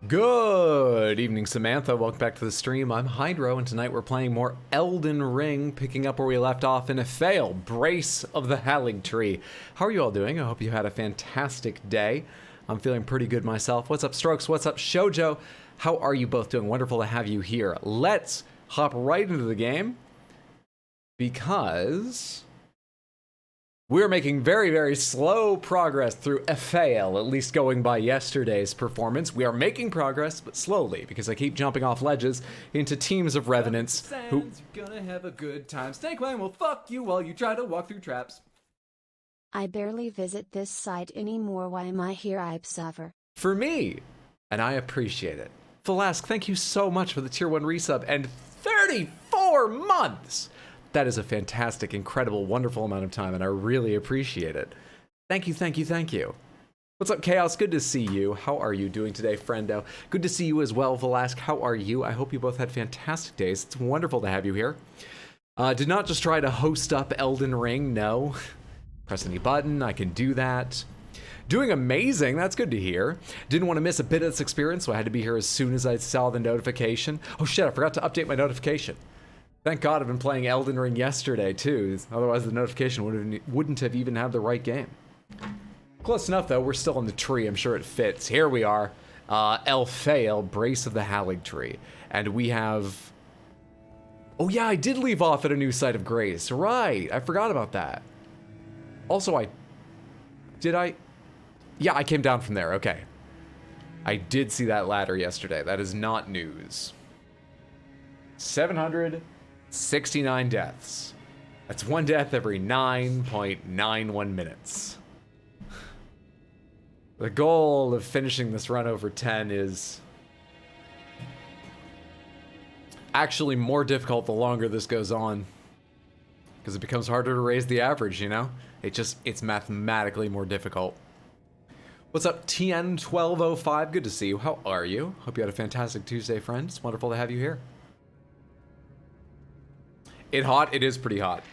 Good evening, Samantha. Welcome back to the stream. I'm Hydro, and tonight we're playing more Elden Ring, picking up where we left off in a fail, Brace of the Haligtree. How are you all doing? I hope you had a fantastic day. I'm feeling pretty good myself. What's up, Strokes? What's up, Shoujo? How are you both doing? Wonderful to have you here. Let's hop right into the game, because we're making very, very slow progress through a fail, at least going by yesterday's performance. We are making progress, but slowly, because I keep jumping off ledges into teams of revenants who... You're gonna have a good time. Snakewine will fuck you while you try to walk through traps. I barely visit this site anymore. Why am I here? I suffer. For me, and I appreciate it. Flask, thank you so much for the tier 1 resub and 34 months! That is a fantastic, incredible, wonderful amount of time, and I really appreciate it. Thank you, thank you, thank you. What's up, Chaos? Good to see you. How are you doing today, friendo? Good to see you as well, Valask. How are you? I hope you both had fantastic days. It's wonderful to have you here. Did not just try to host up Elden Ring, no. Press any button, I can do that. Doing amazing, that's good to hear. Didn't want to miss a bit of this experience, so I had to be here as soon as I saw the notification. Oh shit, I forgot to update my notification. Thank God I've been playing Elden Ring yesterday, too. Otherwise, the notification wouldn't have even had the right game. Close enough, though. We're still in the tree. I'm sure it fits. Here we are. Fail, Brace of the Haligtree. And we have... Oh, yeah, I did leave off at a new site of grace. Right. I forgot about that. Also, Did I? Yeah, I came down from there. Okay. I did see that ladder yesterday. That is not news. 769 deaths. That's one death every 9.91 minutes. The goal of finishing this run over 10 is actually more difficult the longer this goes on, because it becomes harder to raise the average, you know? It's mathematically more difficult. What's up, TN1205? Good to see you. How are you? Hope you had a fantastic Tuesday, friend. It's wonderful to have you here. It hot? It is pretty hot.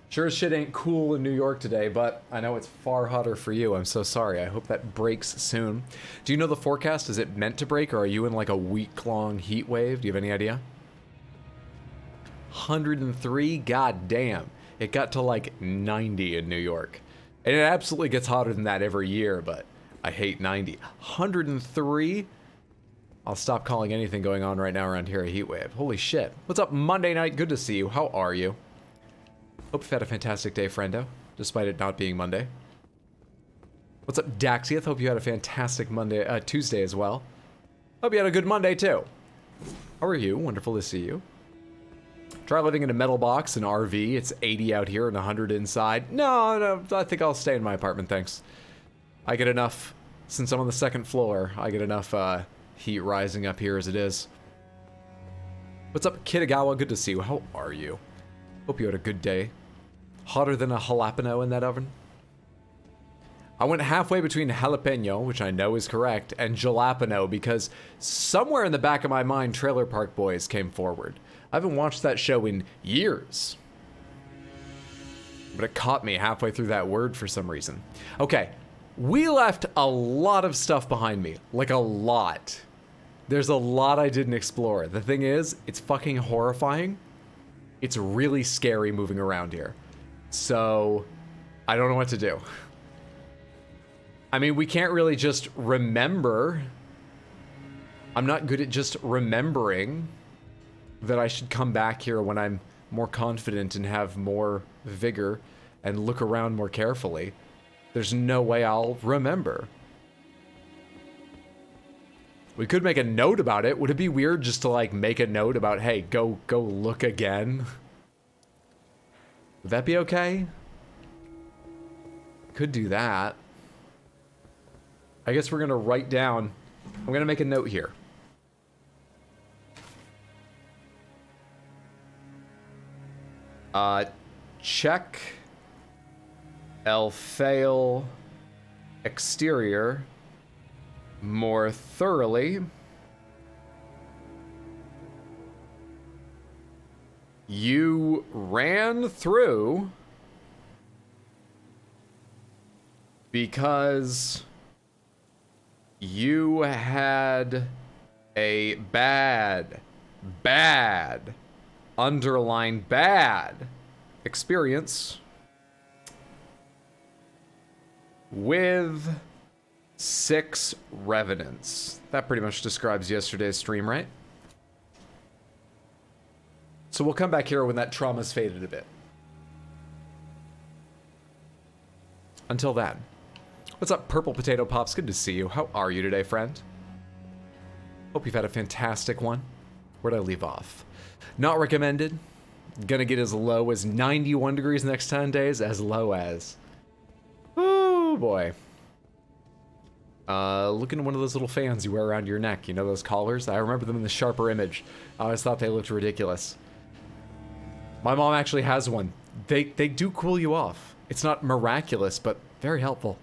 Sure as shit ain't cool in New York today, but I know it's far hotter for you. I'm so sorry. I hope that breaks soon. Do you know the forecast? Is it meant to break, or are you in like a week-long heat wave? Do you have any idea? 103? God damn. It got to like 90 in New York. And it absolutely gets hotter than that every year, but I hate 90. 103? I'll stop calling anything going on right now around here a heat wave. Holy shit. What's up, Monday night? Good to see you. How are you? Hope you've had a fantastic day, friendo, despite it not being Monday. What's up, Daxieth? Hope you had a fantastic Tuesday as well. Hope you had a good Monday, too. How are you? Wonderful to see you. Try living in a metal box, an RV. It's 80 out here and 100 inside. No, I think I'll stay in my apartment, thanks. I get enough, since I'm on the second floor, I get enough, heat rising up here as it is. What's up, Kitagawa? Good to see you. How are you? Hope you had a good day. Hotter than a jalapeno in that oven? I went halfway between jalapeno, which I know is correct, and jalapeno because somewhere in the back of my mind, Trailer Park Boys came forward. I haven't watched that show in years, but it caught me halfway through that word for some reason. Okay. We left a lot of stuff behind me. Like, a lot. There's a lot I didn't explore. The thing is, it's fucking horrifying. It's really scary moving around here. So, I don't know what to do. I mean, we can't really just remember. I'm not good at just remembering that I should come back here when I'm more confident and have more vigor and look around more carefully. There's no way I'll remember. We could make a note about it. Would it be weird just to like make a note about, hey, go look again? Would that be okay? Could do that. I guess we're gonna write down, I'm gonna make a note here. Check fail exterior more thoroughly. You ran through because You had a bad, underline bad experience with 6 revenants. That pretty much describes yesterday's stream, right? So we'll come back here when that trauma's faded a bit. Until then, what's up, Purple Potato Pops? Good to see you. How are you today, friend? Hope you've had a fantastic one. Where'd I leave off? Not recommended. Gonna get as low as 91 degrees next 10 days. As low as... Oh, boy. Look into one of those little fans you wear around your neck. You know those collars? I remember them in the sharper image. I always thought they looked ridiculous. My mom actually has one. They do cool you off. It's not miraculous, but very helpful.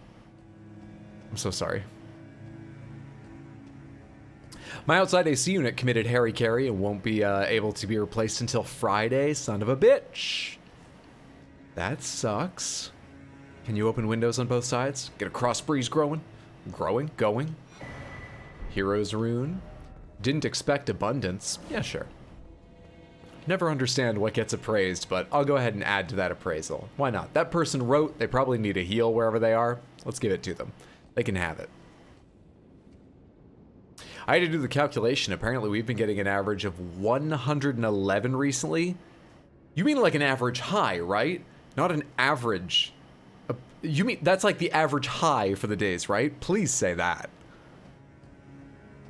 I'm so sorry. My outside AC unit committed Harry Carry and won't be able to be replaced until Friday. Son of a bitch. That sucks. Can you open windows on both sides? Get a cross breeze growing? Going. Hero's Rune. Didn't expect abundance. Yeah, sure. Never understand what gets appraised, but I'll go ahead and add to that appraisal. Why not? That person wrote they probably need a heal wherever they are. Let's give it to them. They can have it. I had to do the calculation. Apparently we've been getting an average of 111 recently. You mean like an average high, right? Not an average. You mean that's like the average high for the days, right? Please say that.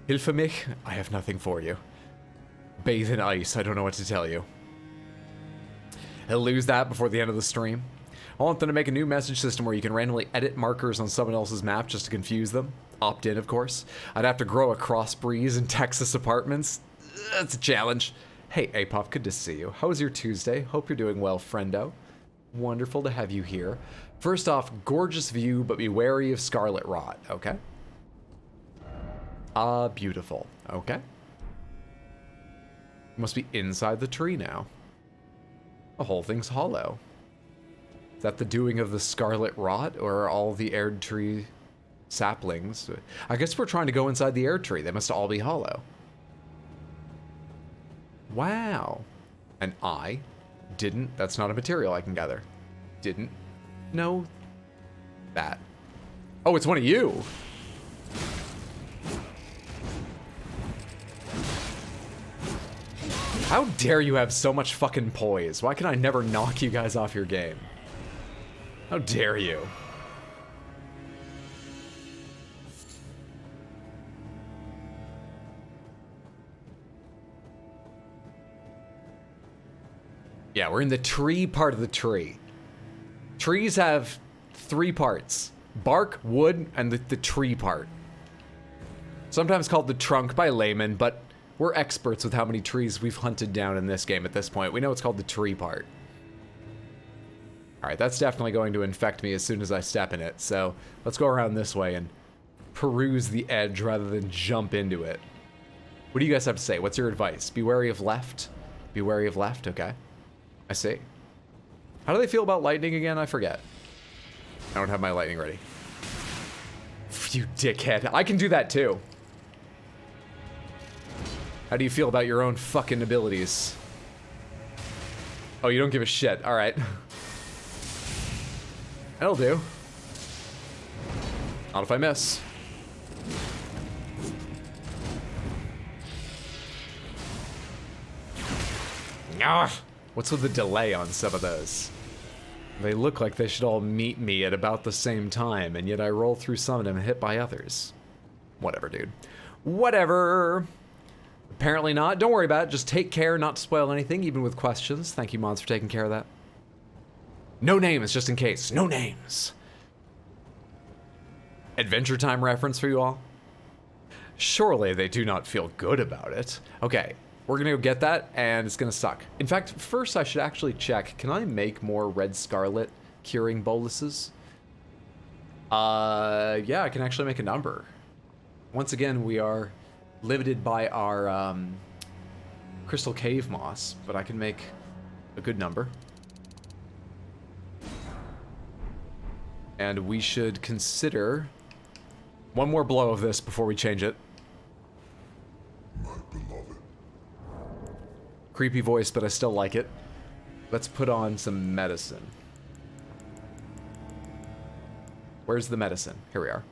Hilfe mich? I have nothing for you. Bathe in ice. I don't know what to tell you. He'll lose that before the end of the stream. I want them to make a new message system where you can randomly edit markers on someone else's map just to confuse them. Opt in, of course. I'd have to grow a cross breeze in Texas apartments. That's a challenge. Hey, Apop, good to see you. How was your Tuesday? Hope you're doing well, friendo. Wonderful to have you here. First off, gorgeous view, but be wary of scarlet rot, okay? Beautiful. Okay. Must be inside the tree now. The whole thing's hollow. Is that the doing of the scarlet rot, or are all the Erd tree saplings? I guess we're trying to go inside the Erd tree. They must all be hollow. Wow. And I didn't, that's not a material I can gather. Didn't know that. Oh, it's one of you. How dare you have so much fucking poise? Why can I never knock you guys off your game? How dare you? Yeah, we're in the tree part of the tree. Trees have 3 parts. Bark, wood, and the tree part. Sometimes called the trunk by laymen, but we're experts with how many trees we've hunted down in this game at this point. We know it's called the tree part. Alright, that's definitely going to infect me as soon as I step in it, so let's go around this way and peruse the edge rather than jump into it. What do you guys have to say? What's your advice? Be wary of left? Be wary of left? Okay. I see. How do they feel about lightning again? I forget. I don't have my lightning ready. You dickhead. I can do that too. How do you feel about your own fucking abilities? Oh, you don't give a shit. All right. That'll do. Not if I miss. Ah, what's with the delay on some of those? They look like they should all meet me at about the same time, and yet I roll through some of them and hit by others. Whatever, dude. Whatever. Apparently not. Don't worry about it. Just take care not to spoil anything, even with questions. Thank you, Mons, for taking care of that. No names, just in case. No names. Adventure Time reference for you all? Surely they do not feel good about it. Okay, we're gonna go get that, and it's gonna suck. In fact, first I should actually check. Can I make more red scarlet curing boluses? Yeah, I can actually make a number. Once again, we are limited by our crystal cave moss, but I can make a good number. And we should consider One more blow of this before we change it. My beloved. Creepy voice, but I still like it. Let's put on some medicine. Where's the medicine? Here we are.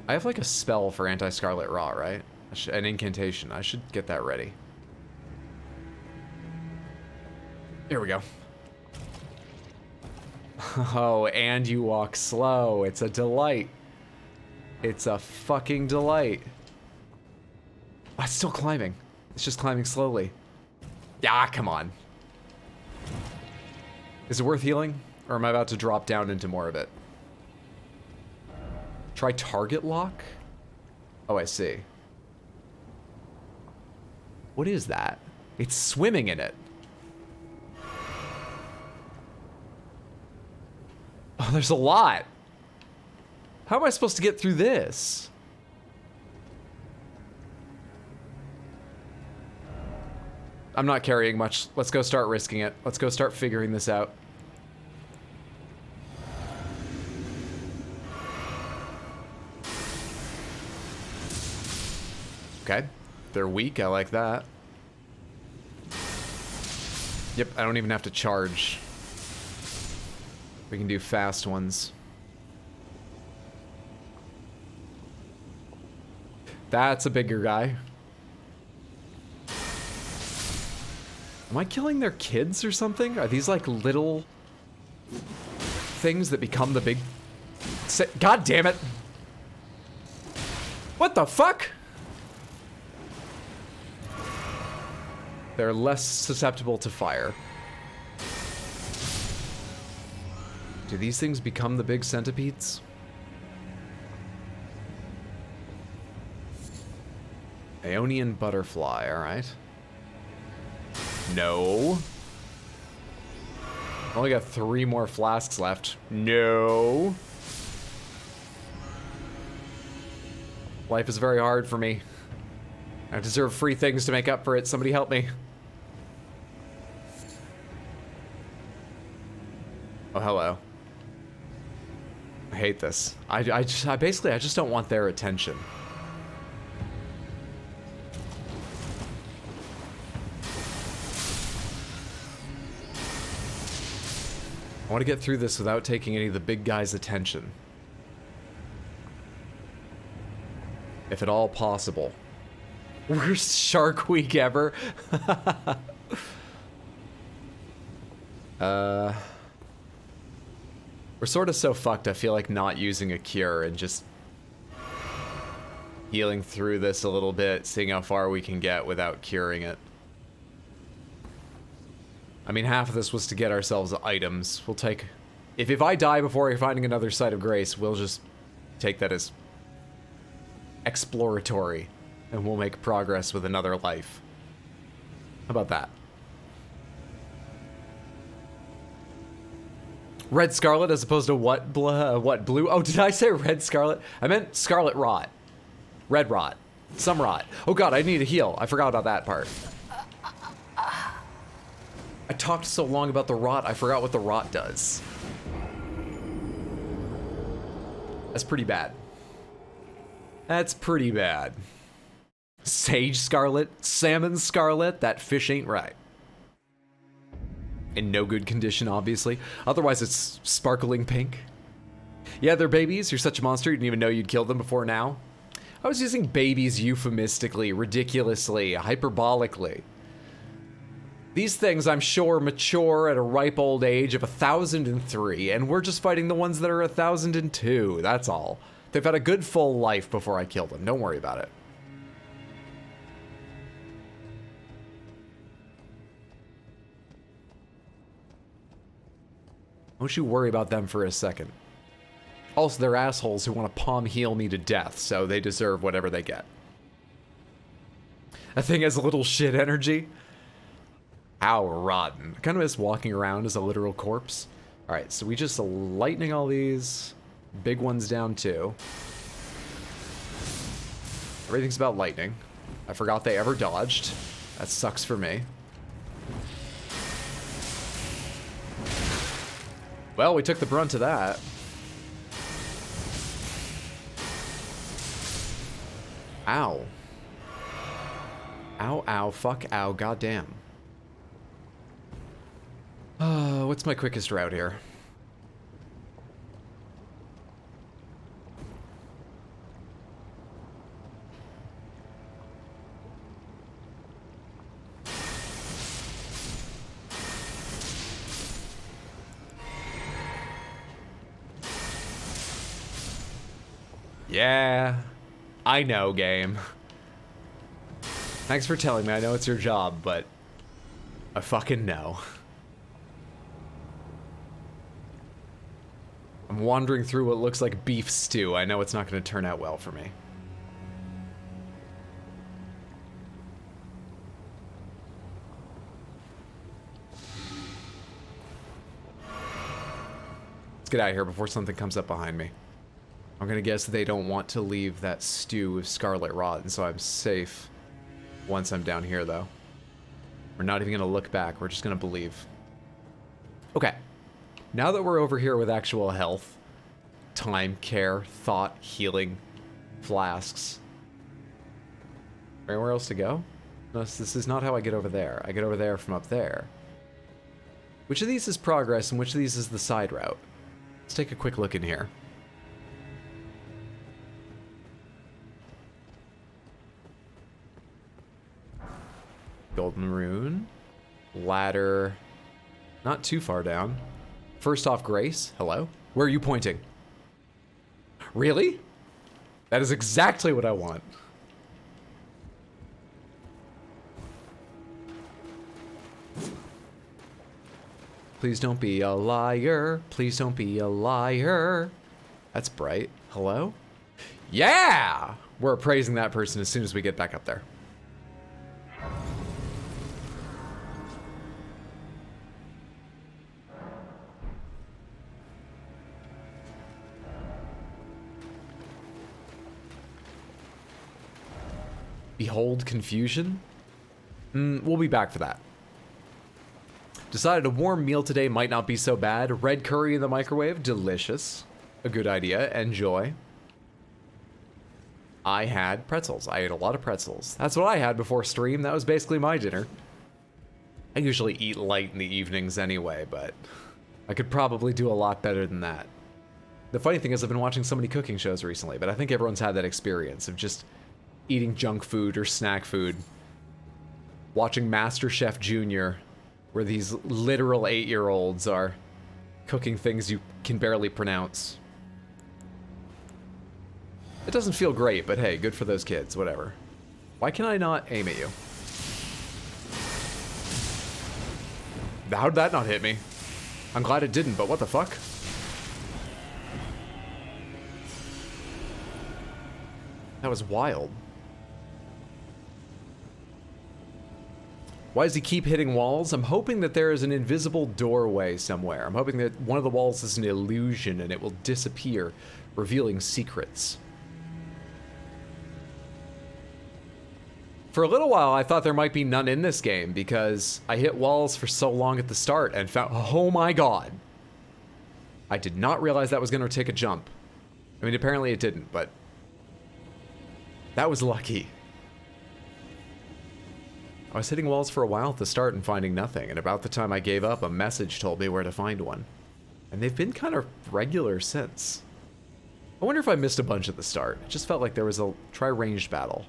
I have like a spell for anti-scarlet rot, right? An incantation. I should get that ready. Here we go. Oh, and you walk slow. It's a delight. It's a fucking delight. Oh, it's still climbing. It's just climbing slowly. Ah, come on. Is it worth healing? Or am I about to drop down into more of it? Try target lock? Oh, I see. What is that? It's swimming in it. Oh, there's a lot. How am I supposed to get through this? I'm not carrying much. Let's go start risking it. Let's go start figuring this out. Okay. They're weak. I like that. Yep, I don't even have to charge. We can do fast ones. That's a bigger guy. Am I killing their kids or something? Are these like little things that become the big... God damn it! What the fuck? They're less susceptible to fire. Do these things become the big centipedes? Aeonian butterfly, alright. No. Only got 3 more flasks left. No. Life is very hard for me. I deserve free things to make up for it. Somebody help me. Oh, hello. I hate this. I basically just don't want their attention. I want to get through this without taking any of the big guys' attention. If at all possible. Worst Shark Week ever. We're sort of so fucked, I feel like not using a cure and just healing through this a little bit, seeing how far we can get without curing it. I mean, half of this was to get ourselves items. We'll take... If I die before finding another site of grace, we'll just take that as exploratory, and we'll make progress with another life. How about that? Red Scarlet as opposed to what blue? Oh, did I say Red Scarlet? I meant Scarlet Rot. Red Rot. Some rot. Oh god, I need a heal. I forgot about that part. I talked so long about the rot, I forgot what the rot does. That's pretty bad. That's pretty bad. Sage Scarlet, Salmon Scarlet, that fish ain't right. In no good condition, obviously. Otherwise, it's sparkling pink. Yeah, they're babies. You're such a monster, you didn't even know you'd killed them before now. I was using babies euphemistically, ridiculously, hyperbolically. These things, I'm sure, mature at a ripe old age of 1,003, and we're just fighting the ones that are 1,002, that's all. They've had a good full life before I kill them, don't worry about it. Don't you worry about them for a second. Also, they're assholes who want to palm heal me to death, so they deserve whatever they get. That thing has a little shit energy. How rotten. I kind of miss walking around as a literal corpse. Alright, so we just lightning all these. Big ones down too. Everything's about lightning. I forgot they ever dodged. That sucks for me. Well, we took the brunt of that. Ow. Ow, ow, fuck, ow, goddamn. What's my quickest route here? Yeah, I know, game. Thanks for telling me. I know it's your job, but I fucking know. I'm wandering through what looks like beef stew. I know it's not going to turn out well for me. Let's get out of here before something comes up behind me. I'm gonna guess they don't want to leave that stew with scarlet rot, and so I'm safe once I'm down here, though. We're not even gonna look back. We're just gonna believe. Okay. Now that we're over here with actual health, time, care, thought, healing, flasks. Anywhere else to go? No, this is not how I get over there. I get over there from up there. Which of these is progress and which of these is the side route? Let's take a quick look in here. Golden rune. Ladder. Not too far down. First off, Grace. Hello? Where are you pointing? Really? That is exactly what I want. Please don't be a liar. Please don't be a liar. That's bright. Hello? Yeah! We're appraising that person as soon as we get back up there. Behold confusion? We'll be back for that. Decided a warm meal today might not be so bad. Red curry in the microwave, delicious. A good idea, enjoy. I had pretzels. I ate a lot of pretzels. That's what I had before stream. That was basically my dinner. I usually eat light in the evenings anyway, but I could probably do a lot better than that. The funny thing is I've been watching so many cooking shows recently, but I think everyone's had that experience of just eating junk food or snack food. Watching MasterChef Junior, where these literal 8-year-olds are cooking things you can barely pronounce. It doesn't feel great, but hey, good for those kids, whatever. Why can I not aim at you? How'd that not hit me? I'm glad it didn't, but what the fuck? That was wild. Why does he keep hitting walls? I'm hoping that there is an invisible doorway somewhere. I'm hoping that one of the walls is an illusion and it will disappear, revealing secrets. For a little while, I thought there might be none in this game because I hit walls for so long at the start and found, oh my god. I did not realize that was going to take a jump. I mean, apparently it didn't, but that was lucky. I was hitting walls for a while at the start and finding nothing, and about the time I gave up, a message told me where to find one. And they've been kind of regular since. I wonder if I missed a bunch at the start. It just felt like there was a try-ranged battle.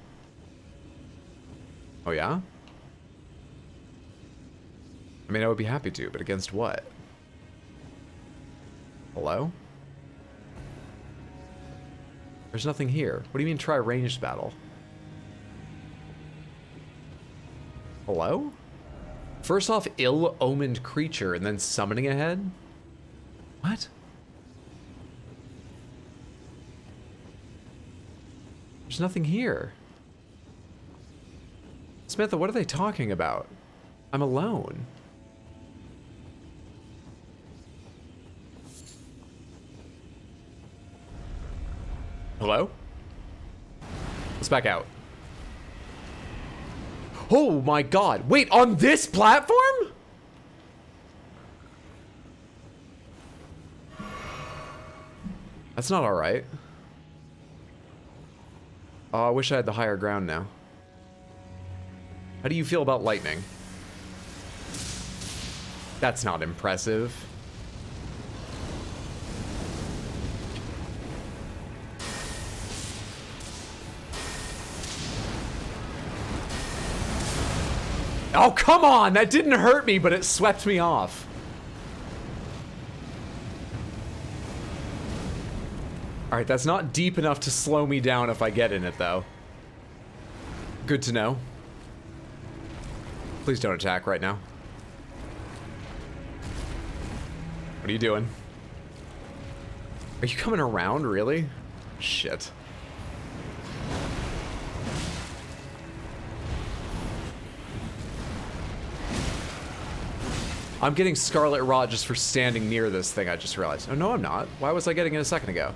Oh yeah? I mean, I would be happy to, but against what? Hello? There's nothing here. What do you mean try-ranged battle? Hello? First off, ill-omened creature, and then summoning ahead? What? There's nothing here. Samantha, what are they talking about? I'm alone. Hello? Let's back out. Oh my god. Wait, on this platform? That's not alright. Oh, I wish I had the higher ground now. How do you feel about lightning? That's not impressive. Oh, come on! That didn't hurt me, but it swept me off. Alright, that's not deep enough to slow me down if I get in it, though. Good to know. Please don't attack right now. What are you doing? Are you coming around, really? Shit. I'm getting Scarlet Rot just for standing near this thing, I just realized. Oh, no, I'm not. Why was I getting it a second ago?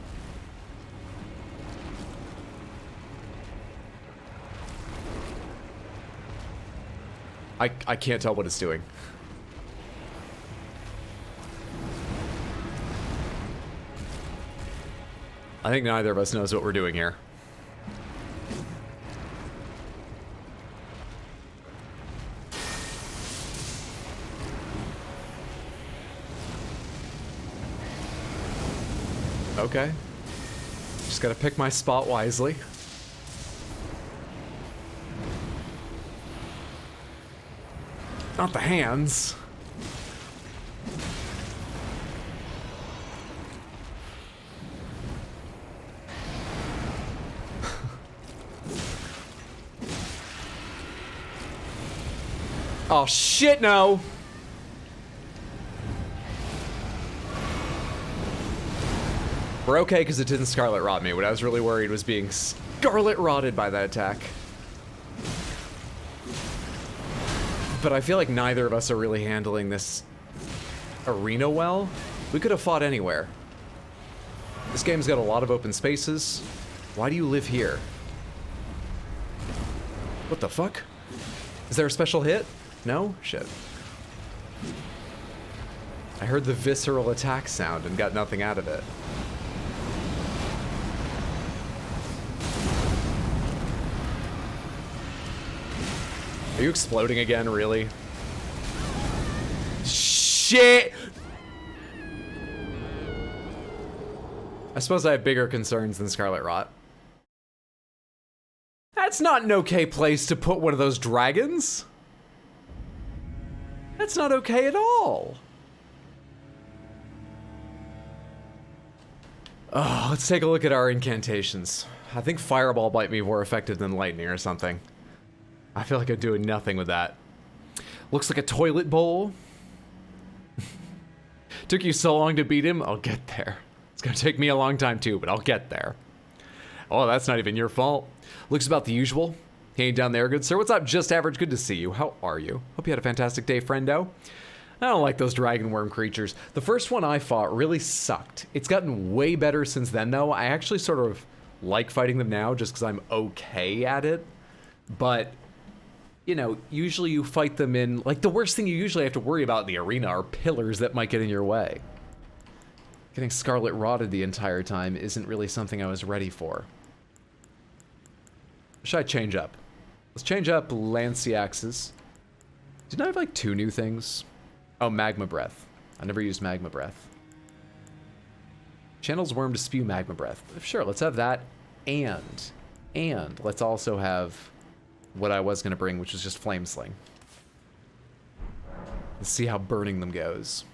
I can't tell what it's doing. I think neither of us knows what we're doing here. Okay. Just gotta pick my spot wisely. Not the hands. Oh shit, no! We're okay because it didn't Scarlet Rot me. What I was really worried was being Scarlet Rotted by that attack. But I feel like neither of us are really handling this arena well. We could have fought anywhere. This game's got a lot of open spaces. Why do you live here? What the fuck? Is there a special hit? No? Shit. I heard the visceral attack sound and got nothing out of it. Are you exploding again, really? Shit! I suppose I have bigger concerns than Scarlet Rot. That's not an okay place to put one of those dragons. That's not okay at all. Oh, let's take a look at our incantations. I think Fireball might be more effective than Lightning or something. I feel like I'm doing nothing with that. Looks like a toilet bowl. Took you so long to beat him? I'll get there. It's gonna take me a long time too, but I'll get there. Oh, that's not even your fault. Looks about the usual. Hey, down there, good sir. What's up, Just Average? Good to see you. How are you? Hope you had a fantastic day, friendo. I don't like those dragon worm creatures. The first one I fought really sucked. It's gotten way better since then, though. I actually sort of like fighting them now just because I'm okay at it. But, you know, usually you fight them in... Like, the worst thing you usually have to worry about in the arena are pillars that might get in your way. Getting Scarlet Rotted the entire time isn't really something I was ready for. Should I change up? Let's change up Lanciaxes. Didn't I have like 2 new things? Oh, Magma Breath. I never used Magma Breath. Channels Worm to spew Magma Breath. Sure, let's have that. And let's also have what I was going to bring, which was just Flame Sling. Let's see how burning them goes.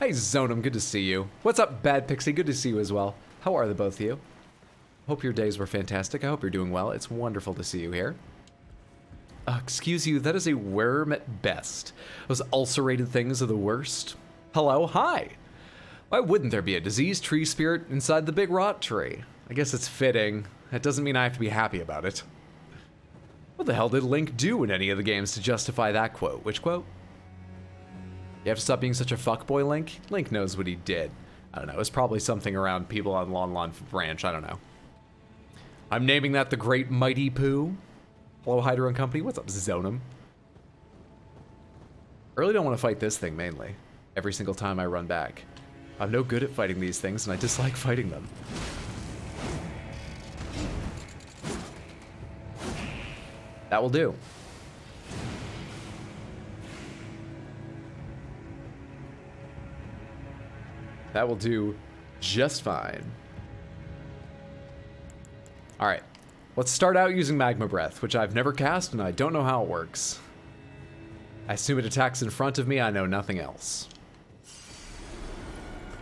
Hey, Zonum, good to see you. What's up, Bad Pixie? Good to see you as well. How are the both of you? Hope your days were fantastic. I hope you're doing well. It's wonderful to see you here. Excuse you, that is a worm at best. Those ulcerated things are the worst. Hello, hi. Why wouldn't there be a diseased tree spirit inside the big rot tree? I guess it's fitting. That doesn't mean I have to be happy about it. What the hell did Link do in any of the games to justify that quote? Which quote? You have to stop being such a fuckboy, Link? Link knows what he did. I don't know, it's probably something around people on Lon Lon Ranch, I don't know. I'm naming that the Great Mighty Pooh. Hello, Hydro and Company. What's up, Zonum? I really don't want to fight this thing, mainly. every single time I run back. I'm no good at fighting these things, and I dislike fighting them. That will do. That will do just fine. Alright. Let's start out using Magma Breath, which I've never cast, and I don't know how it works. I assume it attacks in front of me, I know nothing else.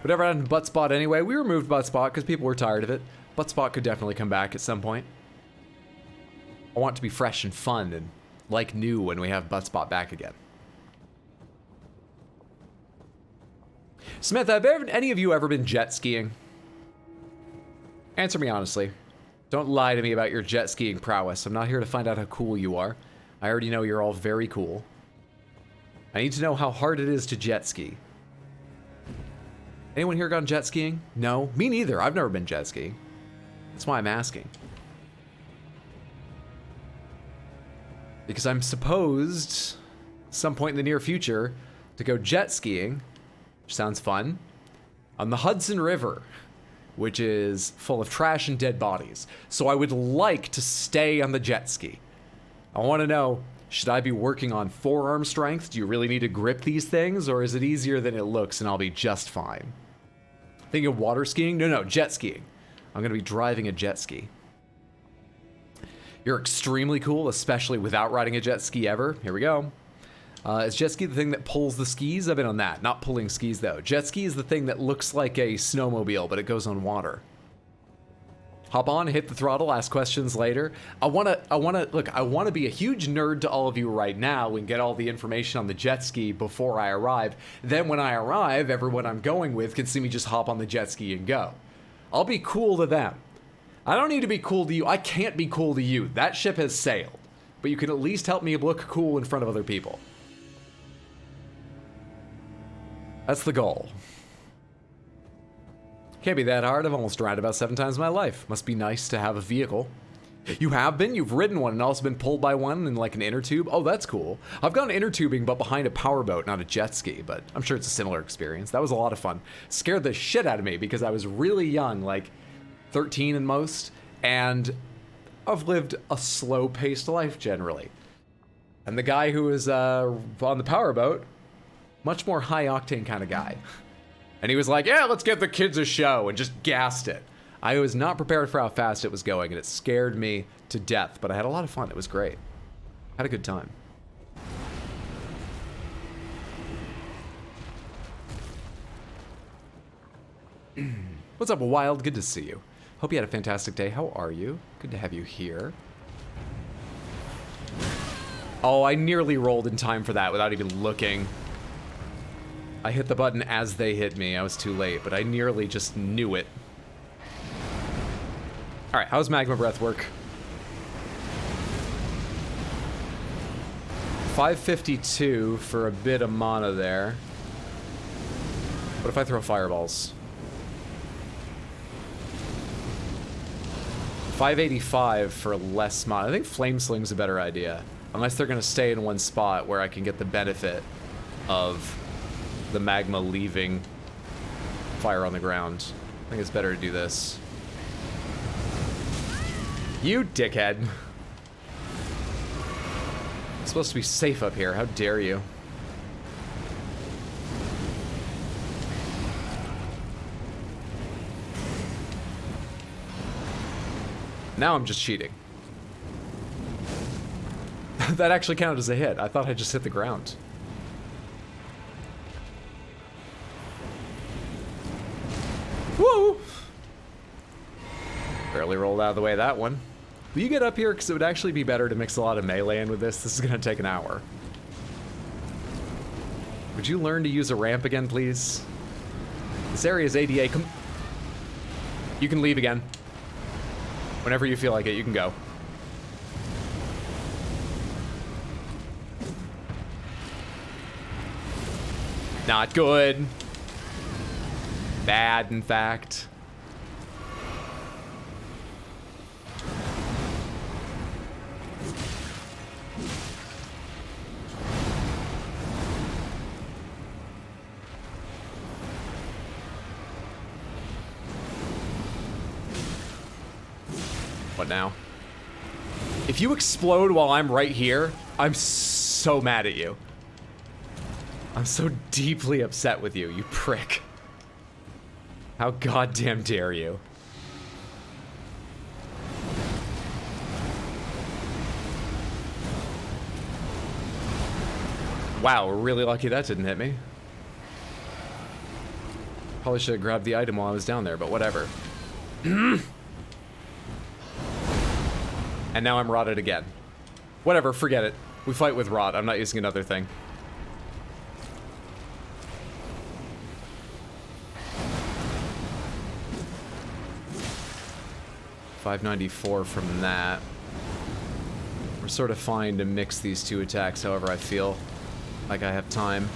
Whatever happened to Butt Spot anyway, we removed Butt Spot because people were tired of it. Butt Spot could definitely come back at some point. I want it to be fresh and fun and like new when we have Butt Spot back again. Smith, have any of you ever been jet skiing? Answer me honestly. Don't lie to me about your jet skiing prowess. I'm not here to find out how cool you are. I already know you're all very cool. I need to know how hard it is to jet ski. Anyone here gone jet skiing? No? Me neither. I've never been jet skiing. That's why I'm asking. Because I'm supposed, some point in the near future, to go jet skiing, which sounds fun, on the Hudson River, which is full of trash and dead bodies. So I would like to stay on the jet ski. I want to know, should I be working on forearm strength? Do you really need to grip these things? Or is it easier than it looks and I'll be just fine? Thinking of water skiing? No, jet skiing. I'm going to be driving a jet ski. You're extremely cool, especially without riding a jet ski ever. Here we go. Is jet ski the thing that pulls the skis? I've been on that. Not pulling skis, though. Jet ski is the thing that looks like a snowmobile, but it goes on water. Hop on, hit the throttle, ask questions later. I want to be a huge nerd to all of you right now and get all the information on the jet ski before I arrive. Then when I arrive, everyone I'm going with can see me just hop on the jet ski and go. I'll be cool to them. I don't need to be cool to you. I can't be cool to you. That ship has sailed. But you can at least help me look cool in front of other people. That's the goal. Can't be that hard. I've almost drowned about 7 times in my life. Must be nice to have a vehicle. You have been? You've ridden one and also been pulled by one in like an inner tube? Oh, that's cool. I've gone inner tubing, but behind a powerboat, not a jet ski, but I'm sure it's a similar experience. That was a lot of fun. Scared the shit out of me because I was really young, like 13 and most, and I've lived a slow-paced life generally. And the guy who was on the powerboat, much more high-octane kind of guy. And he was like, yeah, let's give the kids a show, and just gassed it. I was not prepared for how fast it was going, and it scared me to death, but I had a lot of fun. It was great. Had a good time. What's up, Wild? Good to see you. Hope you had a fantastic day. How are you? Good to have you here. Oh, I nearly rolled in time for that without even looking. I hit the button as they hit me. I was too late, but I nearly just knew it. All right, how's Magma Breath work? 552 for a bit of mana there. What if I throw fireballs? 585 for less mana. I think Flame Sling's a better idea. Unless they're gonna stay in one spot where I can get the benefit of the magma leaving fire on the ground. I think it's better to do this. You dickhead. It's supposed to be safe up here. How dare you? Now I'm just cheating. That actually counted as a hit. I thought I just hit the ground. Woo! Barely rolled out of the way that one. Will you get up here? Because it would actually be better to mix a lot of melee in with this. This is going to take an hour. Would you learn to use a ramp again, please? This area is ADA. You can leave again. Whenever you feel like it, you can go. Not good. Bad, in fact. What now? If you explode while I'm right here, I'm so mad at you. I'm so deeply upset with you, you prick. How goddamn dare you? Wow, we're really lucky that didn't hit me. Probably should have grabbed the item while I was down there, but whatever. And now I'm rotted again. Whatever, forget it. We fight with rot. I'm not using another thing. $594 from that. We're sort of fine to mix these two attacks however I feel like I have time.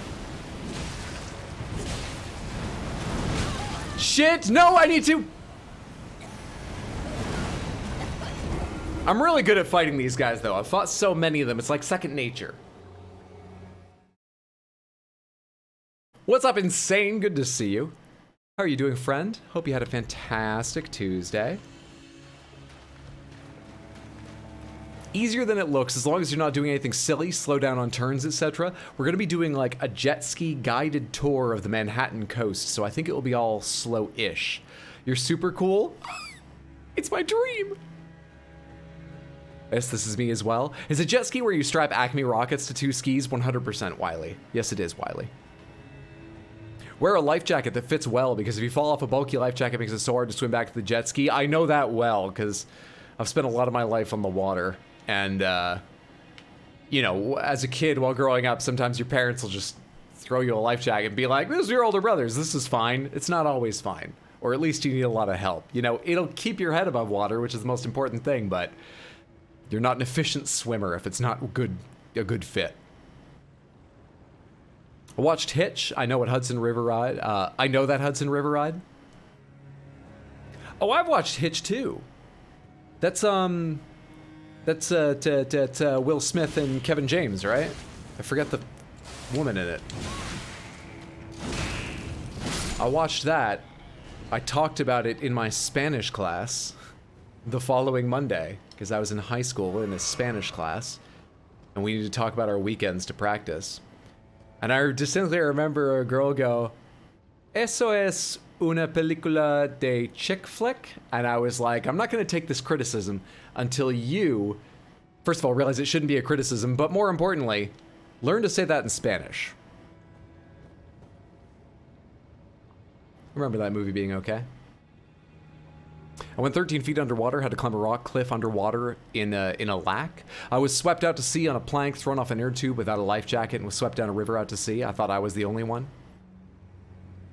Shit! No, I need to... I'm really good at fighting these guys, though. I've fought so many of them, it's like second nature. What's up, Insane? Good to see you. How are you doing, friend? Hope you had a fantastic Tuesday. Easier than it looks, as long as you're not doing anything silly, slow down on turns, etc. We're going to be doing like a jet ski guided tour of the Manhattan coast, so I think it will be all slow-ish. You're super cool. It's my dream. Yes, this is me as well. Is a jet ski where you strap Acme rockets to two skis? 100% Wiley. Yes, it is Wiley. Wear a life jacket that fits well, because if you fall off a bulky life jacket, it makes it so hard to swim back to the jet ski. I know that well, because I've spent a lot of my life on the water. And, you know, as a kid while growing up, sometimes your parents will just throw you a life jacket and be like, this is your older brothers, this is fine. It's not always fine. Or at least you need a lot of help. You know, it'll keep your head above water, which is the most important thing, but you're not an efficient swimmer if it's not a good fit. I watched Hitch. I know what Hudson River Ride. I know that Hudson River Ride. Oh, I've watched Hitch too. That's Will Smith and Kevin James, right? I forget the woman in it. I watched that. I talked about it in my Spanish class the following Monday, because I was in high school in a Spanish class, and we needed to talk about our weekends to practice. And I distinctly remember a girl go, "Eso es una película de chick flick?" And I was like, I'm not going to take this criticism until you, first of all, realize it shouldn't be a criticism, but more importantly, learn to say that in Spanish. Remember that movie being okay? I went 13 feet underwater, had to climb a rock cliff underwater in a lac. I was swept out to sea on a plank, thrown off an air tube without a life jacket, and was swept down a river out to sea. I thought I was the only one.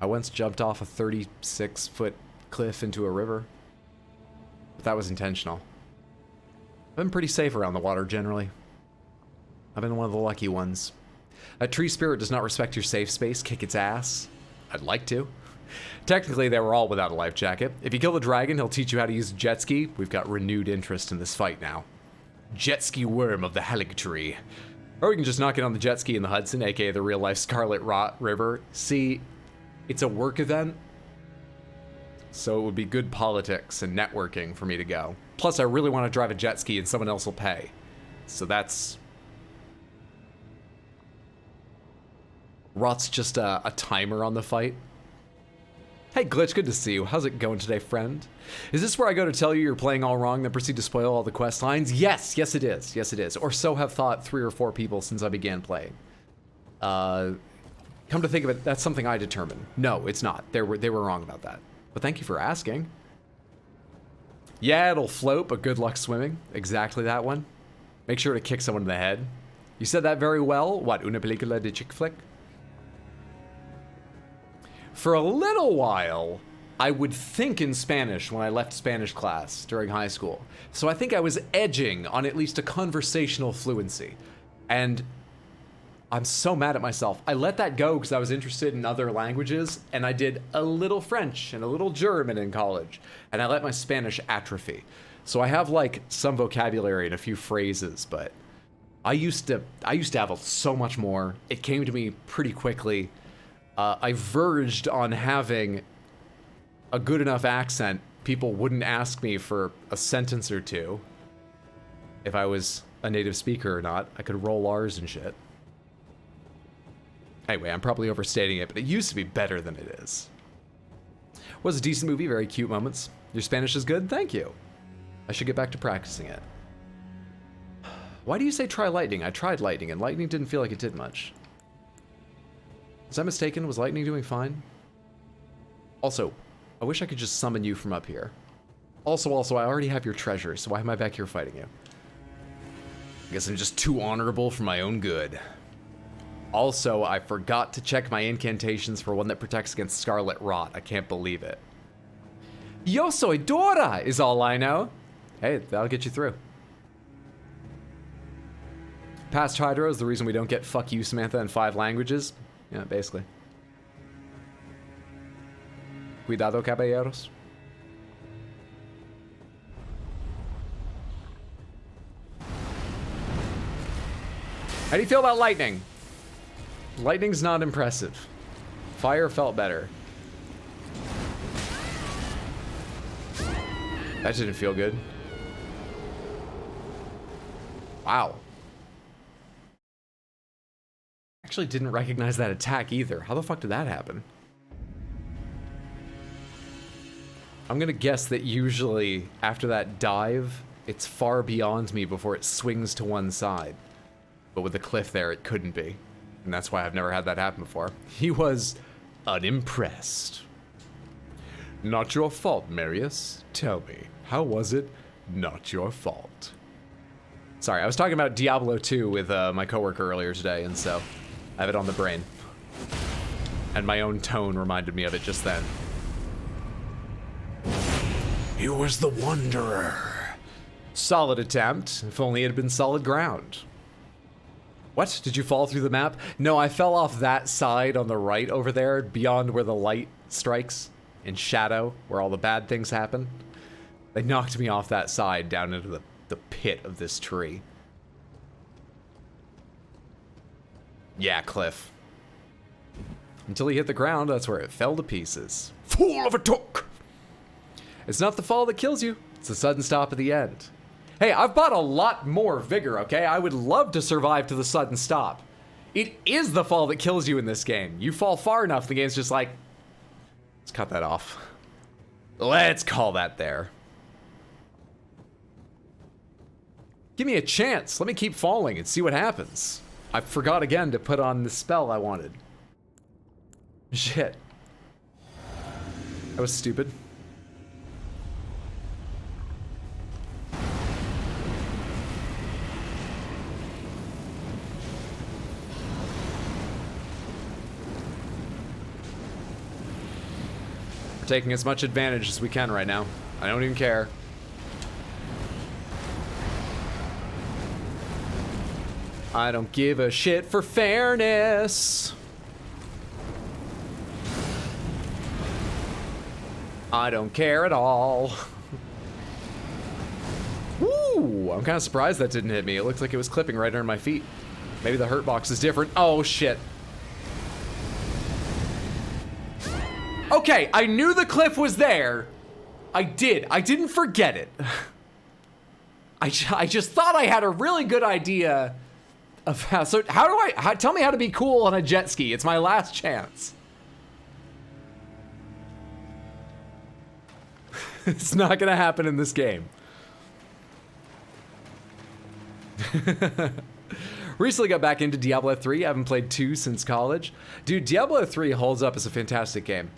I once jumped off a 36-foot cliff into a river, but that was intentional. I've been pretty safe around the water, generally. I've been one of the lucky ones. A tree spirit does not respect your safe space. Kick its ass. I'd like to. Technically, they were all without a life jacket. If you kill the dragon, he'll teach you how to use a jet ski. We've got renewed interest in this fight now. Jet ski worm of the Haligtree. Or we can just knock it on the jet ski in the Hudson, aka the real-life Scarlet River. See, it's a work event, so it would be good politics and networking for me to go. Plus, I really want to drive a jet ski and someone else will pay. So that's... Rot's just a timer on the fight. Hey Glitch, good to see you. How's it going today, friend? Is this where I go to tell you you're playing all wrong, then proceed to spoil all the quest lines? Yes, yes it is. Yes it is. Or so have thought 3 or 4 people since I began playing. Come to think of it, that's something I determined. No, it's not. They were wrong about that. But thank you for asking. Yeah, it'll float, but good luck swimming. Exactly that one. Make sure to kick someone in the head. You said that very well. What, una película de chick flick? For a little while, I would think in Spanish when I left Spanish class during high school. So I think I was edging on at least a conversational fluency. And I'm so mad at myself. I let that go because I was interested in other languages, and I did a little French and a little German in college, and I let my Spanish atrophy. So I have like some vocabulary and a few phrases, but I used to have so much more. It came to me pretty quickly. I verged on having a good enough accent people wouldn't ask me for a sentence or two if I was a native speaker or not. I could roll R's and shit. Anyway, I'm probably overstating it, but it used to be better than it is. Was a decent movie, very cute moments. Your Spanish is good? Thank you. I should get back to practicing it. Why do you say try lightning? I tried lightning, and lightning didn't feel like it did much. Was I mistaken? Was lightning doing fine? Also, I wish I could just summon you from up here. Also, I already have your treasure, so why am I back here fighting you? I guess I'm just too honorable for my own good. Also, I forgot to check my incantations for one that protects against Scarlet Rot. I can't believe it. Yo soy Dora is all I know. Hey, that'll get you through. Past Hydro is the reason we don't get fuck you, Samantha, in 5 languages. Yeah, basically. Cuidado, caballeros. How do you feel about lightning? Lightning's not impressive. Fire felt better. That didn't feel good. Wow. Actually didn't recognize that attack either. How the fuck did that happen? I'm gonna guess that usually after that dive, it's far beyond me before it swings to one side. But with the cliff there, it couldn't be. And that's why I've never had that happen before. He was unimpressed. Not your fault, Marius. Tell me, how was it not your fault? Sorry, I was talking about Diablo 2 with my coworker earlier today, and so I have it on the brain. And my own tone reminded me of it just then. He was the Wanderer. Solid attempt, if only it had been solid ground. What? Did you fall through the map? No, I fell off that side on the right over there, beyond where the light strikes, in shadow, where all the bad things happen. They knocked me off that side down into the pit of this tree. Yeah, cliff. Until he hit the ground, that's where it fell to pieces. Fool of a took! It's not the fall that kills you, it's the sudden stop at the end. Hey, I've bought a lot more vigor, okay? I would love to survive to the sudden stop. It is the fall that kills you in this game. You fall far enough, the game's just like, let's cut that off. Let's call that there. Give me a chance. Let me keep falling and see what happens. I forgot again to put on the spell I wanted. Shit. That was stupid. We're taking as much advantage as we can right now. I don't even care. I don't give a shit for fairness. I don't care at all. Woo! I'm kind of surprised that didn't hit me. It looked like it was clipping right under my feet. Maybe the hurt box is different. Oh, shit. Okay, I knew the cliff was there. I did. I didn't forget it. I just thought I had a really good idea of how. So how do I? Tell me how to be cool on a jet ski. It's my last chance. It's not gonna happen in this game. Recently got back into Diablo 3. I haven't played 2 since college. Dude, Diablo 3 holds up as a fantastic game.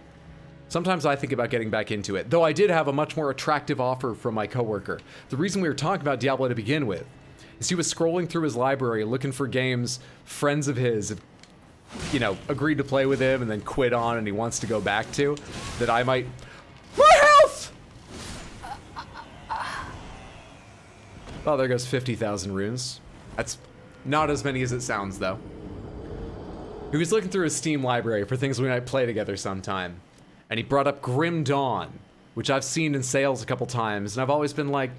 Sometimes I think about getting back into it, though I did have a much more attractive offer from my coworker. The reason we were talking about Diablo to begin with is he was scrolling through his library looking for games friends of his have, you know, agreed to play with him and then quit on and he wants to go back to, that I might... My health! Oh, there goes 50,000 runes. That's not as many as it sounds, though. He was looking through his Steam library for things we might play together sometime. And he brought up Grim Dawn, which I've seen in sales a couple times, and I've always been like,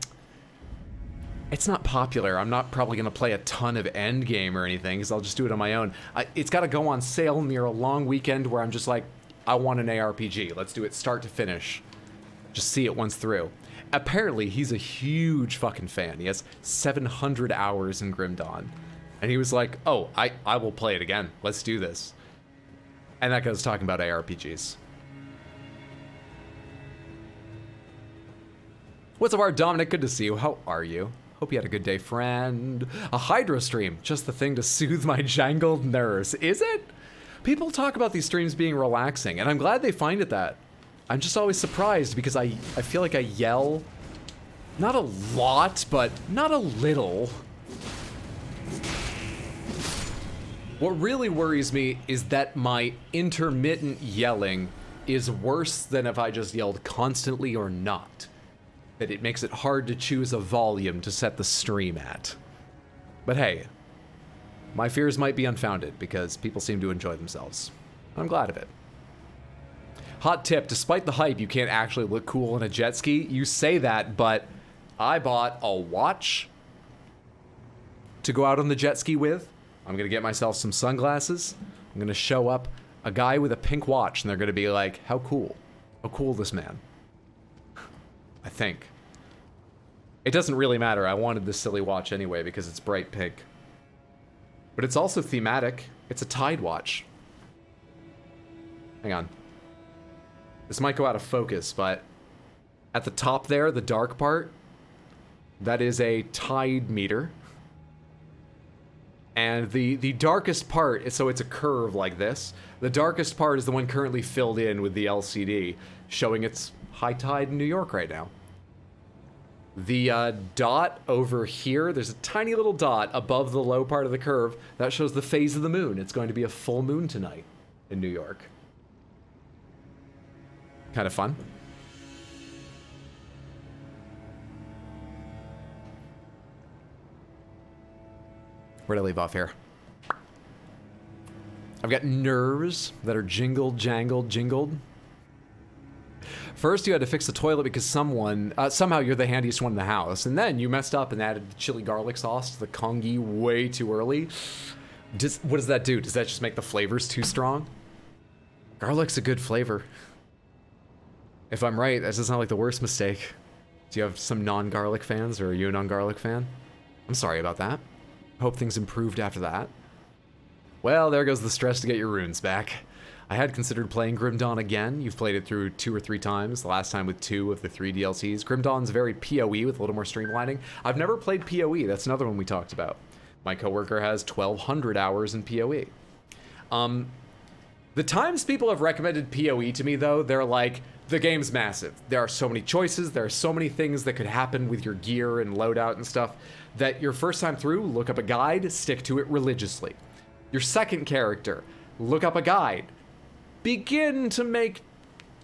it's not popular. I'm not probably gonna play a ton of Endgame or anything, because I'll just do it on my own. It's gotta go on sale near a long weekend where I'm just like, I want an ARPG. Let's do it start to finish. Just see it once through. Apparently, he's a huge fucking fan. He has 700 hours in Grim Dawn. And he was like, oh, I will play it again. Let's do this. And that guy's talking about ARPGs. What's up, Art Dominic? Good to see you. How are you? Hope you had a good day, friend. A Hydro stream, just the thing to soothe my jangled nerves. Is it? People talk about these streams being relaxing, and I'm glad they find it that. I'm just always surprised because I feel like I yell, not a lot, but not a little. What really worries me is that my intermittent yelling is worse than if I just yelled constantly or not. That it makes it hard to choose a volume to set the stream at. But hey, my fears might be unfounded because people seem to enjoy themselves. I'm glad of it. Hot tip, despite the hype, you can't actually look cool in a jet ski. You say that, but I bought a watch to go out on the jet ski with. I'm gonna get myself some sunglasses. I'm gonna show up a guy with a pink watch and they're gonna be like, how cool this man. I think. It doesn't really matter. I wanted this silly watch anyway because it's bright pink. But it's also thematic. It's a Tide watch. Hang on. This might go out of focus, but at the top there, the dark part, that is a Tide meter. And the darkest part, so it's a curve like this. The darkest part is the one currently filled in with the LCD, showing its high tide in New York right now. The dot over here, there's a tiny little dot above the low part of the curve that shows the phase of the moon. It's going to be a full moon tonight in New York. Kind of fun. Where'd I leave off here? I've got nerves that are jingled, jangled, jingled. First, you had to fix the toilet because somehow you're the handiest one in the house. And then you messed up and added the chili garlic sauce to the congee way too early. What does that do? Does that just make the flavors too strong? Garlic's a good flavor. If I'm right, that doesn't sound like the worst mistake. Do you have some non-garlic fans, or are you a non-garlic fan? I'm sorry about that. Hope things improved after that. Well, there goes the stress to get your runes back. I had considered playing Grim Dawn again. You've played it through 2 or 3 times, the last time with 2 of the 3 DLCs. Grim Dawn's very PoE with a little more streamlining. I've never played PoE, that's another one we talked about. My coworker has 1,200 hours in PoE. The times people have recommended PoE to me, though, they're like, the game's massive. There are so many choices, there are so many things that could happen with your gear and loadout and stuff, that your first time through, look up a guide, stick to it religiously. Your second character, look up a guide. Begin to make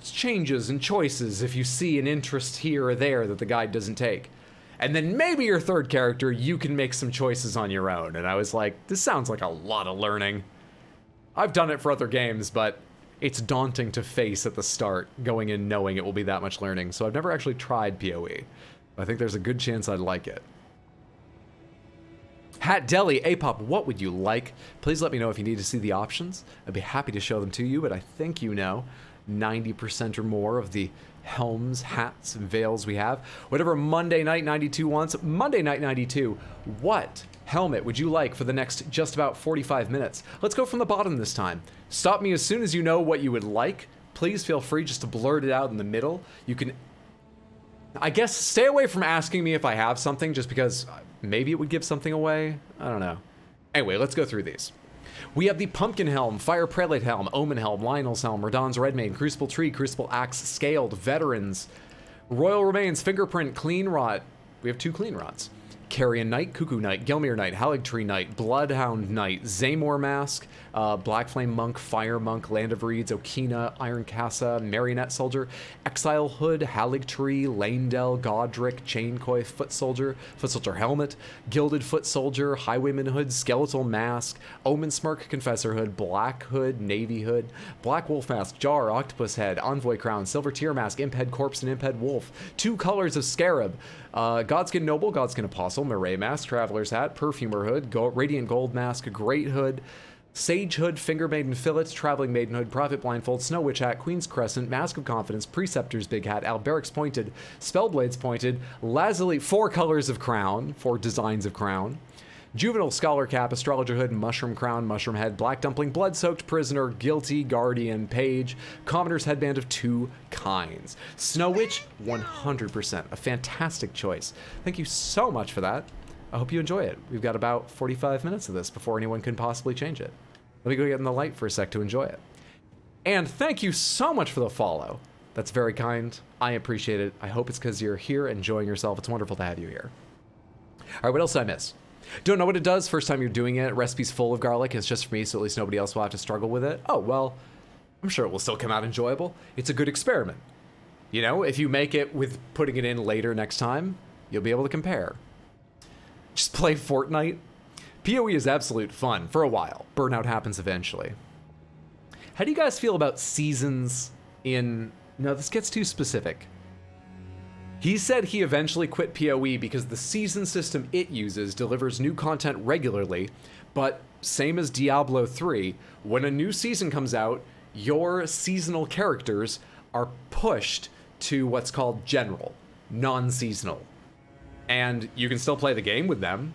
changes and choices if you see an interest here or there that the guide doesn't take. And then maybe your third character, you can make some choices on your own. And I was like, this sounds like a lot of learning. I've done it for other games, but it's daunting to face at the start, going in knowing it will be that much learning. So I've never actually tried PoE. I think there's a good chance I'd like it. Hat Deli, Apop, what would you like? Please let me know if you need to see the options. I'd be happy to show them to you, but I think you know 90% or more of the helms, hats, and veils we have. Whatever Monday Night 92 wants, Monday Night 92, what helmet would you like for the next just about 45 minutes? Let's go from the bottom this time. Stop me as soon as you know what you would like. Please feel free just to blurt it out in the middle. You can, I guess, stay away from asking me if I have something, just because maybe it would give something away. I don't know. Anyway, let's go through these. We have the Pumpkin Helm, Fire Prelate Helm, Omen Helm, Lionel's Helm, Radahn's Redmane, Crucible Tree, Crucible Axe, Scaled, Veterans, Royal Remains, Fingerprint, Clean Rot. We have 2 Clean Rots. Carrion Knight, Cuckoo Knight, Gelmir Knight, Haligtree Knight, Bloodhound Knight, Zaymor Mask, Black Flame Monk, Fire Monk, Land of Reeds, Okina, Iron Casa, Marionette Soldier, Exile Hood, Haligtree, Lanedell, Godric, Chaincoy, Foot Soldier Helmet, Gilded Foot Soldier, Highwayman Hood, Skeletal Mask, Omen Smirk, Confessor Hood, Black Hood, Navy Hood, Black Wolf Mask, Jar, Octopus Head, Envoy Crown, Silver Tear Mask, Imped Corpse, and Imped Wolf, 2 colors of Scarab, Godskin Noble, Godskin Apostle, Marae Mask, Traveler's Hat, Perfumer Hood, Radiant Gold Mask, Great Hood, Sage Hood, Finger Maiden Fillet, Traveling Maidenhood, Prophet Blindfold, Snow Witch Hat, Queen's Crescent, Mask of Confidence, Preceptor's Big Hat, Alberic's Pointed, Spellblade's Pointed, Lazuli, 4 colors of crown, 4 designs of crown, Juvenile Scholar Cap, Astrologer Hood, Mushroom Crown, Mushroom Head, Black Dumpling, Blood-Soaked Prisoner, Guilty, Guardian, Page, Commoner's Headband of 2 kinds. Snow Witch, 100%. A fantastic choice. Thank you so much for that. I hope you enjoy it. We've got about 45 minutes of this before anyone can possibly change it. Let me go get in the light for a sec to enjoy it. And thank you so much for the follow. That's very kind. I appreciate it. I hope it's because you're here enjoying yourself. It's wonderful to have you here. All right, what else did I miss? Don't know what it does. First time you're doing it. Recipe's full of garlic. It's just for me, so at least nobody else will have to struggle with it. Oh, well, I'm sure it will still come out enjoyable. It's a good experiment. You know, if you make it with putting it in later next time, you'll be able to compare. Just play Fortnite. PoE is absolute fun for a while. Burnout happens eventually. How do you guys feel about seasons in... No, this gets too specific. He said he eventually quit PoE because the season system it uses delivers new content regularly, but same as Diablo 3, when a new season comes out, your seasonal characters are pushed to what's called general, non-seasonal. And you can still play the game with them,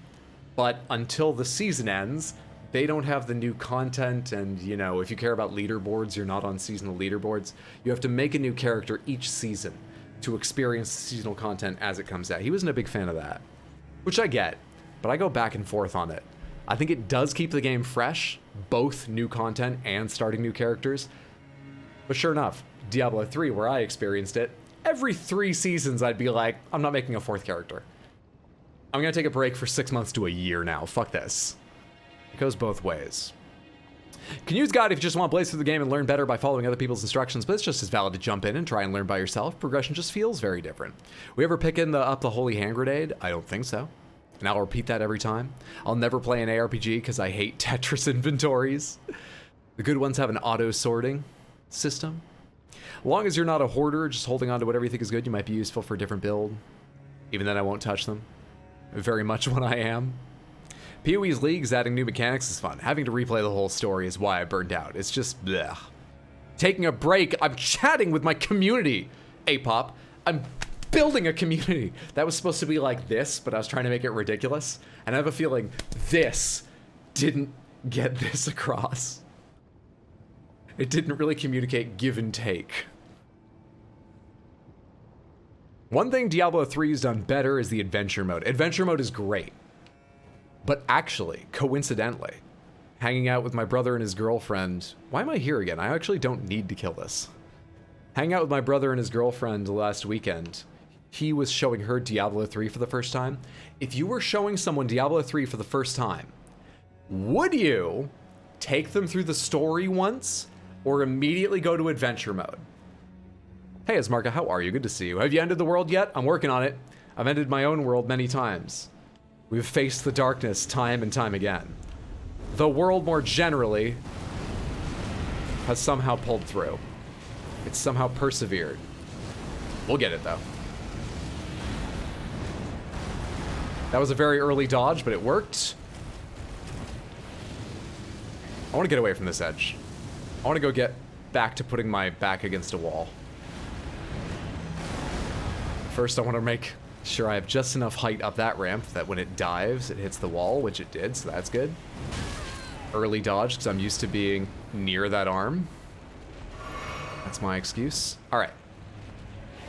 but until the season ends, they don't have the new content, and, you know, if you care about leaderboards, you're not on seasonal leaderboards. You have to make a new character each season to experience seasonal content as it comes out. He wasn't a big fan of that, which I get, but I go back and forth on it. I think it does keep the game fresh, both new content and starting new characters. But sure enough, Diablo 3, where I experienced it, every 3 seasons I'd be like, I'm not making a 4th character. I'm gonna take a break for 6 months to a year now. Fuck this. It goes both ways. Can use guide if you just want to blaze through the game and learn better by following other people's instructions, but it's just as valid to jump in and try and learn by yourself. Progression just feels very different. We ever pick up the Holy Hand Grenade? I don't think so. And I'll repeat that every time. I'll never play an ARPG because I hate Tetris inventories. The good ones have an auto-sorting system. As long as you're not a hoarder, just holding on to whatever you think is good, you might be useful for a different build. Even then, I won't touch them. Very much what I am. PoE's leagues adding new mechanics is fun. Having to replay the whole story is why I burned out. It's just bleh. Taking a break, I'm chatting with my community. Apop, I'm building a community. That was supposed to be like this, but I was trying to make it ridiculous. And I have a feeling this didn't get this across. It didn't really communicate give and take. One thing Diablo 3 has done better is the adventure mode. Adventure mode is great. But actually, coincidentally, hanging out with my brother and his girlfriend... Why am I here again? I actually don't need to kill this. Hanging out with my brother and his girlfriend last weekend, he was showing her Diablo 3 for the first time. If you were showing someone Diablo 3 for the first time, would you take them through the story once or immediately go to adventure mode? Hey, Asmarka, how are you? Good to see you. Have you ended the world yet? I'm working on it. I've ended my own world many times. We've faced the darkness time and time again. The world, more generally, has somehow pulled through. It's somehow persevered. We'll get it, though. That was a very early dodge, but it worked. I want to get away from this edge. I want to go get back to putting my back against a wall. First, I want to make sure I have just enough height up that ramp that when it dives, it hits the wall, which it did, so that's good. Early dodge, because I'm used to being near that arm. That's my excuse. All right.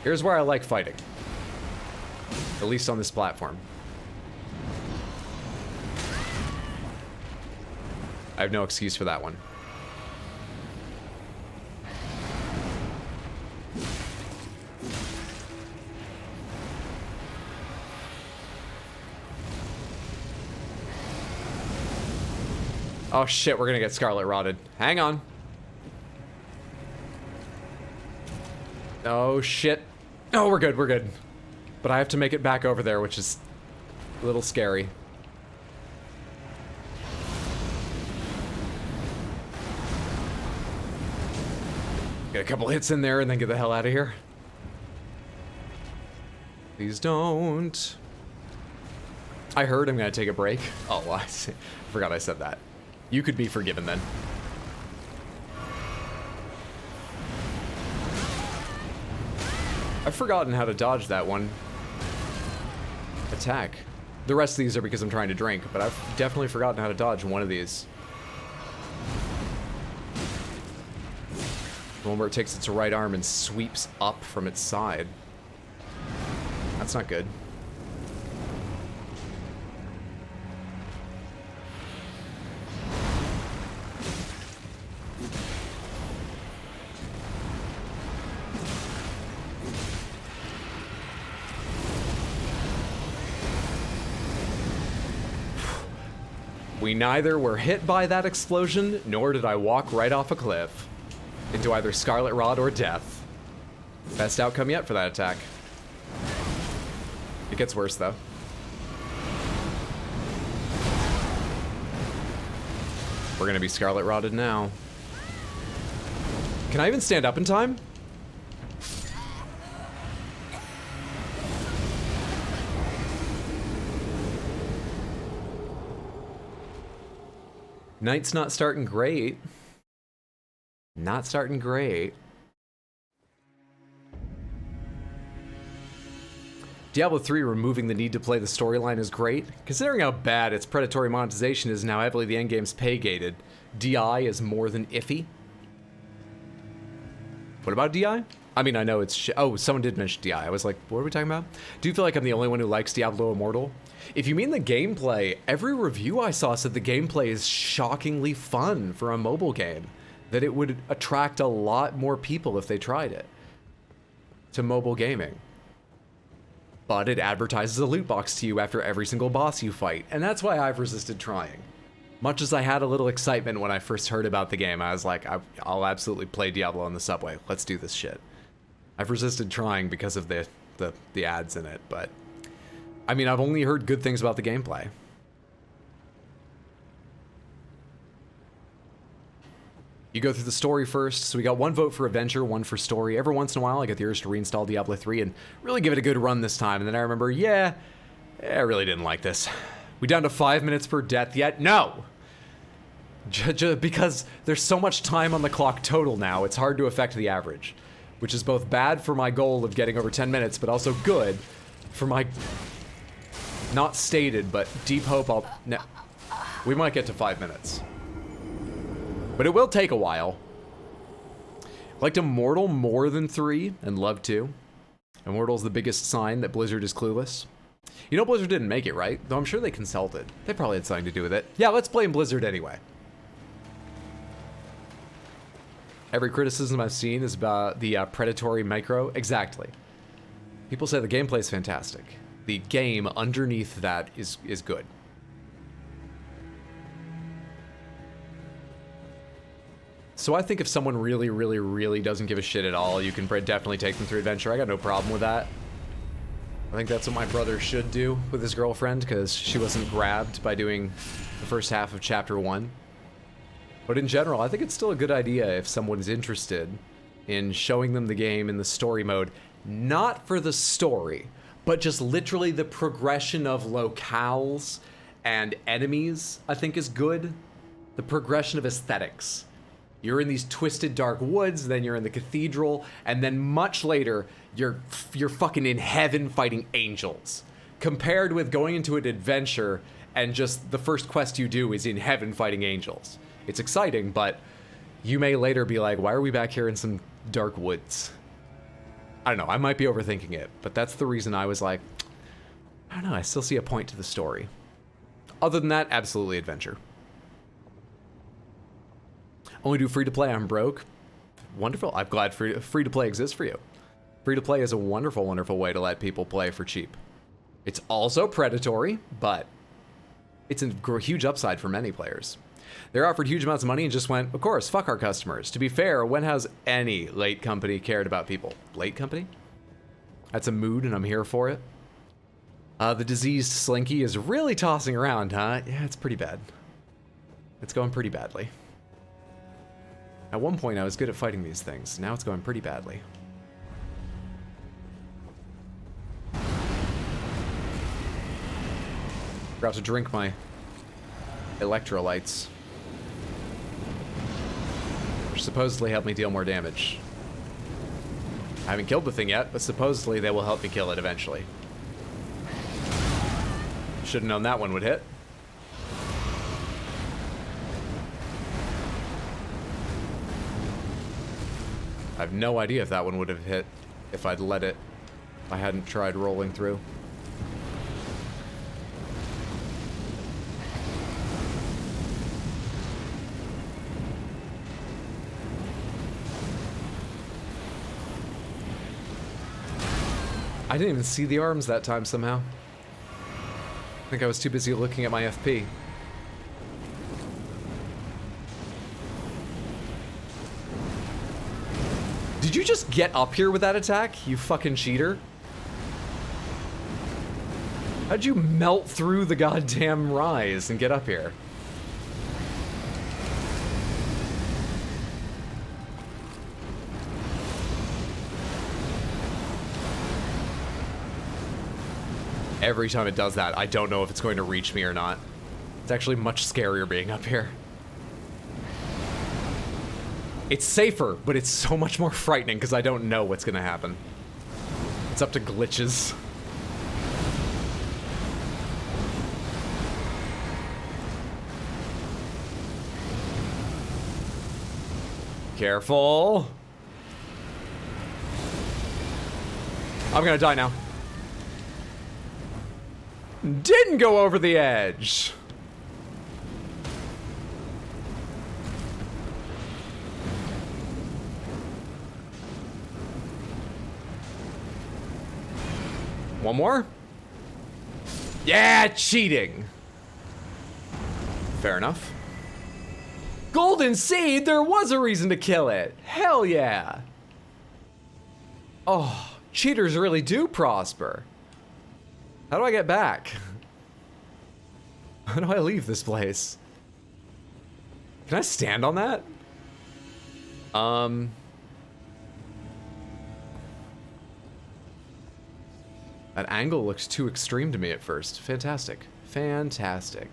Here's where I like fighting. At least on this platform. I have no excuse for that one. Oh shit, we're gonna get Scarlet Rotted. Hang on. Oh shit. Oh, we're good, we're good. But I have to make it back over there, which is a little scary. Get a couple hits in there and then get the hell out of here. Please don't. I heard I'm gonna take a break. Oh, I forgot I said that. You could be forgiven then. I've forgotten how to dodge that one attack. The rest of these are because I'm trying to drink, but I've definitely forgotten how to dodge one of these. The one where it takes its right arm and sweeps up from its side. That's not good. We neither were hit by that explosion, nor did I walk right off a cliff into either Scarlet Rot or death. Best outcome yet for that attack. It gets worse, though. We're gonna be Scarlet Rotted now. Can I even stand up in time? Night's not starting great. Not starting great. Diablo 3 removing the need to play the storyline is great. Considering how bad its predatory monetization is now heavily the endgame's pay-gated, DI is more than iffy. What about DI? I mean, I know it's oh, someone did mention DI. I was like, what are we talking about? Do you feel like I'm the only one who likes Diablo Immortal? If you mean the gameplay, every review I saw said the gameplay is shockingly fun for a mobile game. That it would attract a lot more people if they tried it to mobile gaming. But it advertises a loot box to you after every single boss you fight, and that's why I've resisted trying. Much as I had a little excitement when I first heard about the game, I was like, I'll absolutely play Diablo on the subway. Let's do this shit. I've resisted trying because of the ads in it, but I mean, I've only heard good things about the gameplay. You go through the story first, so we got one vote for adventure, one for story. Every once in a while, I get the urge to reinstall Diablo 3 and really give it a good run this time, and then I remember, yeah, I really didn't like this. We down to 5 minutes per death yet? No! Because there's so much time on the clock total now, it's hard to affect the average. Which is both bad for my goal of getting over 10 minutes, but also good for my not stated, but deep hope we might get to 5 minutes. But it will take a while. Liked Immortal more than 3, and love 2. Immortal's the biggest sign that Blizzard is clueless. You know Blizzard didn't make it, right? Though I'm sure they consulted. They probably had something to do with it. Yeah, let's blame Blizzard anyway. Every criticism I've seen is about the predatory micro. Exactly. People say the gameplay is fantastic. The game underneath that is good. So I think if someone really, really, really doesn't give a shit at all, you can definitely take them through adventure. I got no problem with that. I think that's what my brother should do with his girlfriend, because she wasn't grabbed by doing the first half of chapter 1. But in general, I think it's still a good idea if someone's interested in showing them the game in the story mode, not for the story, but just literally the progression of locales and enemies, I think is good. The progression of aesthetics. You're in these twisted dark woods, then you're in the cathedral, and then much later, you're fucking in heaven fighting angels. Compared with going into an adventure and just the first quest you do is in heaven fighting angels. It's exciting, but you may later be like, why are we back here in some dark woods? I don't know, I might be overthinking it, but that's the reason I was like, I don't know, I still see a point to the story. Other than that, absolutely adventure. Only do free-to-play, I'm broke. Wonderful, I'm glad free-to-play exists for you. Free-to-play is a wonderful, wonderful way to let people play for cheap. It's also predatory, but it's a huge upside for many players. They're offered huge amounts of money and just went, of course, fuck our customers. To be fair, when has any late company cared about people? Late company? That's a mood and I'm here for it. The diseased Slinky is really tossing around, huh? Yeah, it's pretty bad. It's going pretty badly. At one point, I was good at fighting these things. Now it's going pretty badly. Forgot to drink my electrolytes. which supposedly help me deal more damage. I haven't killed the thing yet, but supposedly they will help me kill it eventually. Should've known that one would hit. I have no idea if that one would have hit if I'd let it. If I hadn't tried rolling through. I didn't even see the arms that time somehow. I think I was too busy looking at my FP. Did you just get up here with that attack, you fucking cheater? How'd you melt through the goddamn rise and get up here? Every time it does that, I don't know if it's going to reach me or not. It's actually much scarier being up here. It's safer, but it's so much more frightening because I don't know what's going to happen. It's up to glitches. Careful. I'm gonna die now. Didn't go over the edge. One more? Yeah, cheating. Fair enough. Golden Seed, there was a reason to kill it. Hell yeah. Oh, cheaters really do prosper. How do I get back? How do I leave this place? Can I stand on that? That angle looks too extreme to me at first. Fantastic. Fantastic.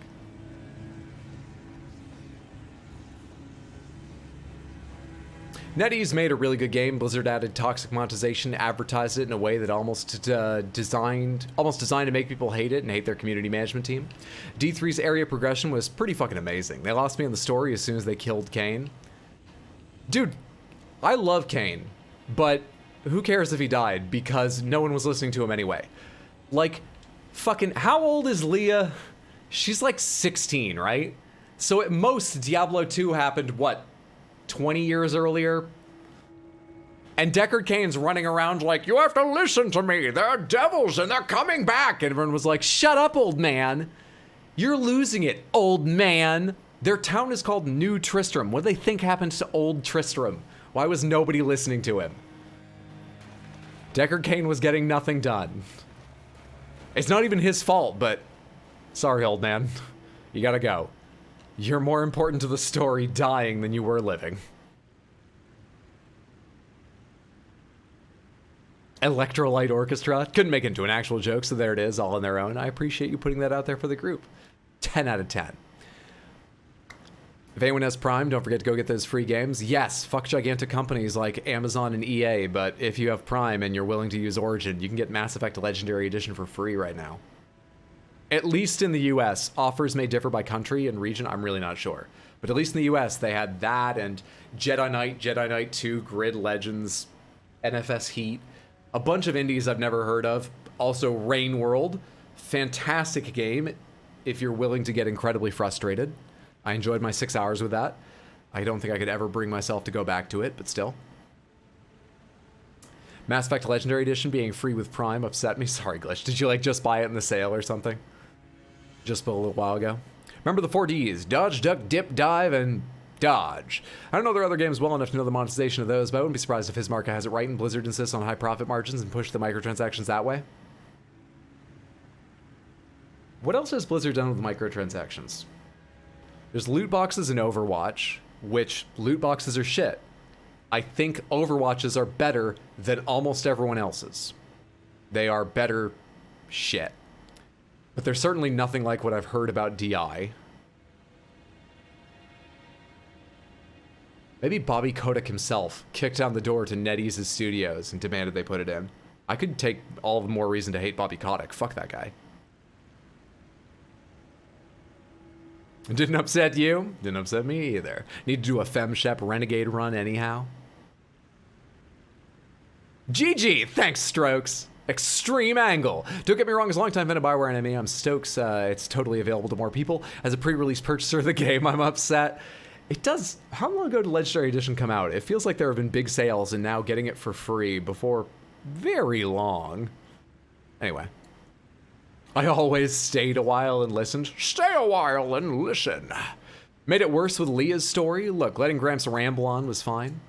NetEase made a really good game. Blizzard added toxic monetization, advertised it in a way that almost designed to make people hate it and hate their community management team. D3's area progression was pretty fucking amazing. They lost me in the story as soon as they killed Kayn. Dude, I love Kayn, but who cares if he died because no one was listening to him anyway. Like, fucking, how old is Leah? She's like 16, right? So at most, Diablo 2 happened, what, 20 years earlier? And Deckard Cain's running around like, you have to listen to me, they're devils and they're coming back. And everyone was like, shut up, old man. You're losing it, old man. Their town is called New Tristram. What do they think happened to old Tristram? Why was nobody listening to him? Deckard Cain was getting nothing done. It's not even his fault, but sorry, old man. You gotta go. You're more important to the story dying than you were living. Electrolyte Orchestra. Couldn't make it into an actual joke, so there it is, all on their own. I appreciate you putting that out there for the group. 10 out of 10. If anyone has Prime, don't forget to go get those free games. Yes, fuck gigantic companies like Amazon and EA, but if you have Prime and you're willing to use Origin, you can get Mass Effect Legendary Edition for free right now. At least in the US. Offers may differ by country and region, I'm really not sure. But at least in the US, they had that and Jedi Knight 2, Grid Legends, NFS Heat, a bunch of indies I've never heard of. Also Rain World, fantastic game if you're willing to get incredibly frustrated. I enjoyed my 6 hours with that. I don't think I could ever bring myself to go back to it, but still. Mass Effect Legendary Edition being free with Prime upset me. Sorry, Glitch. Did you like just buy it in the sale or something? Just a little while ago. Remember the 4Ds. Dodge, duck, dip, dive, and dodge. I don't know their other games well enough to know the monetization of those, but I wouldn't be surprised if his market has it right and Blizzard insists on high profit margins and push the microtransactions that way. What else has Blizzard done with microtransactions? There's loot boxes in Overwatch, which loot boxes are shit. I think Overwatches are better than almost everyone else's. They are better shit. But they're certainly nothing like what I've heard about DI. Maybe Bobby Kotick himself kicked down the door to NetEase's studios and demanded they put it in. I could take all the more reason to hate Bobby Kotick. Fuck that guy. It didn't upset you? Didn't upset me either. Need to do a FemShep Renegade run anyhow? GG! Thanks, Strokes! Extreme Angle. Don't get me wrong, as a long-time fan of Bioware enemy, I'm stoked it's totally available to more people. As a pre-release purchaser of the game, I'm upset. It does... How long ago did Legendary Edition come out? It feels like there have been big sales and now getting it for free before very long. Anyway. I always stayed a while and listened. Stay a while and listen. Made it worse with Leah's story. Look, letting Gramps ramble on was fine.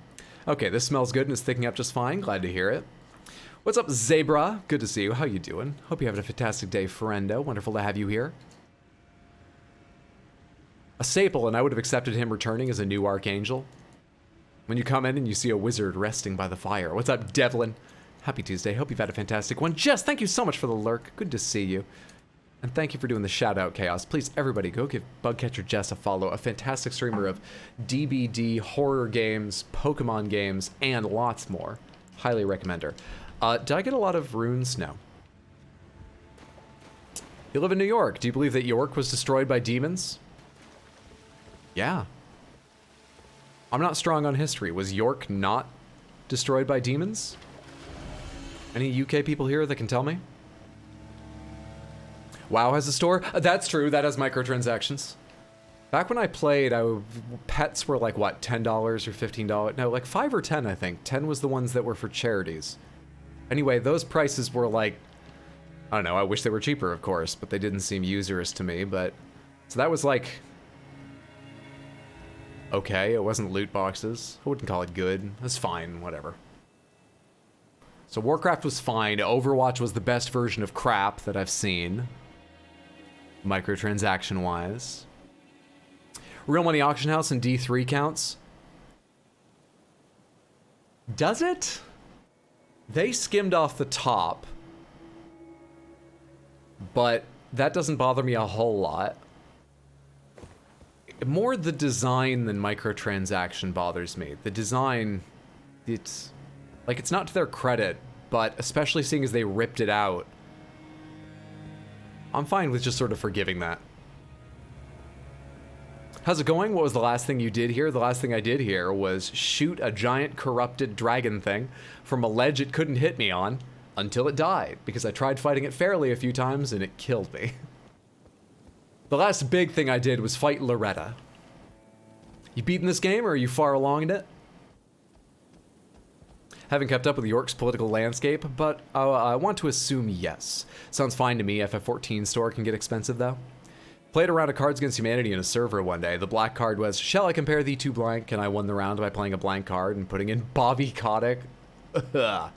Okay, this smells good and is thickening up just fine. Glad to hear it. What's up, Zebra? Good to see you. How you doing? Hope you're having a fantastic day, friendo. Wonderful to have you here. A staple, and I would have accepted him returning as a new Archangel. When you come in and you see a wizard resting by the fire. What's up, Devlin? Happy Tuesday. Hope you've had a fantastic one. Jess, thank you so much for the lurk. Good to see you. And thank you for doing the shout-out, Chaos. Please, everybody, go give Bugcatcher Jess a follow. A fantastic streamer of DBD, horror games, Pokemon games, and lots more. Highly recommend her. Did I get a lot of runes? No. You live in New York. Do you believe that York was destroyed by demons? Yeah. I'm not strong on history. Was York not destroyed by demons? Any UK people here that can tell me? WoW has a store? That's true. That has microtransactions. Back when I played, pets were like, what, $10 or $15? No, like 5 or 10, I think. 10 was the ones that were for charities. Anyway, those prices were like, I don't know, I wish they were cheaper, of course, but they didn't seem usurious to me, but... So that was like... Okay, it wasn't loot boxes. I wouldn't call it good. It was fine, whatever. So Warcraft was fine. Overwatch was the best version of crap that I've seen. Microtransaction-wise. Real Money Auction House and D3 counts. Does it? They skimmed off the top. But that doesn't bother me a whole lot. More the design than microtransaction bothers me. The design, it's not to their credit, but especially seeing as they ripped it out, I'm fine with just sort of forgiving that. How's it going? What was the last thing you did here? The last thing I did here was shoot a giant corrupted dragon thing from a ledge it couldn't hit me on until it died, because I tried fighting it fairly a few times and it killed me. The last big thing I did was fight Loretta. You beaten this game, or are you far along in it? Haven't kept up with York's political landscape, but I want to assume yes. Sounds fine to me. FF14 store can get expensive, though. Played a round of Cards Against Humanity in a server one day. The black card was, shall I compare thee to blank? And I won the round by playing a blank card and putting in Bobby Kotick. That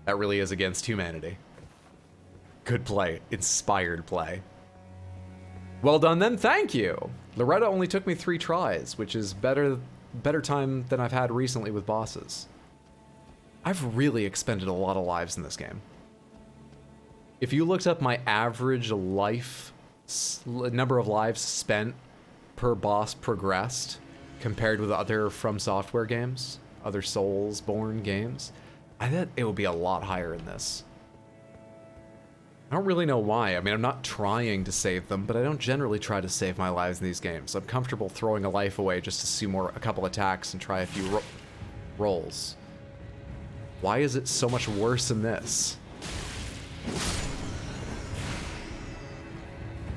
really is against humanity. Good play. Inspired play. Well done then, thank you! Loretta only took me 3 tries, which is better time than I've had recently with bosses. I've really expended a lot of lives in this game. If you looked up my average number of lives spent per boss progressed, compared with other From Software games, other Soulsborne games, I bet it would be a lot higher in this. I don't really know why. I mean, I'm not trying to save them, but I don't generally try to save my lives in these games. I'm comfortable throwing a life away just to see a couple attacks and try a few rolls. Why is it so much worse in this?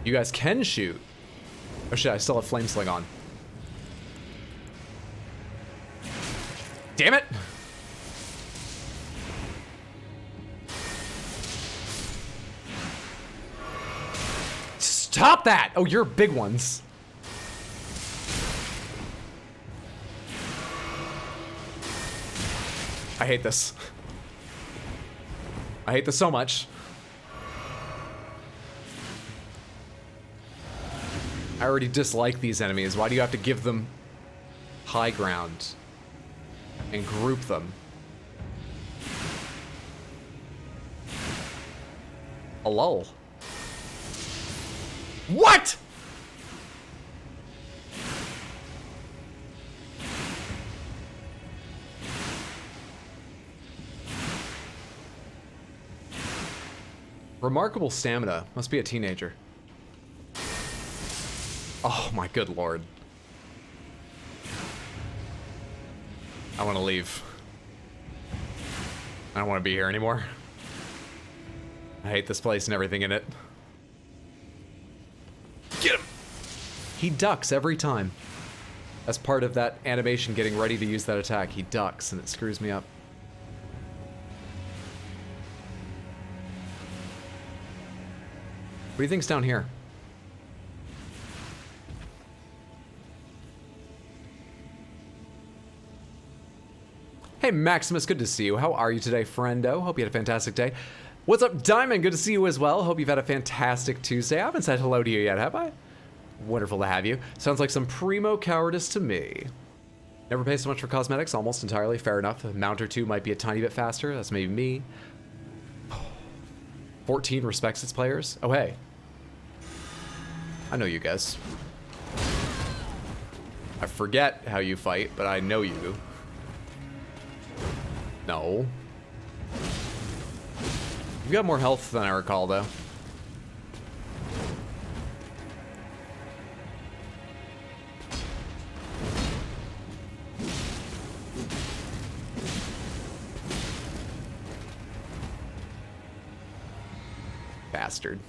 You guys can shoot. Oh shit, I still have Flame Sling on. Damn it! Stop that! Oh, you're big ones. I hate this. I hate this so much. I already dislike these enemies. Why do you have to give them high ground and group them? A lull. What? Remarkable stamina. Must be a teenager. Oh my good lord. I want to leave. I don't want to be here anymore. I hate this place and everything in it. Get him! He ducks every time. As part of that animation getting ready to use that attack, he ducks and it screws me up. What do you think's down here? Hey Maximus, good to see you. How are you today, friendo? Hope you had a fantastic day. What's up, Diamond? Good to see you as well. Hope you've had a fantastic Tuesday. I haven't said hello to you yet, have I? Wonderful to have you. Sounds like some primo cowardice to me. Never pay so much for cosmetics, almost entirely. Fair enough. A mount or two might be a tiny bit faster. That's maybe me. 14 respects its players. Oh, hey. I know you guys. I forget how you fight, but I know you. No. You've got more health than I recall, though. Bastard.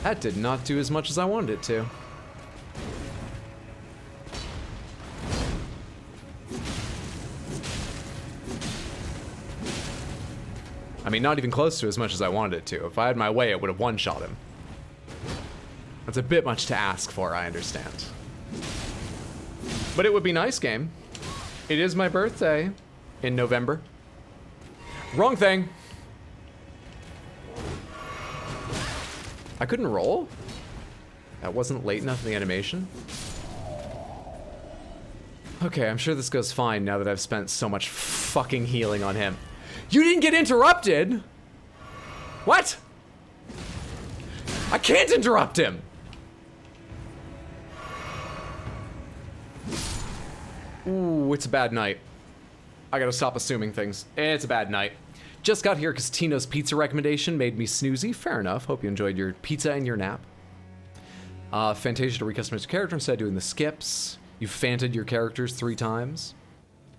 That did not do as much as I wanted it to. I mean, not even close to as much as I wanted it to. If I had my way, it would have one-shot him. That's a bit much to ask for, I understand. But it would be nice, game. It is my birthday in November. Wrong thing. I couldn't roll? That wasn't late enough in the animation? Okay, I'm sure this goes fine now that I've spent so much fucking healing on him. You didn't get interrupted? What? I can't interrupt him! Ooh, it's a bad night. I gotta stop assuming things. It's a bad night. Just got here because Tino's pizza recommendation made me snoozy. Fair enough. Hope you enjoyed your pizza and your nap. Fantasia to recustomize your character instead of doing the skips. You've fanted your characters 3 times.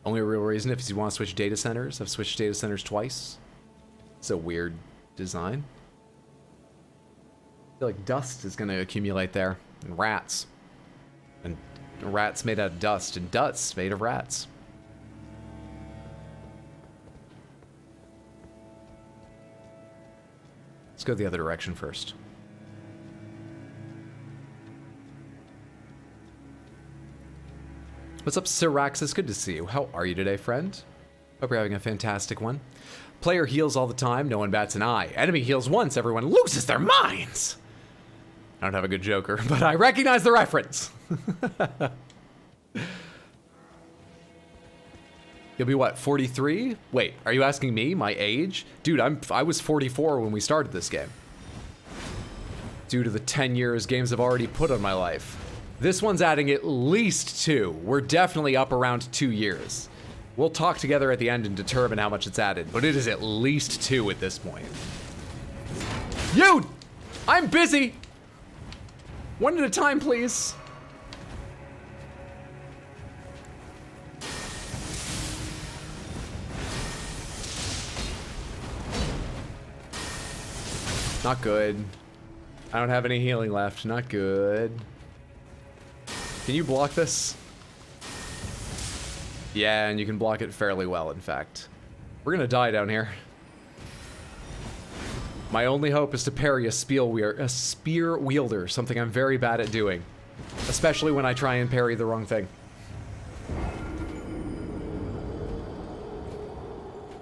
Only real reason if you want to switch data centers. I've switched data centers twice. It's a weird design. I feel like dust is going to accumulate there. And rats. And rats made out of dust. And dust made of rats. Let's go the other direction first. What's up, Syraxis? Good to see you. How are you today, friend? Hope you're having a fantastic one. Player heals all the time, no one bats an eye. Enemy heals once, everyone loses their minds! I don't have a good Joker, but I recognize the reference. You'll be what, 43? Wait, are you asking me my age? Dude, I was 44 when we started this game. Due to the 10 years games have already put on my life. This one's adding at least 2. We're definitely up around 2 years. We'll talk together at the end and determine how much it's added, but it is at least 2 at this point. You! I'm busy! One at a time, please. Not good. I don't have any healing left. Not good. Can you block this? Yeah, and you can block it fairly well, in fact. We're gonna die down here. My only hope is to parry a spear wielder, something I'm very bad at doing. Especially when I try and parry the wrong thing.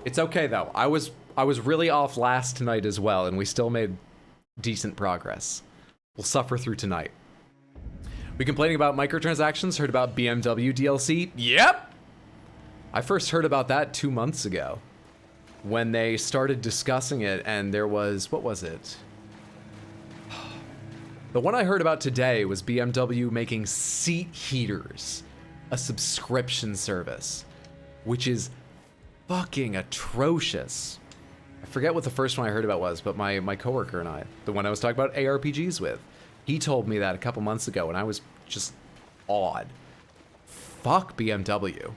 It's okay though. I was really off last night as well, and we still made decent progress. We'll suffer through tonight. We complaining about microtransactions? Heard about BMW DLC? Yep! I first heard about that 2 months ago. When they started discussing it, and there was, what was it? The one I heard about today was BMW making seat heaters a subscription service, which is fucking atrocious. I forget what the first one I heard about was, but my coworker and I, the one I was talking about ARPGs with, he told me that a couple months ago, and I was just awed. Fuck BMW.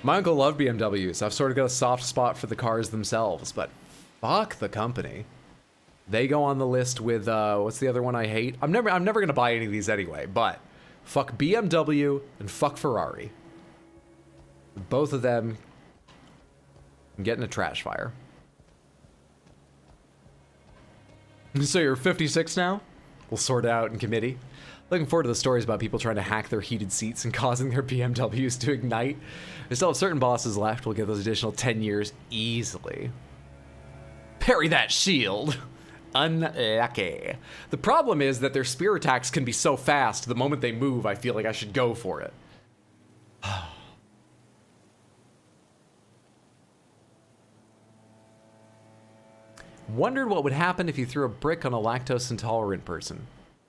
My uncle loved BMWs. I've sort of got a soft spot for the cars themselves, but fuck the company. They go on the list with, what's the other one I hate? I'm never gonna buy any of these anyway, but fuck BMW and fuck Ferrari. Both of them can get in a trash fire. So you're 56 now? We'll sort it out in committee. Looking forward to the stories about people trying to hack their heated seats and causing their BMWs to ignite. We still have certain bosses left. We'll get those additional 10 years easily. Parry that shield. Unlucky. The problem is that their spear attacks can be so fast, the moment they move, I feel like I should go for it. Wondered what would happen if you threw a brick on a lactose intolerant person.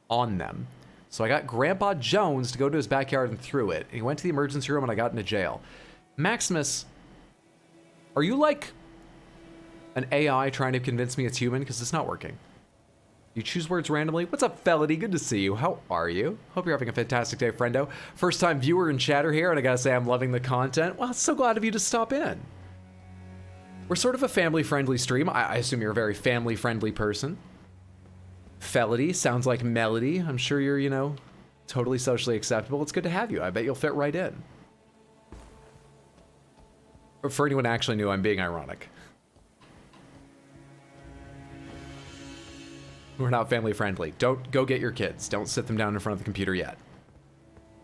On them. So I got Grandpa Jones to go to his backyard and threw it. He went to the emergency room and I got into jail. Maximus, are you like an AI trying to convince me it's human? Because it's not working. You choose words randomly. What's up, Felony? Good to see you. How are you? Hope you're having a fantastic day, friendo. First time viewer and chatter here, and I gotta say I'm loving the content. Well, so glad of you to stop in. We're sort of a family-friendly stream. I assume you're a very family-friendly person. Felony sounds like melody. I'm sure you're, you know, totally socially acceptable. It's good to have you. I bet you'll fit right in. But for anyone actually new, I'm being ironic. We're not family-friendly. Don't go get your kids. Don't sit them down in front of the computer yet.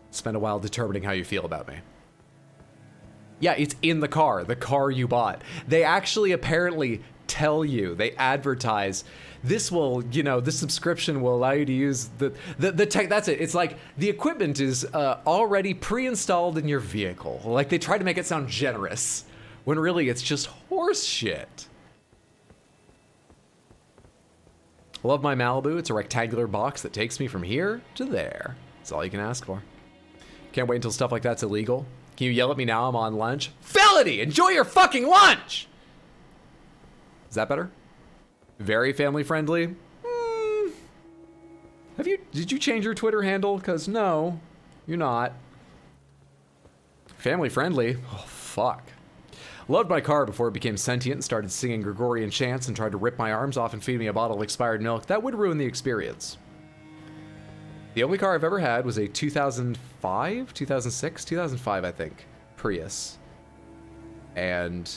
Spend a while determining how you feel about me. Yeah, it's in the car you bought. They actually apparently tell you, they advertise, this will, you know, this subscription will allow you to use the tech. That's it. It's like the equipment is already pre-installed in your vehicle. Like they try to make it sound generous, when really it's just horse shit. Love my Malibu. It's a rectangular box that takes me from here to there. That's all you can ask for. Can't wait until stuff like that's illegal. Can you yell at me now? I'm on lunch. Felony! Enjoy your fucking lunch! Is that better? Very family friendly? Did you change your Twitter handle? Because no, you're not. Family friendly? Oh, fuck. Loved my car before it became sentient and started singing Gregorian chants and tried to rip my arms off and feed me a bottle of expired milk. That would ruin the experience. The only car I've ever had was a 2005, 2006, 2005, I think, Prius. And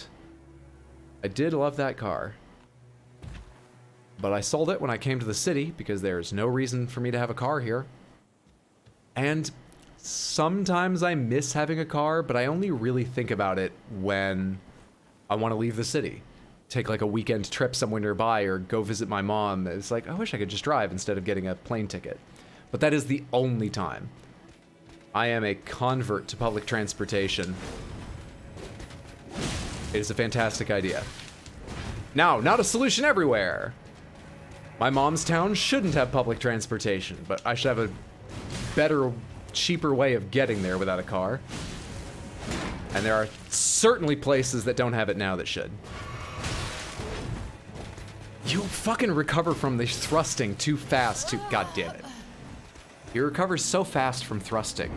I did love that car. But I sold it when I came to the city because there's no reason for me to have a car here. And sometimes I miss having a car, but I only really think about it when I want to leave the city. Take like a weekend trip somewhere nearby or go visit my mom. It's like, I wish I could just drive instead of getting a plane ticket. But that is the only time. I am a convert to public transportation. It is a fantastic idea. Now, not a solution everywhere. My mom's town shouldn't have public transportation, but I should have a better, cheaper way of getting there without a car. And there are certainly places that don't have it now that should. You fucking recover from the thrusting too fast to... God damn it. You recover so fast from thrusting.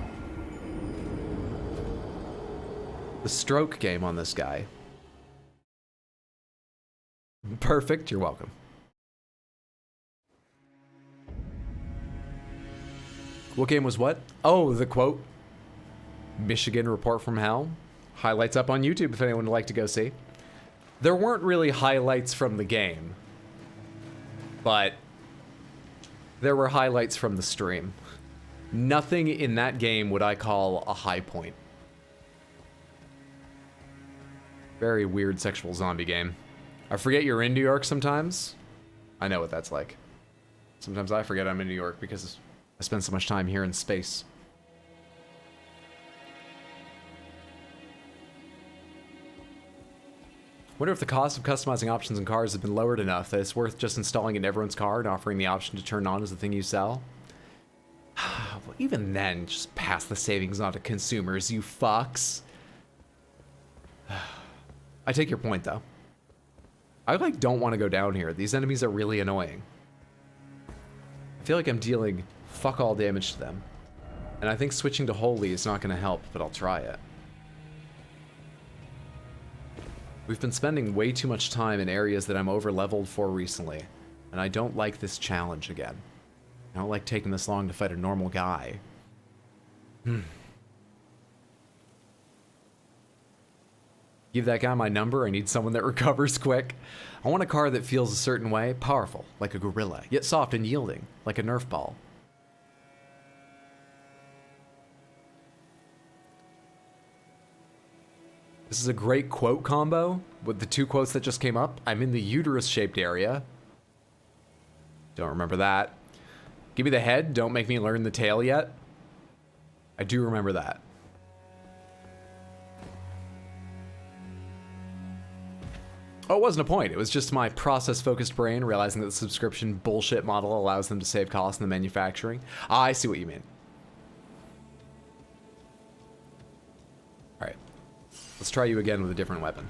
The stroke game on this guy. Perfect, you're welcome. What game was what? Oh, the quote. Michigan Report from Hell. Highlights up on YouTube if anyone would like to go see. There weren't really highlights from the game, but there were highlights from the stream. Nothing in that game would I call a high point. Very weird sexual zombie game. I forget you're in New York sometimes. I know what that's like. Sometimes I forget I'm in New York because I spend so much time here in space. Wonder if the cost of customizing options in cars has been lowered enough that it's worth just installing it in everyone's car and offering the option to turn on as the thing you sell. Well, even then, just pass the savings on to consumers, you fucks. I take your point, though. I, like, don't want to go down here. These enemies are really annoying. I feel like I'm dealing fuck all damage to them. And I think switching to Holy is not going to help, but I'll try it. We've been spending way too much time in areas that I'm over-leveled for recently, and I don't like this challenge again. I don't like taking this long to fight a normal guy. Give that guy my number. I need someone that recovers quick. I want a car that feels a certain way, powerful, like a gorilla, yet soft and yielding, like a Nerf ball. This is a great quote combo with the two quotes that just came up. I'm in the uterus-shaped area. Don't remember that. Give me the head, don't make me learn the tail yet. I do remember that. Oh, it wasn't a point. It was just my process-focused brain realizing that the subscription bullshit model allows them to save costs in the manufacturing. Ah, I see what you mean. All right. Let's try you again with a different weapon.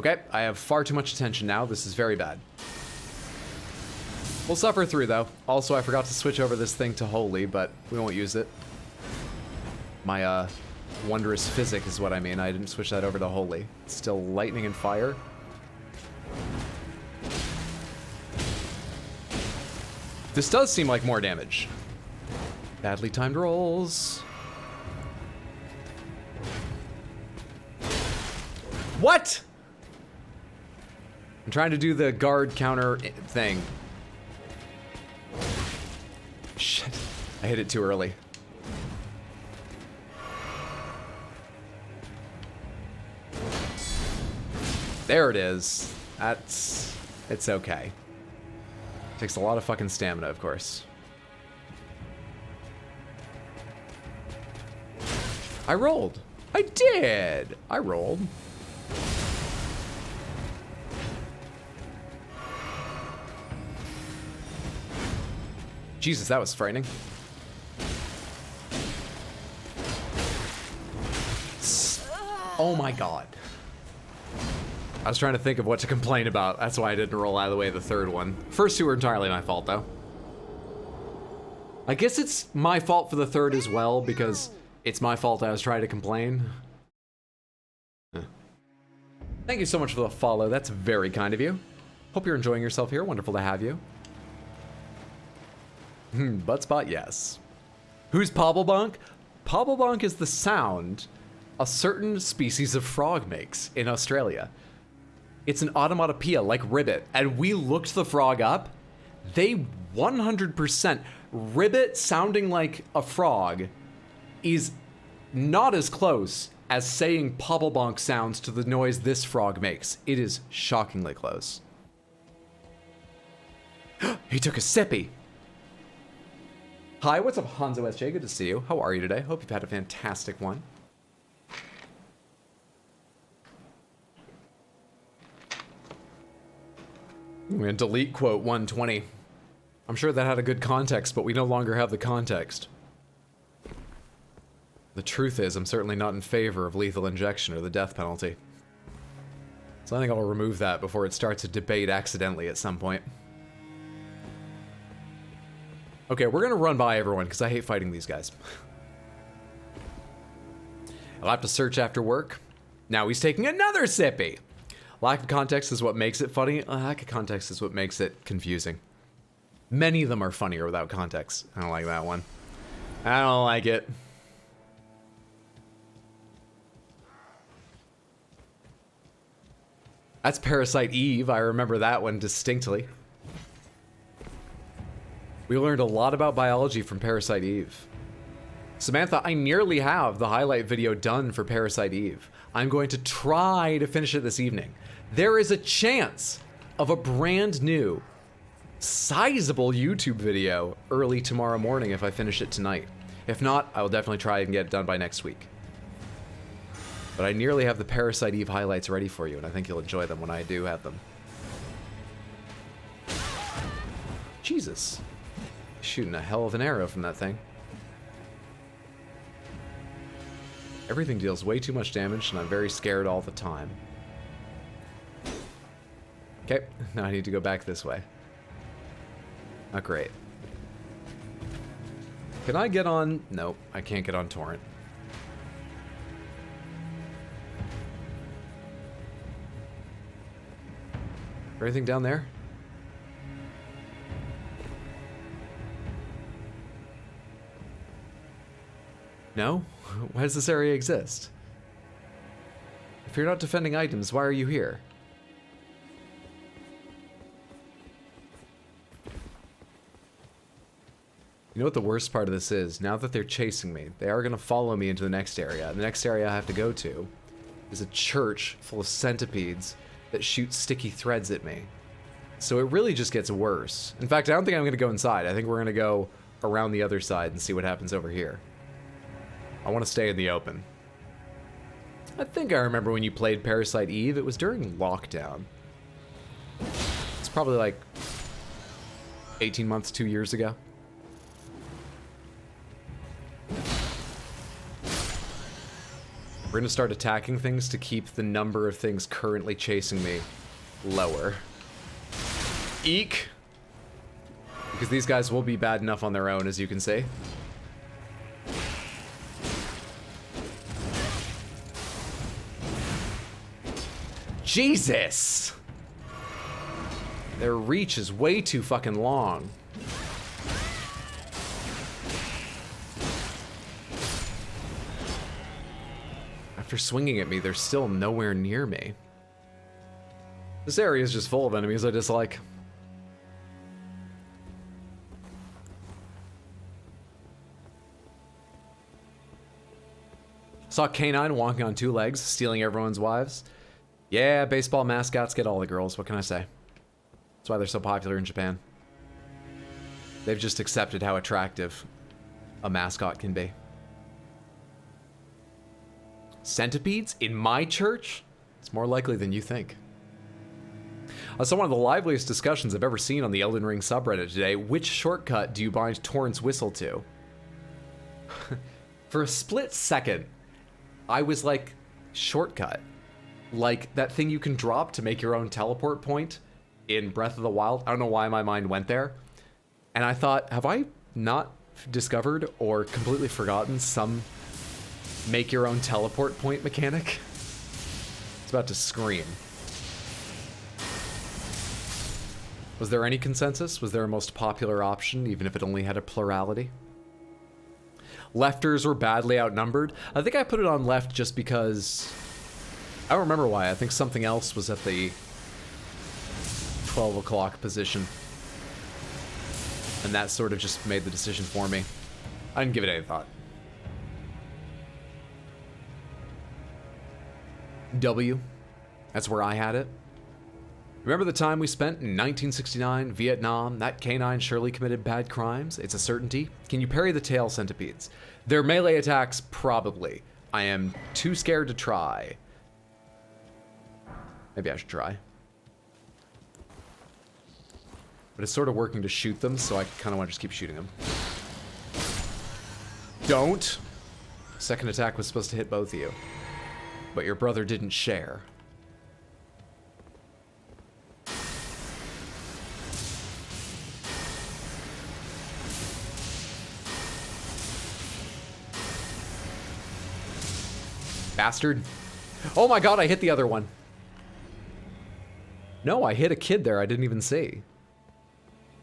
Okay, I have far too much attention now. This is very bad. We'll suffer through, though. Also, I forgot to switch over this thing to Holy, but we won't use it. My, wondrous physic is what I mean. I didn't switch that over to Holy. It's still lightning and fire. This does seem like more damage. Badly timed rolls. What? I'm trying to do the guard counter thing. Shit. I hit it too early. There it is. It's okay. Takes a lot of fucking stamina, of course. I rolled. I did. I rolled. Jesus, that was frightening. Oh my god. I was trying to think of what to complain about. That's why I didn't roll out of the way the third one. First two were entirely my fault, though. I guess it's my fault for the third as well, because it's my fault I was trying to complain. Thank you so much for the follow. That's very kind of you. Hope you're enjoying yourself here. Wonderful to have you. Butt spot, yes. Who's Pobblebonk? Pobblebonk is the sound a certain species of frog makes in Australia. It's an onomatopoeia like ribbit, and we looked the frog up. They 100% ribbit sounding like a frog is not as close as saying Pobblebonk sounds to the noise this frog makes. It is shockingly close. He took a sippy. Hi, what's up, Hanzo SJ? Good to see you. How are you today? Hope you've had a fantastic one. I'm gonna delete quote 120. I'm sure that had a good context, but we no longer have the context. The truth is, I'm certainly not in favor of lethal injection or the death penalty. So I think I'll remove that before it starts a debate accidentally at some point. Okay, we're gonna run by everyone, because I hate fighting these guys. I'll have to search after work. Now he's taking another sippy! Lack of context is what makes it funny. Lack of context is what makes it confusing. Many of them are funnier without context. I don't like that one. I don't like it. That's Parasite Eve. I remember that one distinctly. We learned a lot about biology from Parasite Eve. Samantha, I nearly have the highlight video done for Parasite Eve. I'm going to try to finish it this evening. There is a chance of a brand new, sizable YouTube video early tomorrow morning if I finish it tonight. If not, I will definitely try and get it done by next week. But I nearly have the Parasite Eve highlights ready for you, and I think you'll enjoy them when I do have them. Jesus. Shooting a hell of an arrow from that thing. Everything deals way too much damage, and I'm very scared all the time. Okay, now I need to go back this way. Not great. Can I get on? Nope, I can't get on Torrent. Anything down there? No? Why does this area exist? If you're not defending items, why are you here? You know what the worst part of this is? Now that they're chasing me, they are going to follow me into the next area. The next area I have to go to is a church full of centipedes that shoot sticky threads at me. So it really just gets worse. In fact, I don't think I'm going to go inside. I think we're going to go around the other side and see what happens over here. I want to stay in the open. I think I remember when you played Parasite Eve. It was during lockdown. It's probably like 18 months, 2 years ago. We're going to start attacking things to keep the number of things currently chasing me lower. Eek! Because these guys will be bad enough on their own, as you can see. Jesus! Their reach is way too fucking long. After swinging at me, they're still nowhere near me. This area is just full of enemies I dislike. Saw K9 walking on 2 legs, stealing everyone's wives. Yeah, baseball mascots get all the girls, what can I say? That's why they're so popular in Japan. They've just accepted how attractive a mascot can be. Centipedes in my church? It's more likely than you think. I saw one of the liveliest discussions I've ever seen on the Elden Ring subreddit today. Which shortcut do you bind Torrent's whistle to? For a split second, I was like, shortcut? Like that thing you can drop to make your own teleport point in Breath of the Wild? I don't know why my mind went there. And I thought, have I not discovered or completely forgotten some make your own teleport point mechanic? It's about to scream. Was there any consensus? Was there a most popular option, even if it only had a plurality? Lefters were badly outnumbered. I think I put it on left just because... I don't remember why. I think something else was at the 12 o'clock position. And that sort of just made the decision for me. I didn't give it any thought. W. That's where I had it. Remember the time we spent in 1969, Vietnam? That canine surely committed bad crimes. It's a certainty. Can you parry the tail centipedes? Their melee attacks, probably. I am too scared to try. Maybe I should try. But it's sort of working to shoot them, so I kind of want to just keep shooting them. Don't! Second attack was supposed to hit both of you. But your brother didn't share. Bastard. Oh my god, I hit the other one. No, I hit a kid there I didn't even see.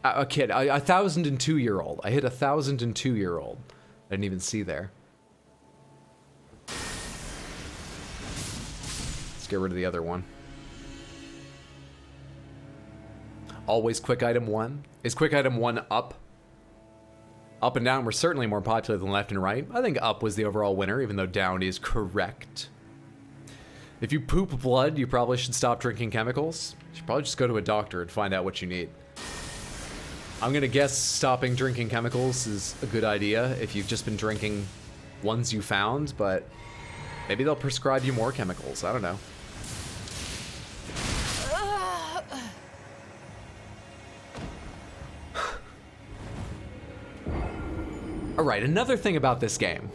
A kid, a 1,002-year-old. I hit a 1,002-year-old. I didn't even see there. Let's get rid of the other one. Always quick item 1. Is quick item 1 up? Up and down were certainly more popular than left and right. I think up was the overall winner, even though down is correct. If you poop blood, you probably should stop drinking chemicals. You should probably just go to a doctor and find out what you need. I'm gonna guess stopping drinking chemicals is a good idea if you've just been drinking ones you found, but maybe they'll prescribe you more chemicals. I don't know. Alright, another thing about this game.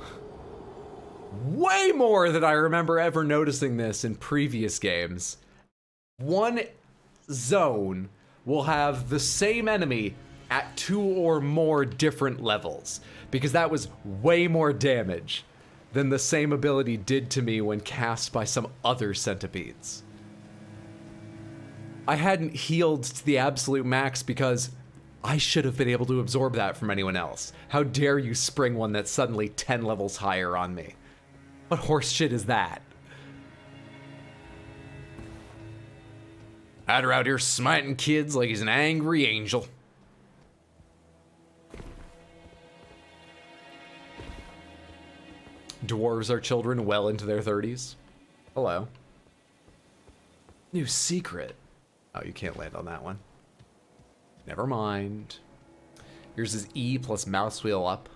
way more than I remember ever noticing this in previous games. One zone will have the same enemy at 2 or more different levels, because that was way more damage than the same ability did to me when cast by some other centipedes. I hadn't healed to the absolute max because I should have been able to absorb that from anyone else. How dare you spring one that's suddenly 10 levels higher on me? What horse shit is that? Adder out here smiting kids like he's an angry angel. Dwarves are children well into their 30s. Hello. New secret. Oh, you can't land on that one. Never mind. Yours is E plus mouse wheel up.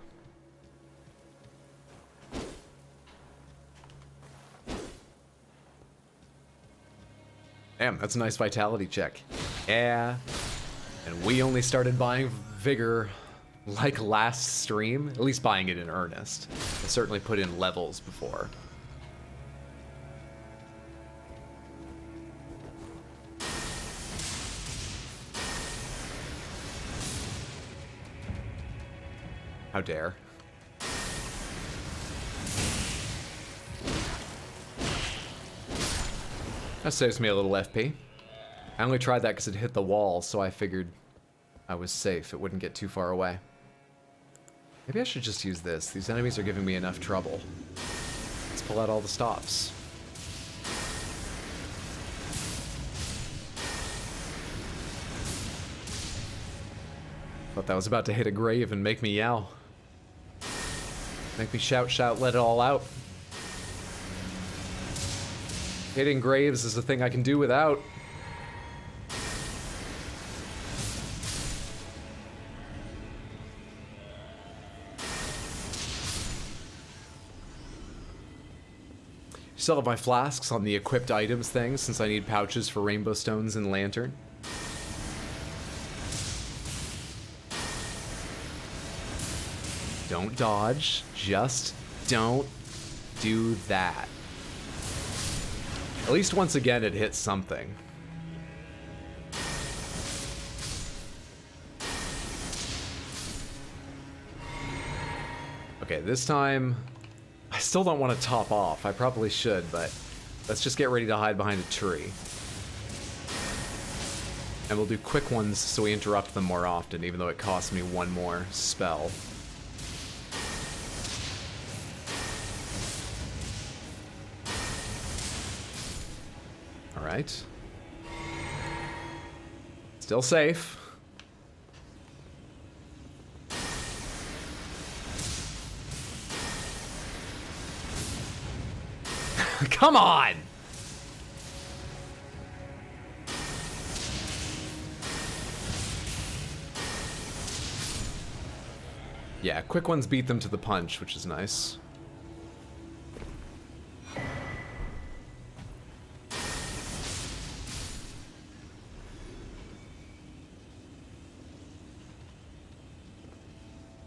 Damn, that's a nice vitality check. Yeah. And we only started buying Vigor like last stream, at least buying it in earnest. I certainly put in levels before. How dare. That saves me a little FP. I only tried that because it hit the wall, so I figured I was safe. It wouldn't get too far away. Maybe I should just use this. These enemies are giving me enough trouble. Let's pull out all the stops. Thought that was about to hit a grave and make me yell. Make me shout, shout, let it all out. Hitting graves is a thing I can do without. Still have my flasks on the equipped items thing, since I need pouches for rainbow stones and lantern. Don't dodge, just don't do that. At least once again it hits something. Okay, this time I still don't want to top off. I probably should, but let's just get ready to hide behind a tree. And we'll do quick ones so we interrupt them more often, even though it costs me one more spell. Alright. Still safe. Come on! Yeah, quick ones beat them to the punch, which is nice.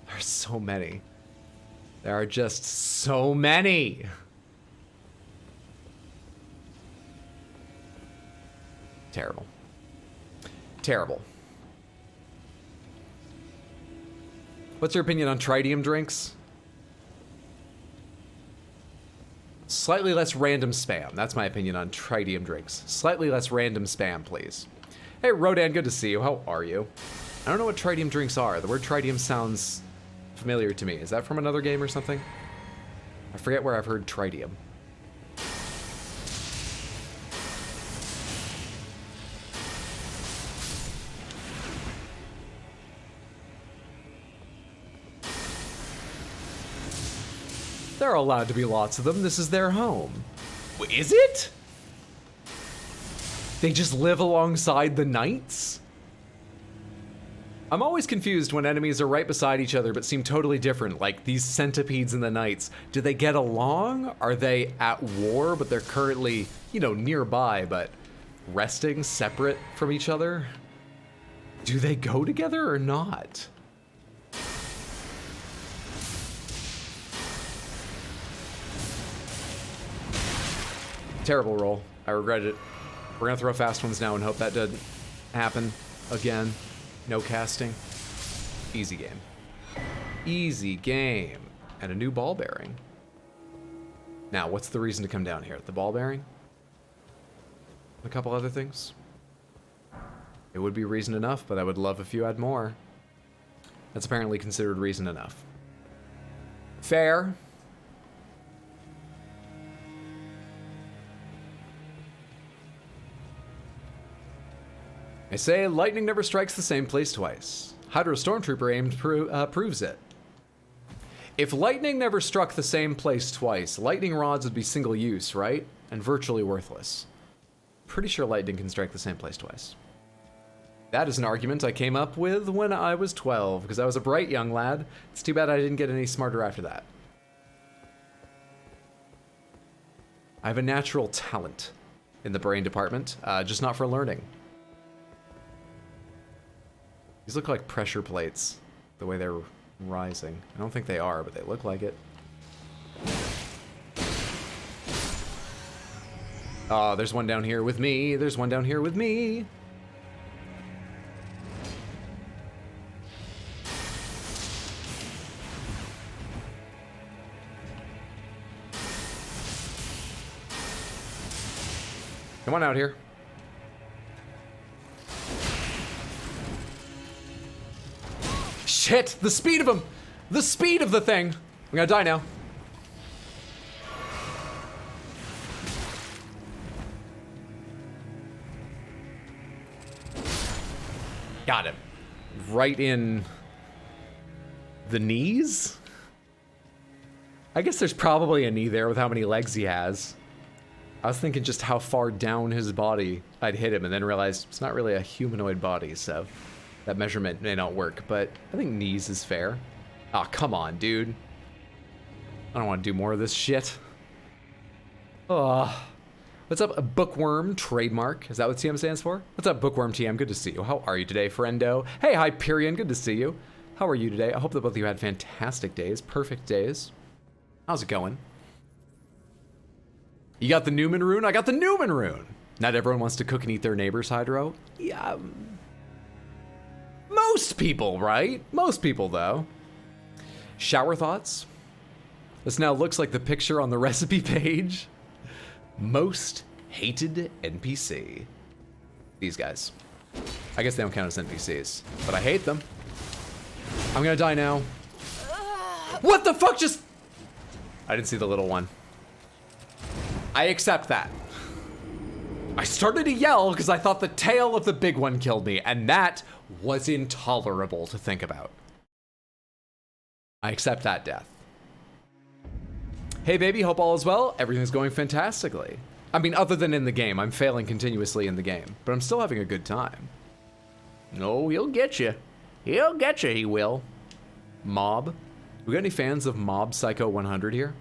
There's so many. There are just so many! Terrible. Terrible. What's your opinion on tritium drinks? Slightly less random spam. That's my opinion on tritium drinks. Slightly less random spam, please. Hey, Rodan, good to see you. How are you? I don't know what tritium drinks are. The word tritium sounds familiar to me. Is that from another game or something? I forget where I've heard tritium. There are allowed to be lots of them. This is their home. Is it? They just live alongside the knights? I'm always confused when enemies are right beside each other but seem totally different, like these centipedes and the knights. Do they get along? Are they at war, but they're currently, you know, nearby, but resting separate from each other? Do they go together or not? Terrible roll. I regret it. We're gonna throw fast ones now and hope that doesn't happen again. No casting. Easy game. Easy game. And a new ball bearing. Now, what's the reason to come down here? The ball bearing? A couple other things? It would be reason enough, but I would love if you had more. That's apparently considered reason enough. Fair. They say lightning never strikes the same place twice. Hydro Stormtrooper aim proves it. If lightning never struck the same place twice, lightning rods would be single use, right? And virtually worthless. Pretty sure lightning can strike the same place twice. That is an argument I came up with when I was 12, because I was a bright young lad. It's too bad I didn't get any smarter after that. I have a natural talent in the brain department, just not for learning. These look like pressure plates, the way they're rising. I don't think they are, but they look like it. Oh, there's one down here with me. There's one down here with me. Come on out here. Shit! The speed of him! The speed of the thing! I'm gonna die now. Got him. Right in the knees? I guess there's probably a knee there with how many legs he has. I was thinking just how far down his body I'd hit him and then realized it's not really a humanoid body, so that measurement may not work, but I think knees is fair. Aw, come on, dude. I don't want to do more of this shit. What's up, a Bookworm Trademark? Is that what TM stands for? What's up, Bookworm TM? Good to see you. How are you today, friendo? Hey, Hyperion, good to see you. How are you today? I hope that both of you had fantastic days, perfect days. How's it going? You got the Newman rune? I got the Newman rune. Not everyone wants to cook and eat their neighbor's hydro. Yeah. Most people, right? Most people, though. Shower thoughts? This now looks like the picture on the recipe page. Most hated NPC. These guys. I guess they don't count as NPCs, but I hate them. I'm gonna die now. What the fuck just... I didn't see the little one. I accept that. I started to yell because I thought the tail of the big one killed me, and that was intolerable to think about. I accept that death. Hey baby, hope all is well. Everything's going fantastically. I mean, other than in the game. I'm failing continuously in the game, but I'm still having a good time. No, he'll get you. He'll get you, he will. Mob. We got any fans of Mob Psycho 100 here?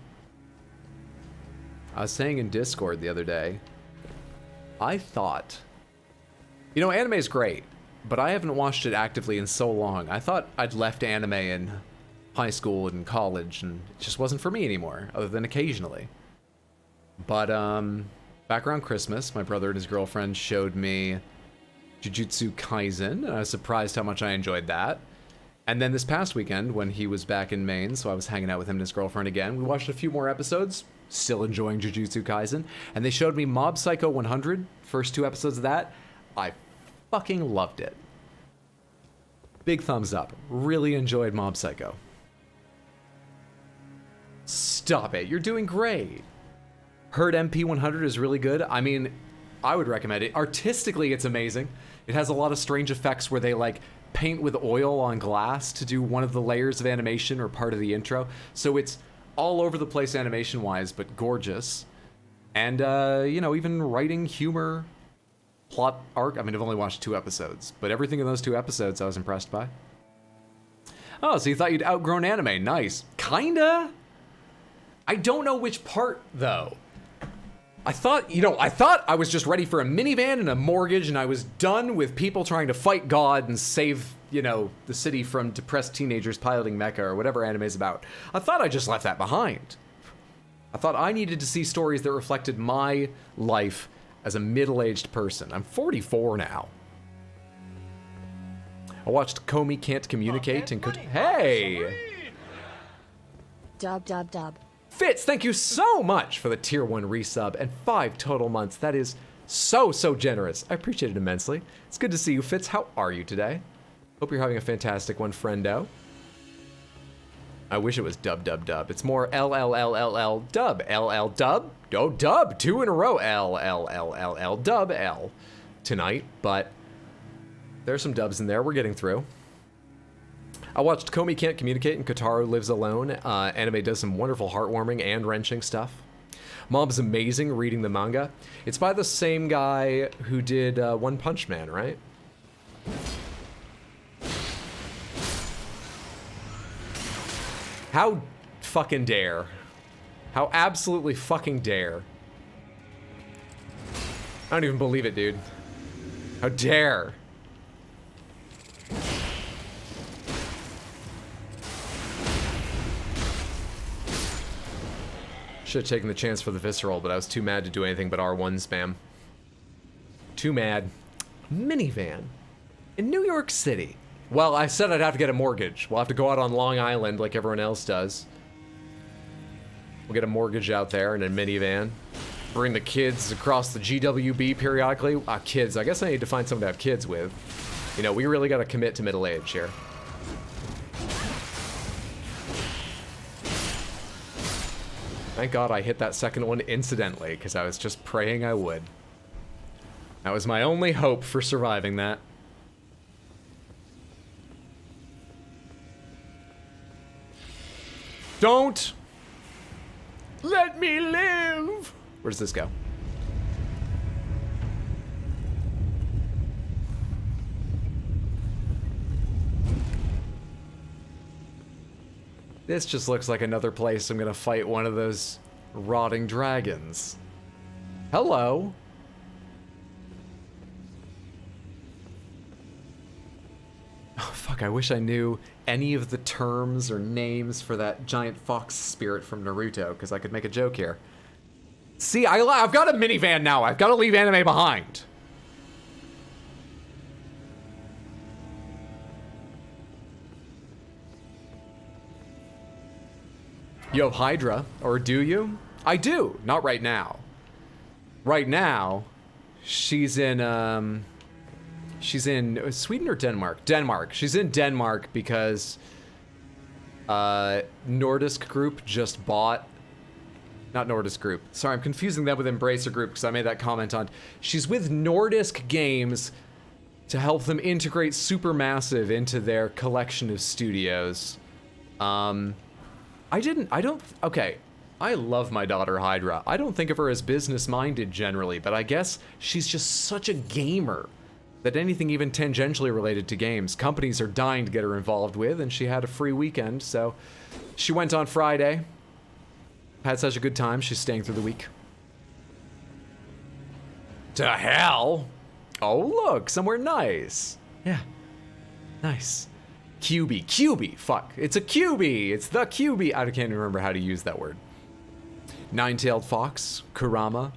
I was saying in Discord the other day, I thought, you know, anime is great, but I haven't watched it actively in so long. I thought I'd left anime in high school and college, and it just wasn't for me anymore, other than occasionally. But back around Christmas, my brother and his girlfriend showed me Jujutsu Kaisen, and I was surprised how much I enjoyed that. And then this past weekend, when he was back in Maine, so I was hanging out with him and his girlfriend again, we watched a few more episodes, still enjoying Jujutsu Kaisen, and they showed me Mob Psycho 100, first 2 episodes of that. I fucking loved it. Big thumbs up. Really enjoyed Mob Psycho. Stop it, you're doing great. Heard MP 100 is really good. I mean, I would recommend it. Artistically, it's amazing. It has a lot of strange effects where they like paint with oil on glass to do one of the layers of animation or part of the intro. So it's all over the place animation-wise, but gorgeous. And, you know, even writing, humor, plot arc. I mean, I've only watched 2 episodes, but everything in those 2 episodes I was impressed by. Oh, so you thought you'd outgrown anime. Nice. Kinda. I don't know which part, though. I thought I was just ready for a minivan and a mortgage, and I was done with people trying to fight God and save, you know, the city from depressed teenagers piloting mecha or whatever anime is about. I thought I just left that behind. I thought I needed to see stories that reflected my life as a middle-aged person. I'm 44 now. I watched Comey Can't Communicate and could. Hey! Dub dub dub. Fitz, thank you so much for the tier 1 resub and 5 total months. That is so generous. I appreciate it immensely. It's good to see you, Fitz. How are you today? Hope you're having a fantastic one, friendo. I wish it was dub dub dub. It's more LLLLL dub. LL dub? Oh, dub. 2 in a row. LLLLL dub L tonight, but there's some dubs in there. We're getting through. I watched Comey Can't Communicate and Kotaro Lives Alone. Anime does some wonderful heartwarming and wrenching stuff. Mom's amazing reading the manga. It's by the same guy who did One Punch Man, right? How fucking dare. How absolutely fucking dare. I don't even believe it, dude. How dare. Should have taken the chance for the visceral, but I was too mad to do anything but R1 spam. Too mad. Minivan. In New York City. Well, I said I'd have to get a mortgage. We'll have to go out on Long Island like everyone else does. We'll get a mortgage out there in a minivan. Bring the kids across the GWB periodically. Kids. I guess I need to find someone to have kids with. You know, we really got to commit to middle age here. Thank God I hit that second one incidentally, because I was just praying I would. That was my only hope for surviving that. Don't let me live! Where does this go? This just looks like another place I'm gonna fight one of those rotting dragons. Hello. Oh, fuck, I wish I knew any of the terms or names for that giant fox spirit from Naruto, because I could make a joke here. See, I've got a minivan now. I've got to leave anime behind. You have Hydra, or do you? I do. Not right now. Right now, she's in Sweden or Denmark? Denmark. She's in Denmark because Nordisk Group just bought... Not Nordisk Group. Sorry, I'm confusing that with Embracer Group because I made that comment on... She's with Nordisk Games to help them integrate Supermassive into their collection of studios. Okay, I love my daughter Hydra. I don't think of her as business-minded generally, but I guess she's just such a gamer that anything even tangentially related to games, companies are dying to get her involved with, and she had a free weekend, so she went on Friday. Had such a good time, she's staying through the week. To hell! Oh, look, somewhere nice. Yeah, nice. QB, fuck. It's a QB, it's the QB. I can't even remember how to use that word. Nine-tailed fox, Kurama.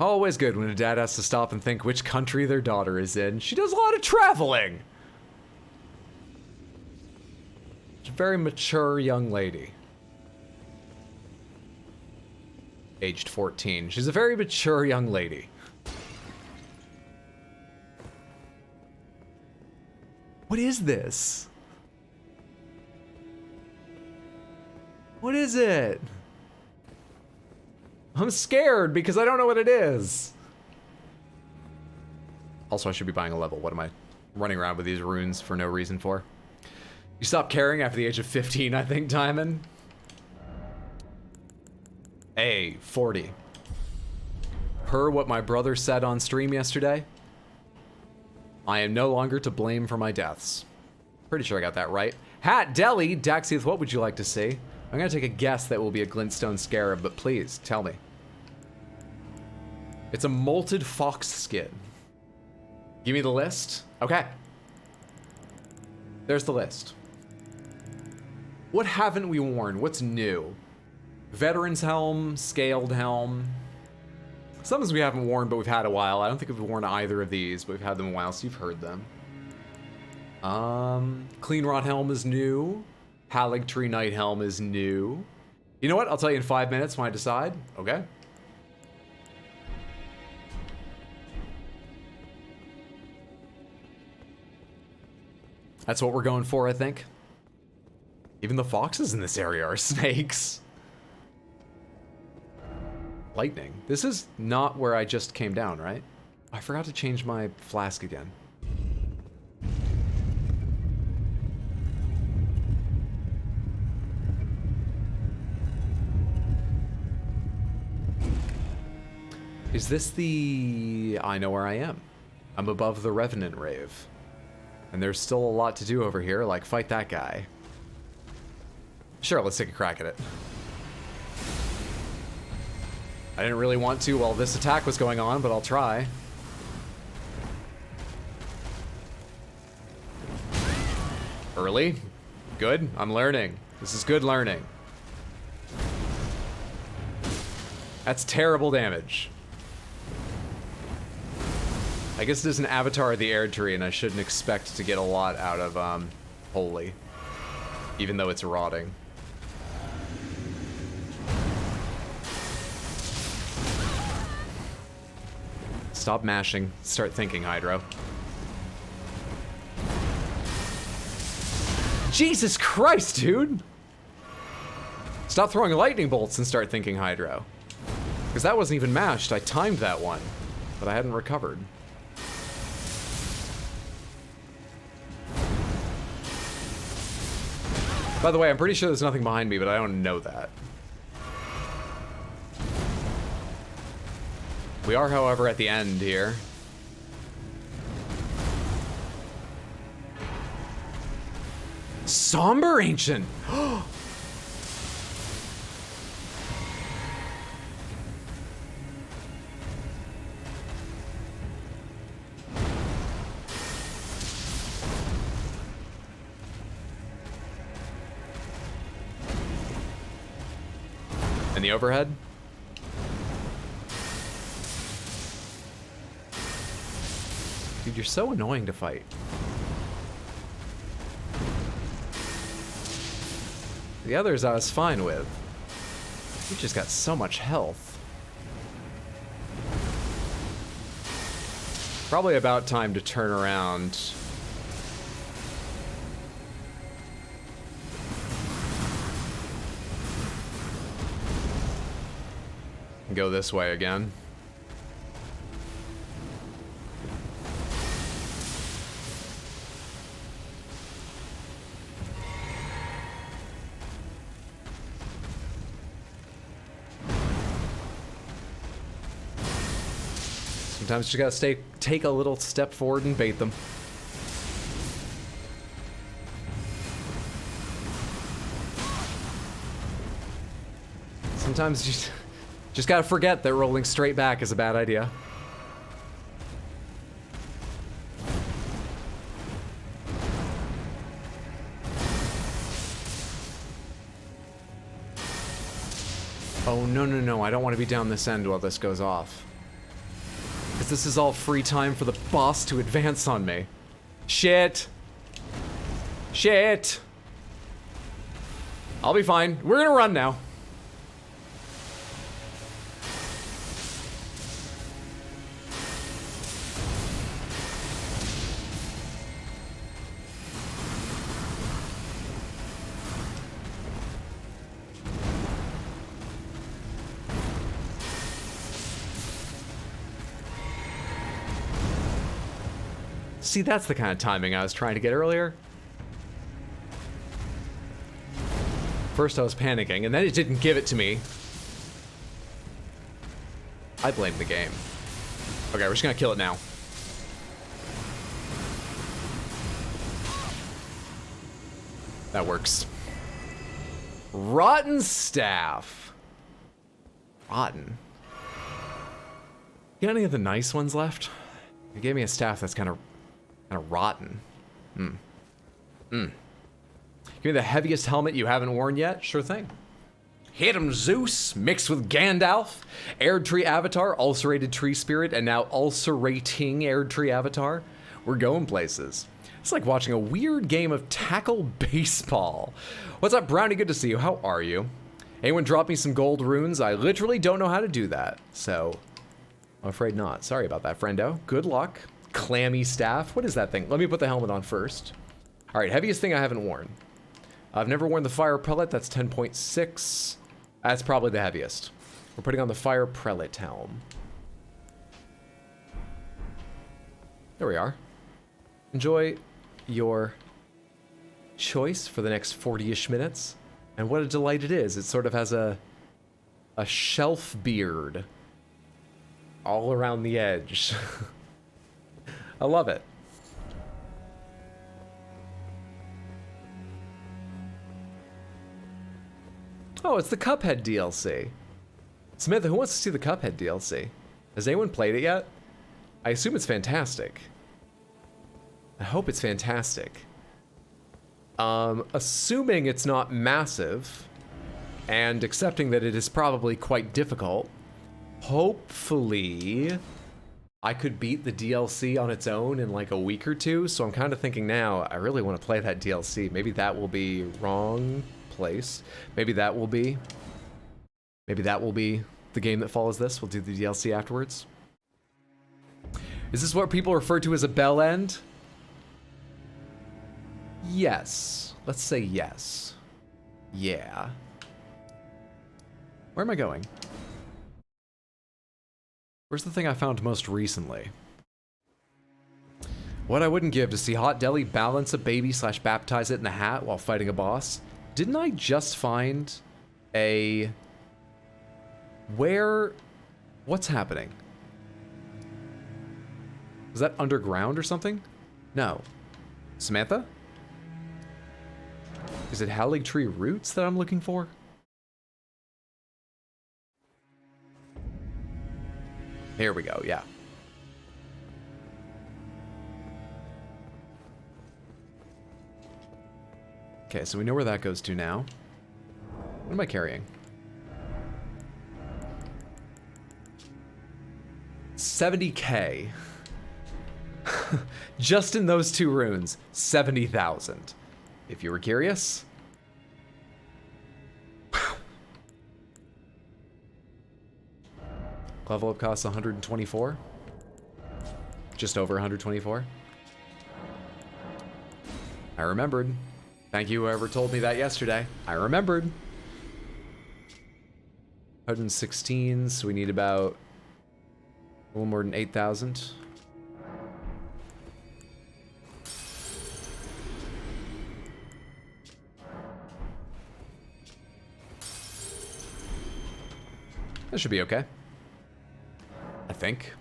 Always good when a dad has to stop and think which country their daughter is in. She does a lot of traveling. She's a very mature young lady. Aged 14. She's a very mature young lady. What is this? What is it? I'm scared because I don't know what it is. Also, I should be buying a level. What am I running around with these runes for no reason for? You stopped caring after the age of 15, I think, Diamond. Hey, 40. Per what my brother said on stream yesterday, I am no longer to blame for my deaths. Pretty sure I got that right. Hat Deli, Daxieth, what would you like to see? I'm gonna take a guess that will be a glintstone scarab, but please, tell me. It's a molted fox skin. Give me the list. Okay. There's the list. What haven't we worn? What's new? Veteran's helm, scaled helm. Something we haven't worn, but we've had a while. I don't think we've worn either of these, but we've had them a while, so you've heard them. Clean Rot helm is new. Haligtree Knight helm is new. You know what? I'll tell you in 5 minutes when I decide. Okay. That's what we're going for, I think. Even the foxes in this area are snakes. Lightning. This is not where I just came down, right? I forgot to change my flask again. Is this the... I know where I am. I'm above the revenant rave. And there's still a lot to do over here, like fight that guy. Sure, let's take a crack at it. I didn't really want to while this attack was going on, but I'll try. Early. Good. I'm learning. This is good learning. That's terrible damage. I guess it is an avatar of the air tree, and I shouldn't expect to get a lot out of, Holy. Even though it's rotting. Stop mashing. Start thinking, Hydro. Jesus Christ, dude! Stop throwing lightning bolts and start thinking, Hydro. Because that wasn't even mashed. I timed that one, but I hadn't recovered. By the way, I'm pretty sure there's nothing behind me, but I don't know that. We are, however, at the end here. Somber Ancient! And the overhead? Dude, you're so annoying to fight. The others I was fine with. You just got so much health. Probably about time to turn around. And go this way again. Sometimes you gotta take a little step forward and bait them. Sometimes you just gotta forget that rolling straight back is a bad idea. Oh, no, no, no, I don't want to be down this end while this goes off. Because this is all free time for the boss to advance on me. Shit. Shit. I'll be fine. We're gonna run now. See, that's the kind of timing I was trying to get earlier. First I was panicking, and then it didn't give it to me. I blame the game. Okay, we're just gonna kill it now. That works. Rotten staff. Rotten. You got any of the nice ones left? You gave me a staff that's kind of rotten. Give me the heaviest helmet you haven't worn yet? Sure thing. Hit 'em, Zeus, mixed with Gandalf, Erdtree Avatar, ulcerated tree spirit, and now ulcerating Erdtree Avatar. We're going places. It's like watching a weird game of tackle baseball. What's up, Brownie? Good to see you. How are you? Anyone drop me some gold runes? I literally don't know how to do that, so I'm afraid not. Sorry about that, friendo. Good luck. Clammy staff. What is that thing? Let me put the helmet on first. All right, heaviest thing I haven't worn. I've never worn the fire prelate. That's 10.6. That's probably the heaviest. We're putting on the fire prelate helm. There we are. Enjoy your choice for the next 40-ish minutes. And what a delight it is. It sort of has a shelf beard all around the edge. I love it. Oh, it's the Cuphead DLC. Samantha, who wants to see the Cuphead DLC? Has anyone played it yet? I assume it's fantastic. I hope it's fantastic. Assuming it's not massive, and accepting that it is probably quite difficult, hopefully I could beat the DLC on its own in like a week or two, so I'm kind of thinking now, I really want to play that DLC. Maybe that will be wrong place. Maybe that will be the game that follows this. We'll do the DLC afterwards. Is this what people refer to as a bell end? Yes. Let's say yes. Yeah. Where am I going? Where's the thing I found most recently? What I wouldn't give to see Hot Deli balance a baby / baptize it in the hat while fighting a boss. Didn't I just find a... Where... What's happening? Is that underground or something? No. Samantha? Is it Haligtree roots that I'm looking for? Here we go, yeah. Okay, so we know where that goes to now. What am I carrying? 70K. Just in those two runes, 70,000. If you were curious. Level up costs 124. Just over 124. I remembered. Thank you, whoever told me that yesterday. I remembered. 116, so we need about a little more than 8,000. That should be okay. I think.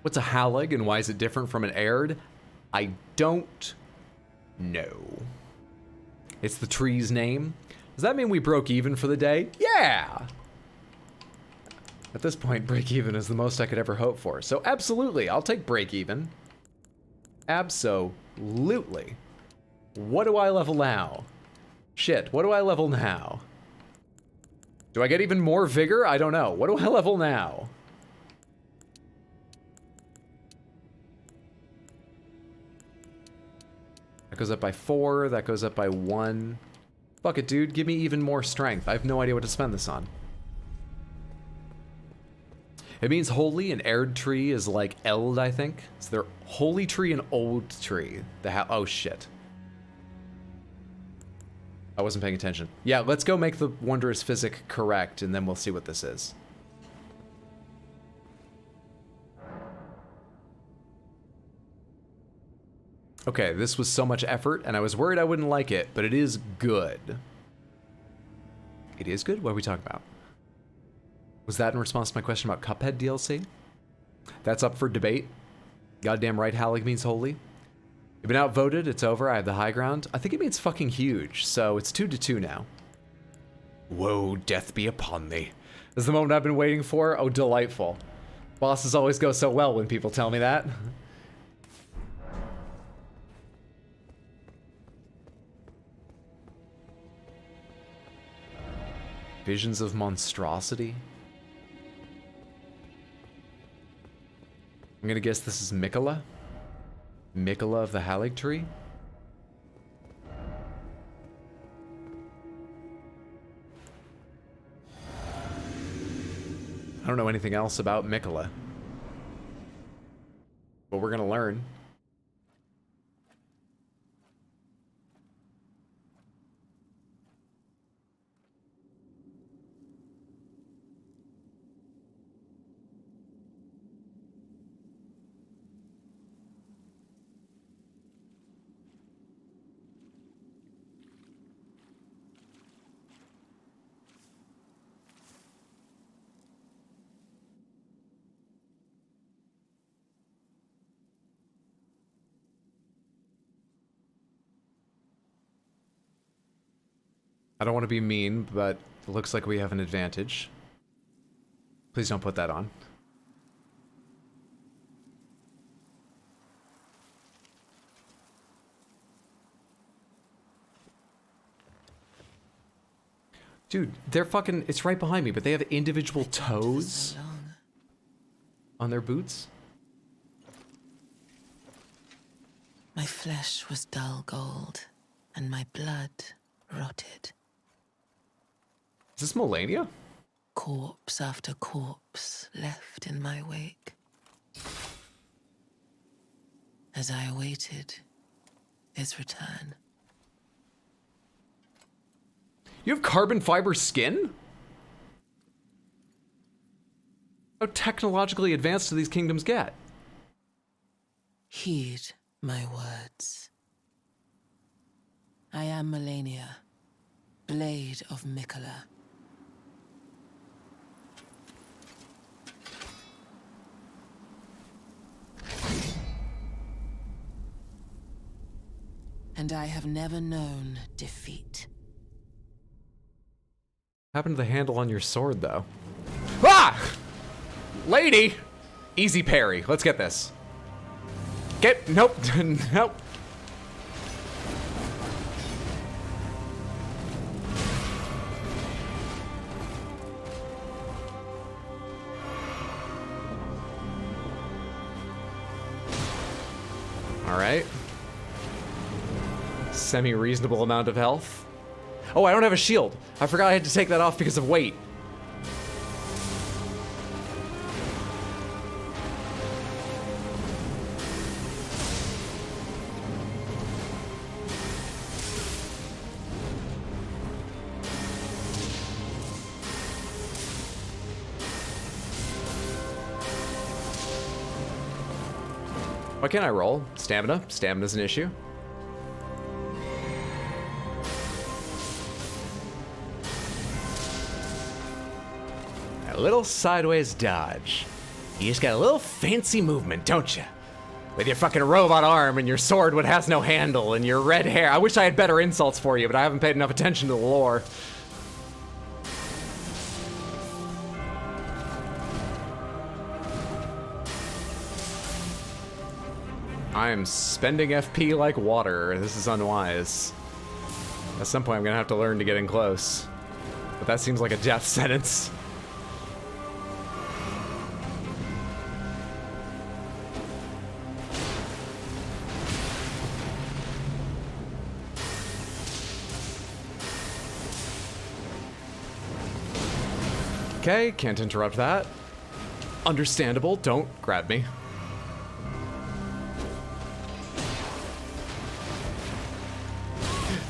What's a Halig and why is it different from an Aird? I don't know. It's the tree's name. Does that mean we broke even for the day? Yeah! At this point, break even is the most I could ever hope for. So absolutely, I'll take break even. Absolutely. What do I level now? Shit, what do I level now? Do I get even more vigor? I don't know. What do I level now? That goes up by 4, that goes up by 1. Fuck it, dude, give me even more strength. I have no idea what to spend this on. It means holy, and Erdtree is like Eld, I think. So they're holy tree and old tree. Oh shit. I wasn't paying attention. Yeah, let's go make the wondrous physic correct, and then we'll see what this is. Okay, this was so much effort, and I was worried I wouldn't like it, but it is good. It is good? What are we talking about? Was that in response to my question about Cuphead DLC? That's up for debate. Goddamn right, Halig means holy. You've been outvoted, it's over, I have the high ground. I think it means fucking huge, so it's 2-2 now. Whoa, death be upon thee. This is the moment I've been waiting for. Oh, delightful. Bosses always go so well when people tell me that. Visions of monstrosity. I'm gonna guess this is Mikola. Mikola of the Haligtree. I don't know anything else about Mikola, but we're gonna learn. I don't want to be mean, but it looks like we have an advantage. Please don't put that on. Dude, they're fucking, it's right behind me, but they have individual toes on their boots. My flesh was dull gold, and my blood rotted. Is this Malenia? Corpse after corpse left in my wake. As I awaited his return. You have carbon fiber skin? How technologically advanced do these kingdoms get? Heed my words. I am Malenia, Blade of Mikola. And I have never known defeat. Happened to the handle on your sword, though. Ah! Lady! Easy parry. Let's get this. Get... Nope. Nope. Alright. Semi-reasonable amount of health. Oh, I don't have a shield. I forgot I had to take that off because of weight. Why can't I roll? Stamina? Stamina's an issue. A little sideways dodge. You just got a little fancy movement, don't you? With your fucking robot arm and your sword that has no handle and your red hair. I wish I had better insults for you, but I haven't paid enough attention to the lore. I am spending FP like water. This is unwise. At some point I'm gonna have to learn to get in close. But that seems like a death sentence. Okay, can't interrupt that. Understandable, don't grab me.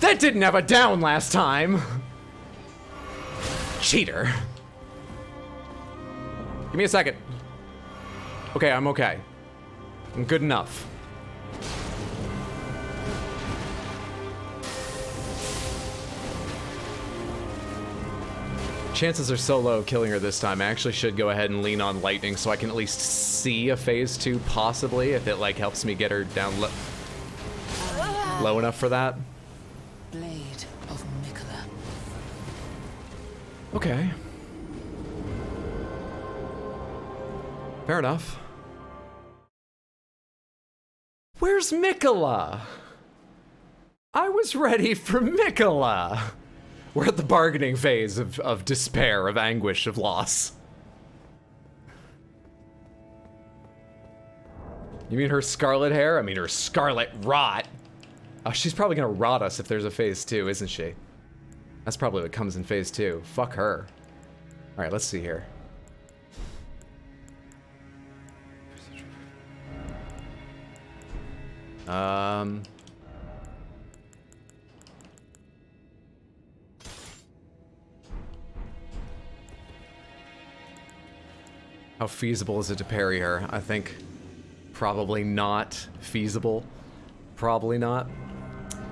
That didn't have a down last time! Cheater. Give me a second. Okay, I'm okay. I'm good enough. Chances are so low killing her this time. I actually should go ahead and lean on lightning so I can at least see a phase 2 possibly, if it like helps me get her down low enough for that. Blade of Mikola. Okay. Fair enough. Where's Mikola? I was ready for Mikola. We're at the bargaining phase of despair, of anguish, of loss. You mean her scarlet hair? I mean her scarlet rot. Oh, she's probably gonna rot us if there's a phase 2, isn't she? That's probably what comes in phase 2. Fuck her. Alright, let's see here. How feasible is it to parry her? I think probably not feasible. Probably not.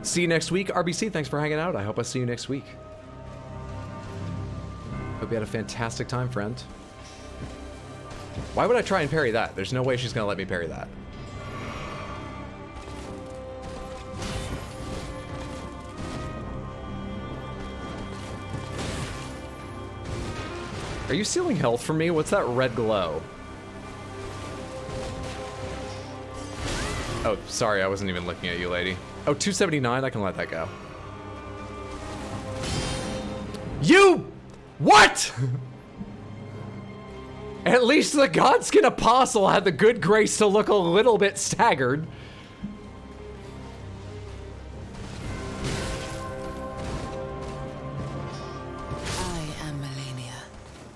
See you next week. RBC, thanks for hanging out. I hope I see you next week. Hope you had a fantastic time, friend. Why would I try and parry that? There's no way she's gonna let me parry that. Are you stealing health from me? What's that red glow? Oh, sorry, I wasn't even looking at you, lady. Oh, 279, I can let that go. You! What? At least the Godskin Apostle had the good grace to look a little bit staggered.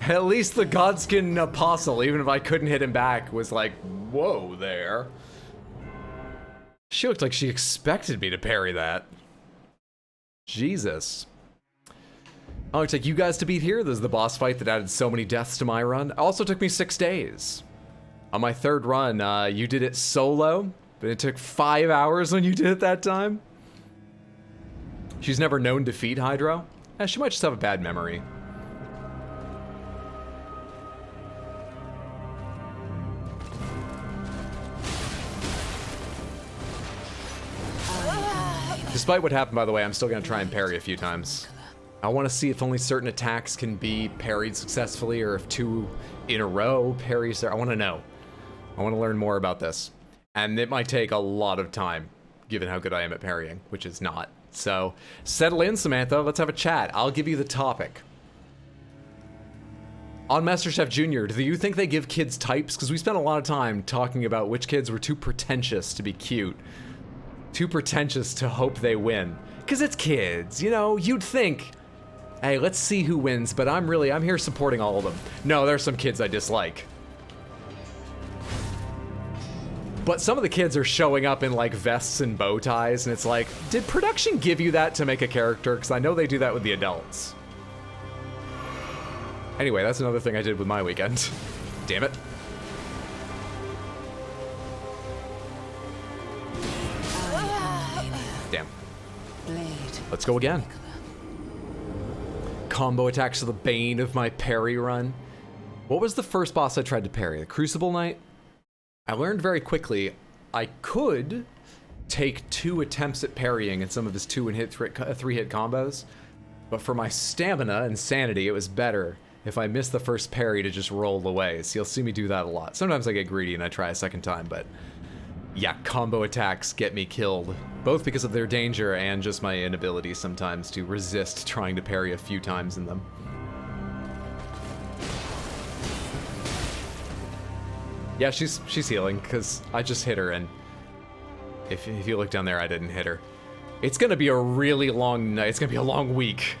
At least the Godskin Apostle, even if I couldn't hit him back, was like, whoa there. She looked like she expected me to parry that. Jesus. Oh, it took you guys to beat here. This is the boss fight that added so many deaths to my run. It also took me 6 days. On my 3rd run, you did it solo, but it took 5 hours when you did it that time. She's never known defeat, Hydro. She might just have a bad memory. Despite what happened, by the way, I'm still going to try and parry a few times. I want to see if only certain attacks can be parried successfully, or if 2 in a row parries there. I want to know. I want to learn more about this. And it might take a lot of time, given how good I am at parrying, which is not. So, settle in, Samantha. Let's have a chat. I'll give you the topic. On MasterChef Junior, do you think they give kids types? Because we spent a lot of time talking about which kids were too pretentious to be cute. Too pretentious to hope they win. Because it's kids, you know, you'd think, hey, let's see who wins, but I'm here supporting all of them. No, there's some kids I dislike. But some of the kids are showing up in like vests and bow ties, and it's like, did production give you that to make a character? Because I know they do that with the adults. Anyway, that's another thing I did with my weekend. Damn it. Damn. Let's go again. Combo attacks are the bane of my parry run. What was the first boss I tried to parry? The Crucible Knight? I learned very quickly I could take 2 attempts at parrying in some of his 2 and 3-hit combos, but for my stamina and sanity, it was better if I missed the first parry to just roll away. So you'll see me do that a lot. Sometimes I get greedy and I try a 2nd time, but yeah, combo attacks get me killed, both because of their danger and just my inability sometimes to resist trying to parry a few times in them. Yeah, she's healing, because I just hit her, and if you look down there, I didn't hit her. It's gonna be a really long night. It's gonna be a long week.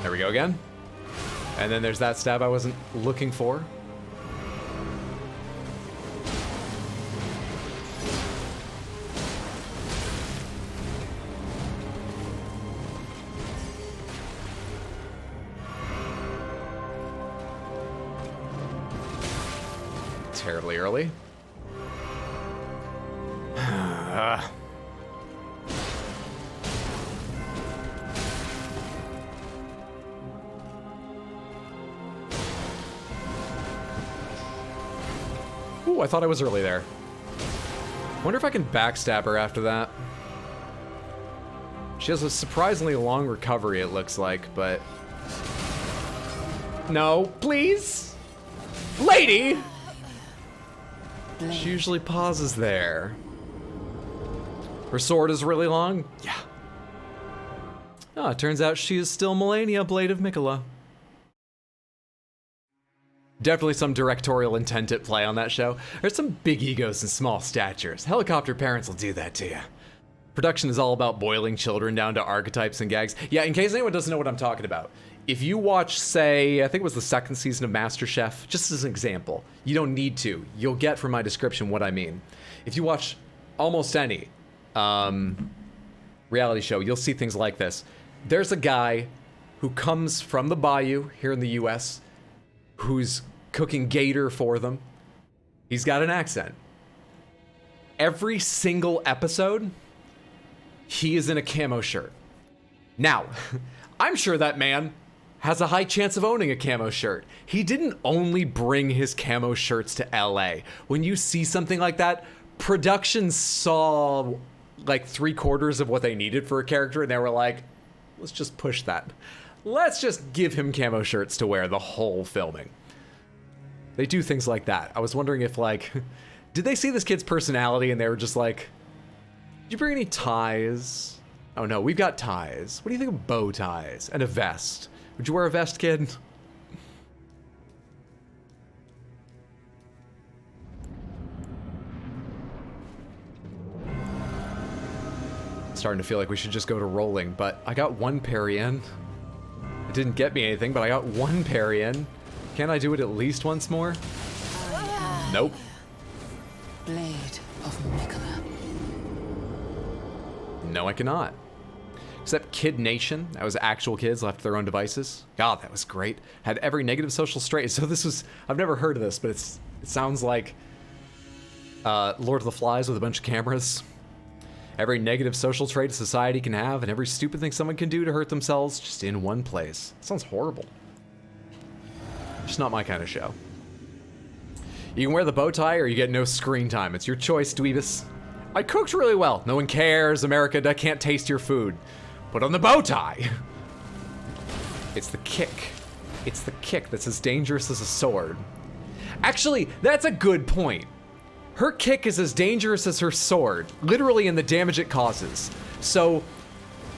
There we go again. And then there's that stab I wasn't looking for. Terribly early. Ooh, I thought I was early there. Wonder if I can backstab her after that. She has a surprisingly long recovery, it looks like, but... No, please? Lady! She usually pauses there. Her sword is really long? Yeah. Oh, it turns out she is still Malenia, Blade of Mikola. Definitely some directorial intent at play on that show. There's some big egos and small statures. Helicopter parents will do that to you. Production is all about boiling children down to archetypes and gags. Yeah, in case anyone doesn't know what I'm talking about, if you watch, say, I think it was the second season of MasterChef, just as an example, you don't need to. You'll get from my description what I mean. If you watch almost any reality show, you'll see things like this. There's a guy who comes from the bayou here in the US who's cooking gator for them. He's got an accent. Every single episode, he is in a camo shirt. Now, I'm sure that man has a high chance of owning a camo shirt. He didn't only bring his camo shirts to LA. When you see something like that, production saw like 3/4 of what they needed for a character, and they were like, let's just push that. Let's just give him camo shirts to wear the whole filming. They do things like that. I was wondering if, like, did they see this kid's personality and they were just like, did you bring any ties? Oh no, we've got ties. What do you think of bow ties and a vest? Would you wear a vest, kid? Starting to feel like we should just go to rolling, but I got one parry in. It didn't get me anything, but I got one parry in. Can't I do it at least once more? Nope. Blade of Mikola. No, I cannot. Except Kid Nation. That was actual kids left to their own devices. God, that was great. Had every negative social trait. So this was, I've never heard of this, but it sounds like Lord of the Flies with a bunch of cameras. Every negative social trait a society can have, and every stupid thing someone can do to hurt themselves, just in one place. It sounds horrible. Just not my kind of show. You can wear the bow tie or you get no screen time. It's your choice, dweebus. I cooked really well. No one cares. America can't taste your food. Put on the bow tie. It's the kick. It's the kick that's as dangerous as a sword. Actually, that's a good point. Her kick is as dangerous as her sword, literally in the damage it causes. So,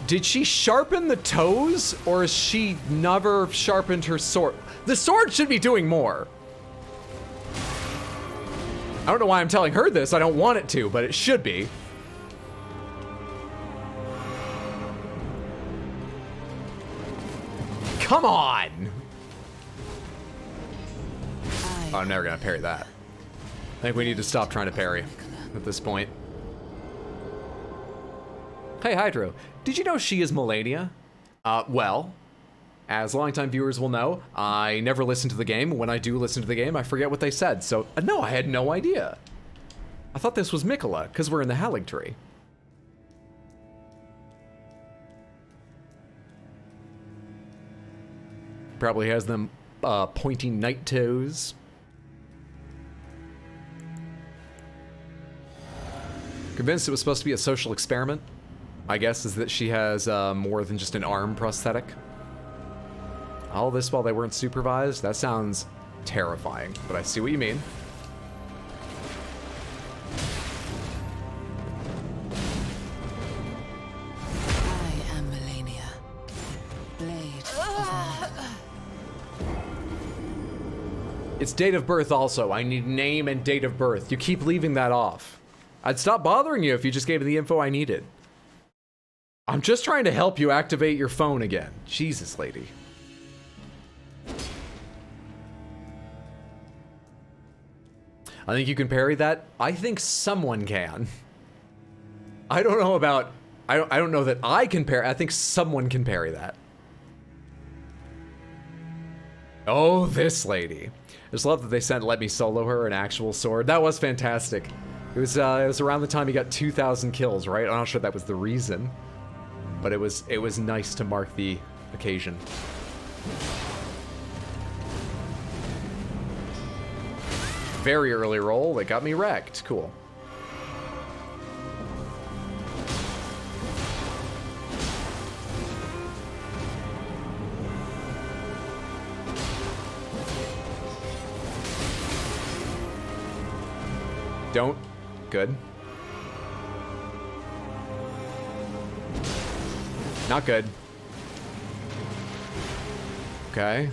did she sharpen the toes, or has she never sharpened her sword? The sword should be doing more. I don't know why I'm telling her this. I don't want it to, but it should be. Come on! Oh, I'm never gonna parry that. I think we need to stop trying to parry at this point. Hey, Hydro. Did you know she is Malenia? Well, as longtime viewers will know, I never listen to the game. When I do listen to the game, I forget what they said. So, no, I had no idea. I thought this was Mikola, because we're in the Haligtree. Probably has them pointy night toes. Convinced it was supposed to be a social experiment. My guess is that she has more than just an arm prosthetic. All this while they weren't supervised? That sounds terrifying, but I see what you mean. I am Malenia, Blade of Mikola. It's date of birth also. I need name and date of birth. You keep leaving that off. I'd stop bothering you if you just gave me the info I needed. I'm just trying to help you activate your phone again. Jesus, lady. I think you can parry that. I think someone can. I don't know about... I don't know that I can parry. I think someone can parry that. Oh, this lady. I just love that they sent Let Me Solo her an actual sword. That was fantastic. It was around the time he got 2,000 kills, right? I'm not sure that was the reason, but it was nice to mark the occasion. Very early roll that got me wrecked. Cool. Don't. Good. Not good. Okay.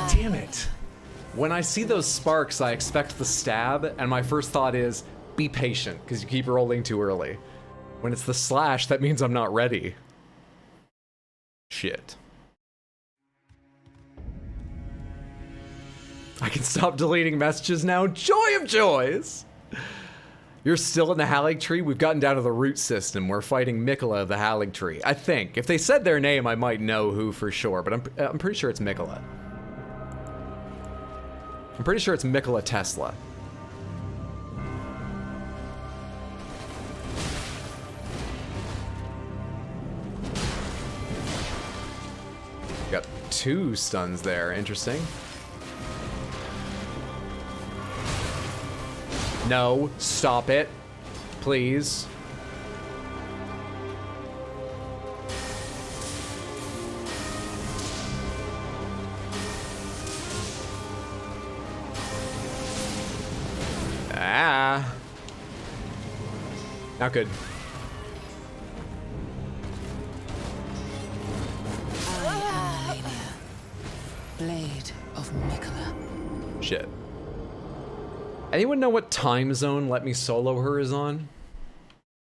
Damn it. When I see those sparks, I expect the stab, and my first thought is, be patient, because you keep rolling too early. When it's the slash, that means I'm not ready. Shit. I can stop deleting messages now. Joy of joys! You're still in the Haligtree? We've gotten down to the root system. We're fighting Mikola of the Haligtree. I think. If they said their name, I might know who for sure, but I'm pretty sure it's Mikola. I'm pretty sure it's Mikola Tesla. Got 2 stuns there. Interesting. No, stop it. Please. Ah. Not good. I am Malenia, Blade of Mikola. Shit. Anyone know what time zone Let Me Solo Her is on?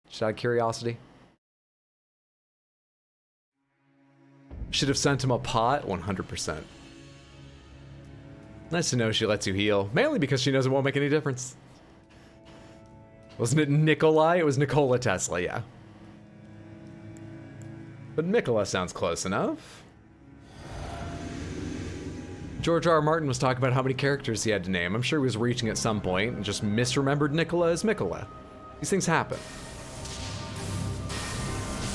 Just out of curiosity. Should have sent him a pot? 100%. Nice to know she lets you heal. Mainly because she knows it won't make any difference. Wasn't it Nikolai? It was Nikola Tesla, yeah. But Mikola sounds close enough. George R. R. Martin was talking about how many characters he had to name. I'm sure he was reaching at some point and just misremembered Nicola as Mikola. These things happen.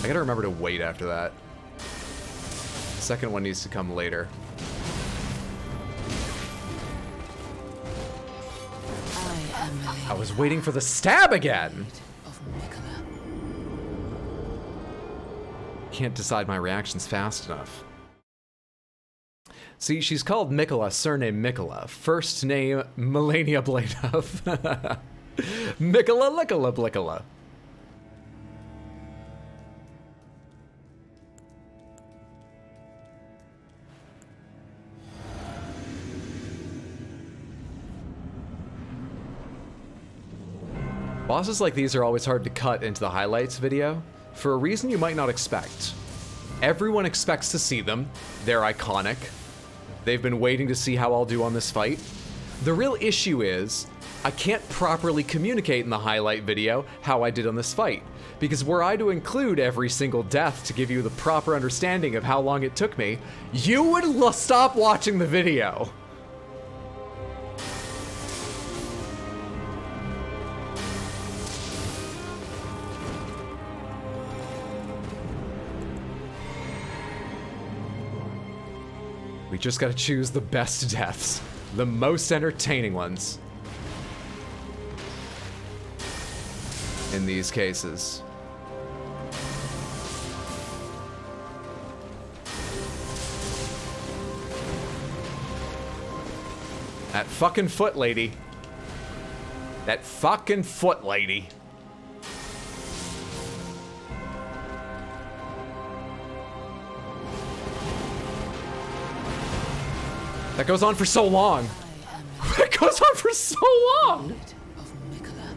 I gotta remember to wait after that. The second one needs to come later. I am Malenia, I was waiting for the stab again! of Mikola. Can't decide my reactions fast enough. See, she's called Mikola, surname Mikola. First name, Malenia Bladov. Mikola Likola Blikola. Bosses like these are always hard to cut into the highlights video, for a reason you might not expect. Everyone expects to see them. They're iconic. They've been waiting to see how I'll do on this fight. The real issue is, I can't properly communicate in the highlight video how I did on this fight, because were I to include every single death to give you the proper understanding of how long it took me, you would stop watching the video. We just gotta choose the best deaths, the most entertaining ones. In these cases. That fucking foot lady. That fucking foot lady. That goes on for so long. That goes on for so long. Blade of Mikola.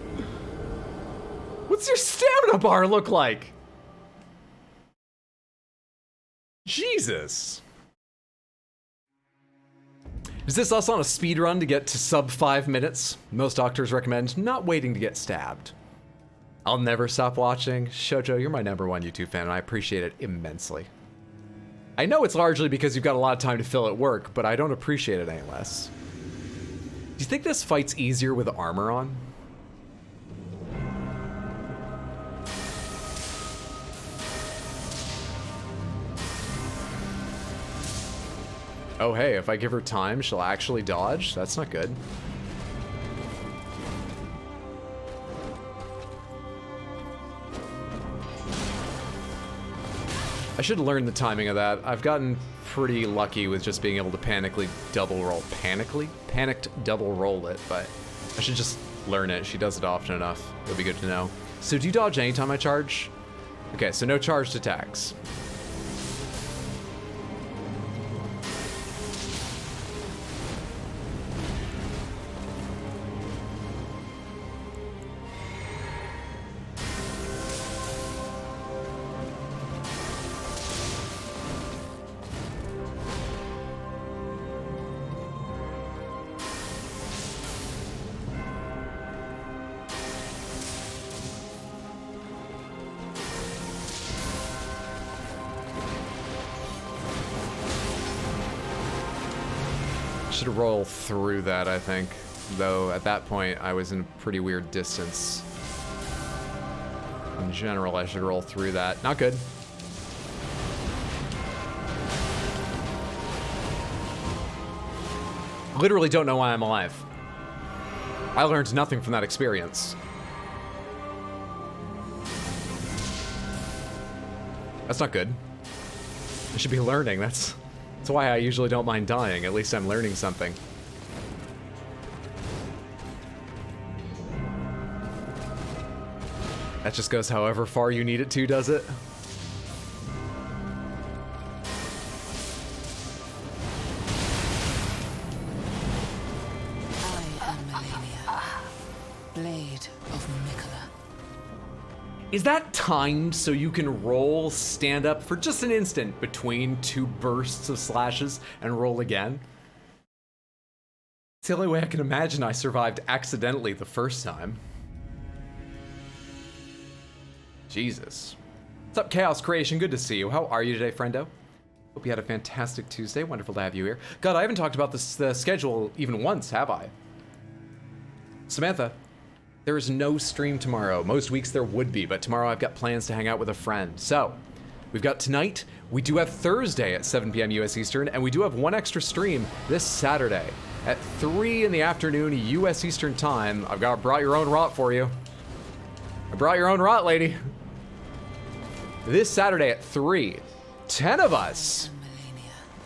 What's your stamina bar look like? Jesus. Is this us on a speed run to get to sub 5 minutes? Most doctors recommend not waiting to get stabbed. I'll never stop watching. Shoujo, you're my #1 YouTube fan, and I appreciate it immensely. I know it's largely because you've got a lot of time to fill at work, but I don't appreciate it any less. Do you think this fight's easier with armor on? Oh hey, if I give her time, she'll actually dodge? That's not good. I should learn the timing of that. I've gotten pretty lucky with just being able to panicked double roll it, but I should just learn it. She does it often enough. It'll be good to know. So do you dodge anytime I charge? Okay, so no charged attacks. Should roll through that, I think. Though at that point, I was in a pretty weird distance. In general, I should roll through that. Not good. Literally don't know why I'm alive. I learned nothing from that experience. That's not good. I should be learning. That's why I usually don't mind dying. At least I'm learning something. That just goes however far you need it to, does it? I am Malenia, Blade of Mikola. Is that timed so you can roll stand up for just an instant between two bursts of slashes and roll again? It's the only way I can imagine I survived accidentally the first time. Jesus. What's up, Chaos Creation? Good to see you. How are you today, friendo? Hope you had a fantastic Tuesday. Wonderful to have you here. God, I haven't talked about the schedule even once, have I? Samantha, there is no stream tomorrow. Most weeks there would be, but tomorrow I've got plans to hang out with a friend. So, we've got tonight. We do have Thursday at 7 p.m. US Eastern, and we do have one extra stream this Saturday at 3 in the afternoon US Eastern time. I've got brought your own rot for you. I brought your own rot, lady. This Saturday at 3, 10 of us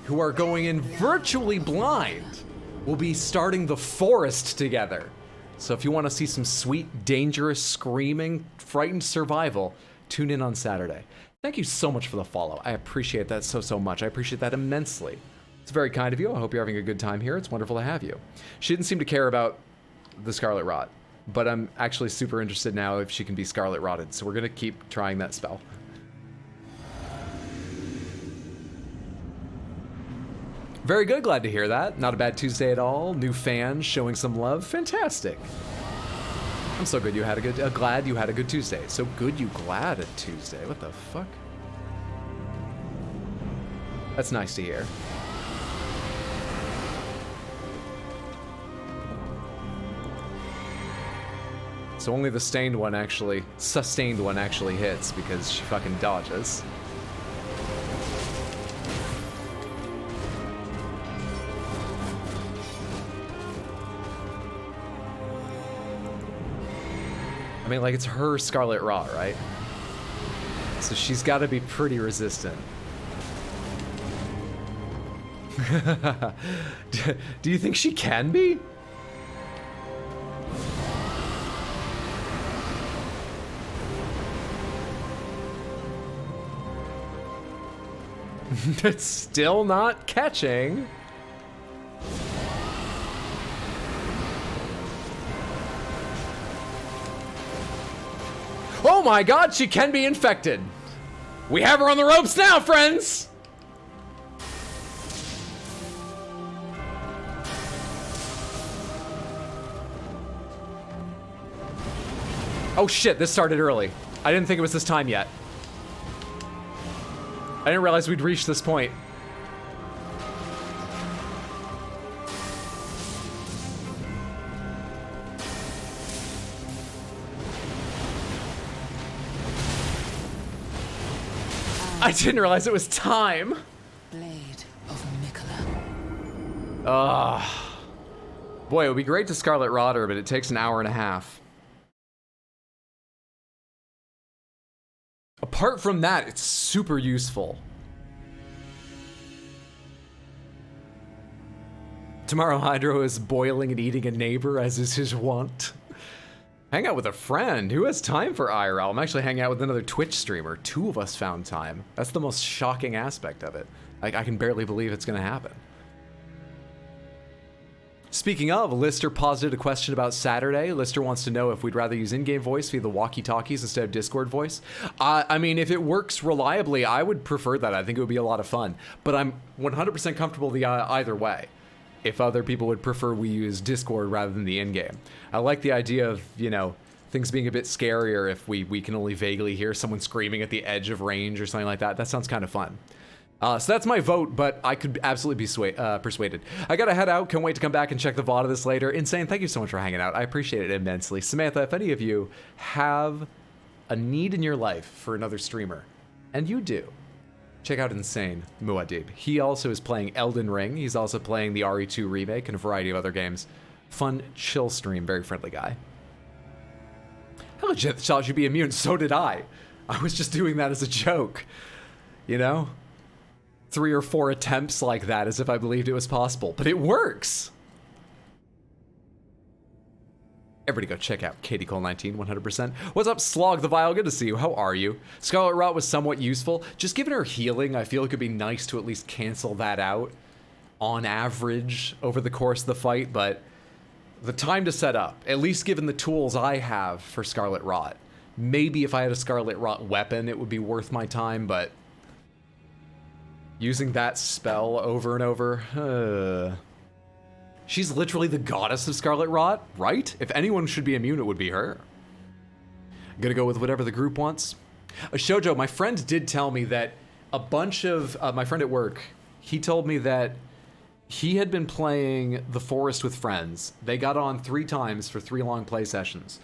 who are going in virtually blind will be starting the forest together. So if you want to see some sweet, dangerous, screaming, frightened survival, tune in on Saturday. Thank you so much for the follow. I appreciate that so much. I appreciate that immensely. It's very kind of you. I hope you're having a good time here. It's wonderful to have you. She didn't seem to care about the Scarlet Rot, but I'm actually super interested now if she can be Scarlet Rotted. So we're going to keep trying that spell. Very good, glad to hear that. Not a bad Tuesday at all. New fans showing some love. Fantastic. I'm so good you had a good, glad you had a good Tuesday. So good you glad a Tuesday. What the fuck? That's nice to hear. So only the sustained one actually hits because she fucking dodges. I mean, like, it's her Scarlet Rot, right? So she's got to be pretty resistant. Do you think she can be? It's still not catching. Oh my god, she can be infected. We have her on the ropes now, friends. Oh shit, this started early. I didn't think it was this time yet. I didn't realize we'd reached this point. I didn't realize it was time. Blade of Mikola. Boy, it would be great to Scarlet Rot her, but it takes an hour and a half. Apart from that, it's super useful. Tomorrow Hydro is boiling and eating a neighbor, as is his wont. Hang out with a friend? Who has time for IRL? I'm actually hanging out with another Twitch streamer. 2 of us found time. That's the most shocking aspect of it. I can barely believe it's going to happen. Speaking of, Lister posited a question about Saturday. Lister wants to know if we'd rather use in-game voice via the walkie-talkies instead of Discord voice. I mean, if it works reliably, I would prefer that. I think it would be a lot of fun. But I'm 100% comfortable either way. If other people would prefer we use Discord rather than the in-game. I like the idea of, you know, things being a bit scarier if we can only vaguely hear someone screaming at the edge of range or something like that. That sounds kind of fun. So that's my vote, but I could absolutely be persuaded. I gotta head out. Can't wait to come back and check the VOD of this later. Insane, thank you so much for hanging out. I appreciate it immensely. Samantha, if any of you have a need in your life for another streamer, and you do, check out Insane Muad'Dib. He also is playing Elden Ring. He's also playing the RE2 remake and a variety of other games. Fun, chill stream, very friendly guy. I legit thought you'd be immune. So did I. I was just doing that as a joke. You know? 3 or 4 attempts like that as if I believed it was possible. But it works! Everybody go check out Katie Cole 19, 100%. What's up, Slog the Vile? Good to see you. How are you? Scarlet Rot was somewhat useful. Just given her healing, I feel it could be nice to at least cancel that out on average over the course of the fight, but the time to set up, at least given the tools I have for Scarlet Rot. Maybe if I had a Scarlet Rot weapon, it would be worth my time, but using that spell over and over, she's literally the goddess of Scarlet Rot, right? If anyone should be immune, it would be her. Gonna go with whatever the group wants. Shoujo, my friend did tell me that a bunch of, my friend at work, he told me that he had been playing The Forest with friends. They got on 3 times for 3 long play sessions.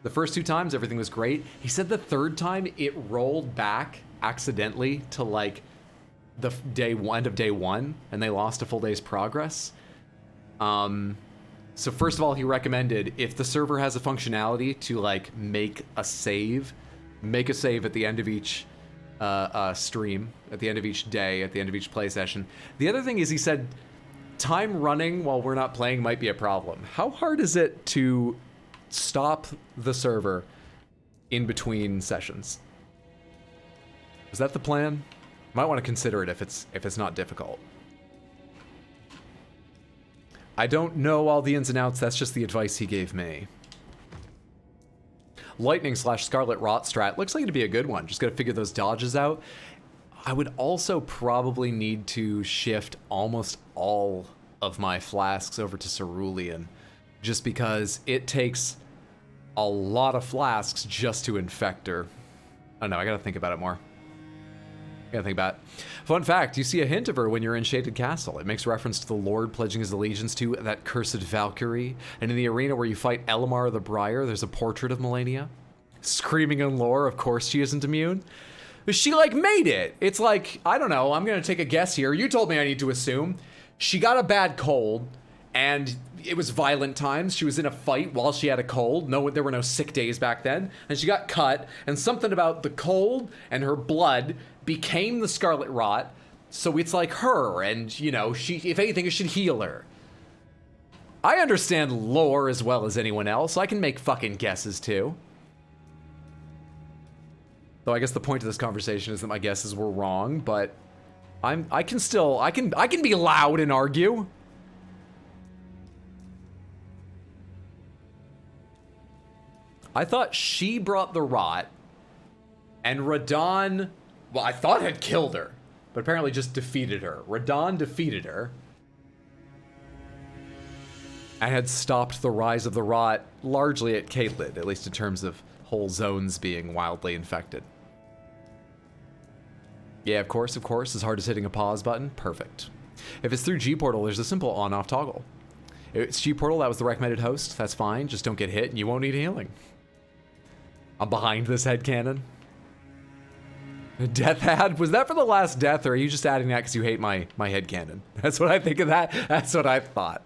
The first 2 times, everything was great. He said the 3rd time, it rolled back accidentally to like the end of day 1, and they lost a full day's progress. So first of all, he recommended if the server has a functionality to like make a save at the end of each stream, at the end of each day, at the end of each play session. The other thing is, he said time running while we're not playing might be a problem. How hard is it to stop the server in between sessions? Is that the plan? Might want to consider it if it's not difficult. I don't know all the ins and outs, that's just the advice he gave me. Lightning / Scarlet Rot strat looks like it'd be a good one. Just gotta figure those dodges out. I would also probably need to shift almost all of my flasks over to Cerulean, just because it takes a lot of flasks just to infect her. Oh no, I gotta think about it more. Gotta think about it. Fun fact, you see a hint of her when you're in Shaded Castle. It makes reference to the Lord pledging his allegiance to that cursed Valkyrie. And in the arena where you fight Elamar the Briar, there's a portrait of Malenia. Screaming in lore, of course she isn't immune. She like made it. It's like, I don't know, I'm gonna take a guess here. You told me I need to assume. She got a bad cold, and it was violent times. She was in a fight while she had a cold. No, there were no sick days back then. And she got cut, and something about the cold and her blood became the Scarlet Rot. So it's like her, and you know, she, if anything, it should heal her. I understand lore as well as anyone else. I can make fucking guesses too. Though I guess the point of this conversation is that my guesses were wrong, but I can be loud and argue. I thought she brought the rot, and Radahn, well, I thought had killed her, but apparently just defeated her. Radahn defeated her and had stopped the rise of the rot largely at Caitlyn, at least in terms of whole zones being wildly infected. Yeah, of course, as hard as hitting a pause button, perfect. If it's through G-Portal, there's a simple on-off toggle. If it's G-Portal, that was the recommended host, that's fine, just don't get hit and you won't need healing. I'm behind this headcanon. Death ad? Was that for the last death, or are you just adding that because you hate my headcanon? That's what I think of that. That's what I thought.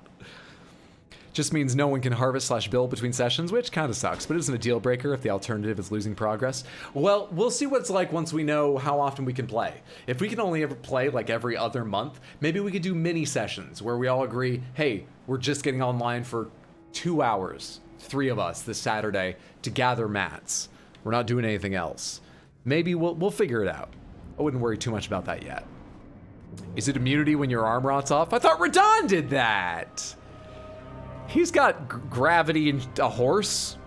Just means no one can harvest/build between sessions, which kind of sucks, but isn't a deal breaker if the alternative is losing progress. Well, we'll see what it's like once we know how often we can play. If we can only ever play like every other month, maybe we could do mini sessions where we all agree, hey, we're just getting online for 2 hours, 3 of us this Saturday to gather mats. We're not doing anything else. Maybe we'll figure it out. I wouldn't worry too much about that yet. Is it immunity when your arm rots off? I thought Radon did that. He's got gravity and a horse.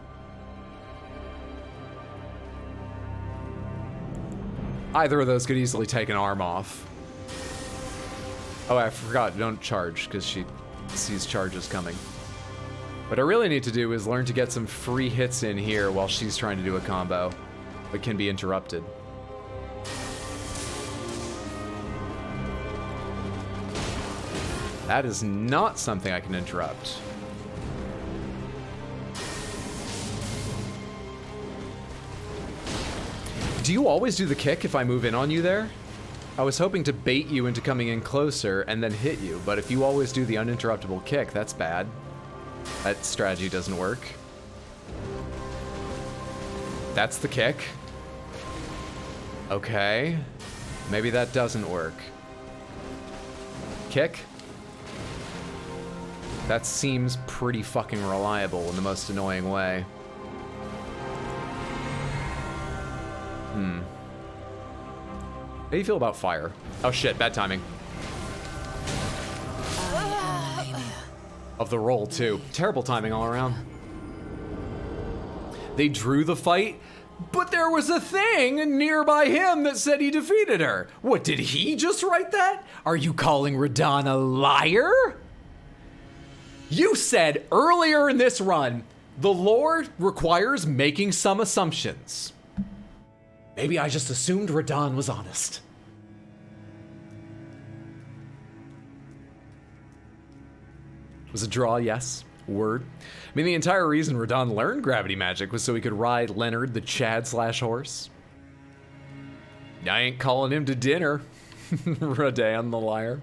Either of those could easily take an arm off. Oh, I forgot, don't charge, because she sees charges coming. What I really need to do is learn to get some free hits in here while she's trying to do a combo, but can be interrupted. That is not something I can interrupt. Do you always do the kick if I move in on you there? I was hoping to bait you into coming in closer and then hit you, but if you always do the uninterruptible kick, that's bad. That strategy doesn't work. That's the kick. Okay. Maybe that doesn't work. Kick. That seems pretty fucking reliable in the most annoying way. How do you feel about fire? Oh shit, bad timing. Of the roll too. Terrible timing all around. They drew the fight, but there was a thing nearby him that said he defeated her. What, did he just write that? Are you calling Radon a liar? You said earlier in this run, the lore requires making some assumptions. Maybe I just assumed Radon was honest. Was a draw, yes. Word. I mean, the entire reason Radon learned gravity magic was so he could ride Leonard the Chad/horse. I ain't calling him to dinner. Radon the liar.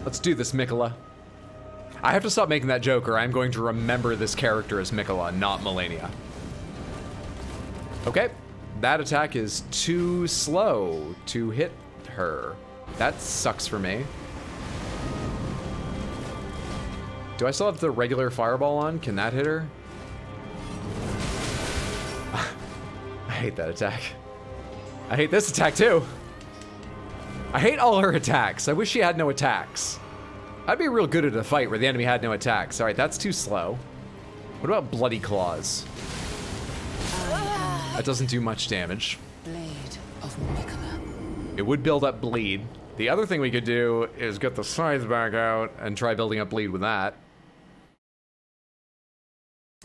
Let's do this, Mikola. I have to stop making that joke or I'm going to remember this character as Mikola, not Malenia. Okay, that attack is too slow to hit her. That sucks for me. Do I still have the regular fireball on? Can that hit her? I hate that attack. I hate this attack too. I hate all her attacks. I wish she had no attacks. I'd be real good at a fight where the enemy had no attacks. All right, that's too slow. What about Bloody Claws? That doesn't do much damage. Blade of Mikola. It would build up bleed. The other thing we could do is get the scythe back out and try building up bleed with that.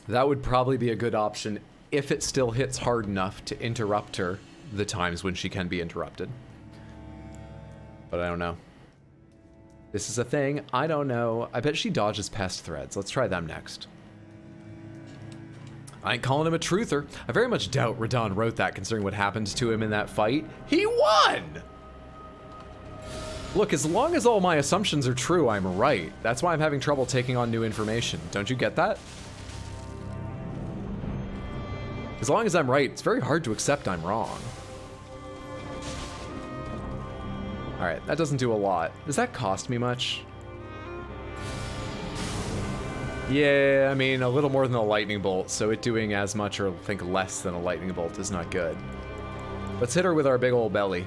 That would probably be a good option if it still hits hard enough to interrupt her the times when she can be interrupted. But I don't know. This is a thing. I don't know. I bet she dodges pest threads. Let's try them next. I ain't calling him a truther. I very much doubt Radon wrote that considering what happened to him in that fight. He won! Look, as long as all my assumptions are true, I'm right. That's why I'm having trouble taking on new information. Don't you get that? As long as I'm right, it's very hard to accept I'm wrong. Alright, that doesn't do a lot. Does that cost me much? Yeah, I mean, a little more than a lightning bolt, so it doing as much or I think less than a lightning bolt is not good. Let's hit her with our big old belly.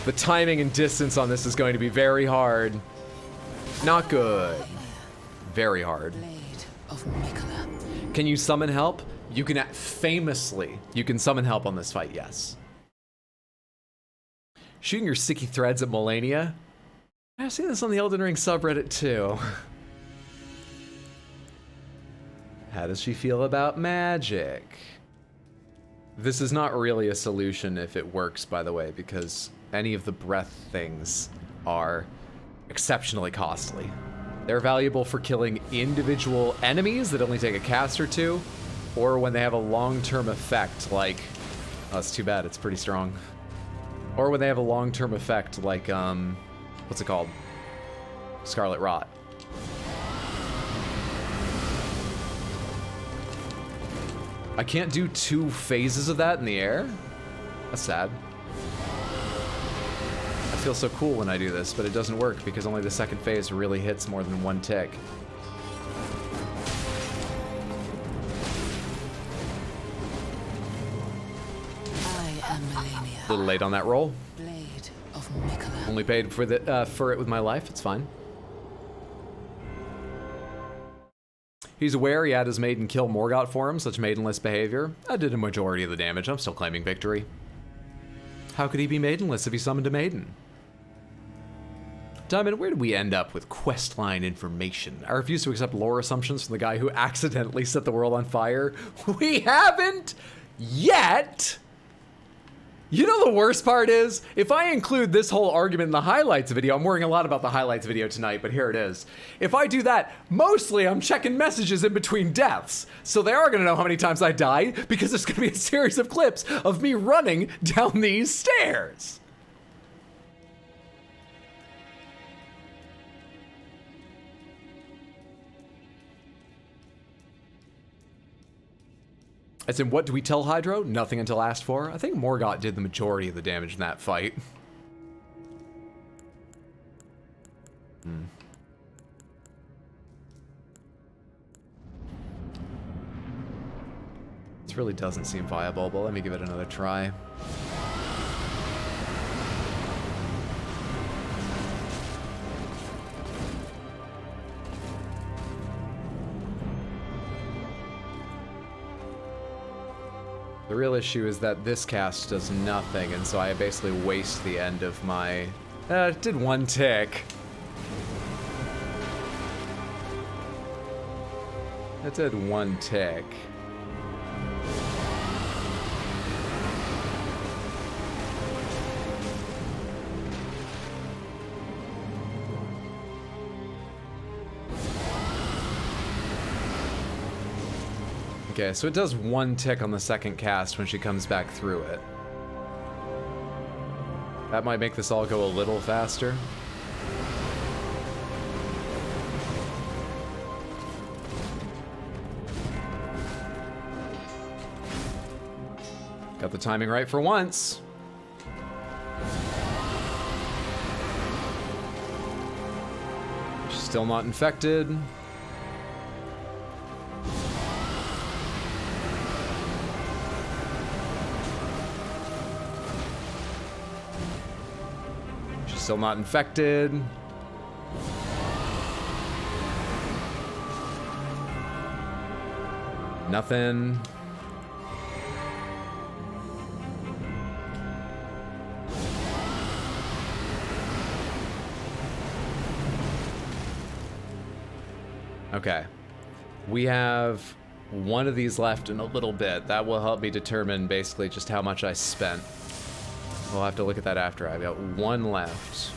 The timing and distance on this is going to be very hard. Not good. Very hard. Blade of Mikola. Can you summon help? You can famously, you can summon help on this fight, yes. Shooting your sticky threads at Malenia? I've seen this on the Elden Ring subreddit too. How does she feel about magic? This is not really a solution if it works, by the way, because any of the breath things are exceptionally costly. They're valuable for killing individual enemies that only take a cast or two, or when they have a long-term effect like... Oh, it's too bad, it's pretty strong. Or when they have a long-term effect like, what's it called? Scarlet Rot. I can't do 2 phases of that in the air? That's sad. I feel so cool when I do this, but it doesn't work because only the second phase really hits more than 1 tick. I am Malenia, A little late on that roll. blade of Mikola. Only paid for for it with my life. It's fine. He's aware he had his maiden kill Morgott for him. Such maidenless behavior. I did a majority of the damage. I'm still claiming victory. How could he be maidenless if he summoned a maiden? Diamond, where did we end up with questline information? I refuse to accept lore assumptions from the guy who accidentally set the world on fire. We haven't yet! You know the worst part is, if I include this whole argument in the highlights video, I'm worrying a lot about the highlights video tonight, but here it is. If I do that, mostly I'm checking messages in between deaths. So they are gonna know how many times I died, because there's gonna be a series of clips of me running down these stairs. As in, what do we tell Hydro? Nothing until asked for. I think Morgott did the majority of the damage in that fight. This really doesn't seem viable, but let me give it another try. The real issue is that this cast does nothing, and so I basically waste the end of my... it did 1 tick. It did 1 tick. Okay, so it does 1 tick on the second cast when she comes back through it. That might make this all go a little faster. Got the timing right for once. She's still not infected. Still not infected. Nothing. Okay. We have 1 of these left in a little bit. That will help me determine basically just how much I spent. We'll have to look at that after. I've got 1 left.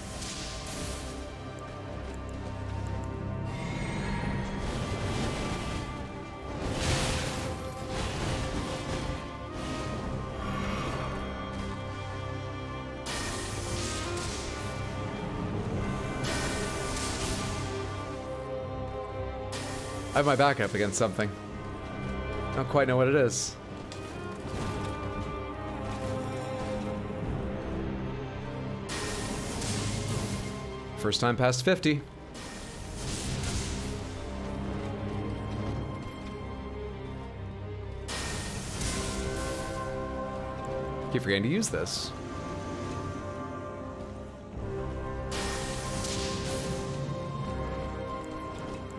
I have my back up against something. I don't quite know what it is. First time past 50. Keep forgetting to use this.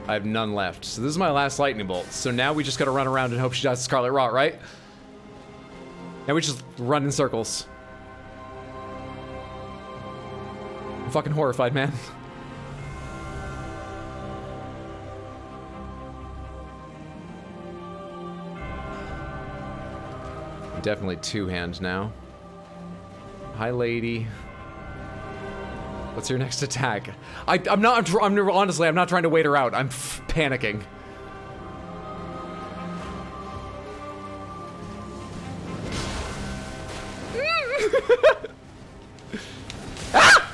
I have none left. So this is my last lightning bolt. So now we just gotta run around and hope she dies of Scarlet Rot, right? Now we just run in circles. I'm fucking horrified, man. I'm definitely 2-hand now. Hi, lady. What's your next attack? Honestly, I'm not trying to wait her out. I'm panicking. Ah!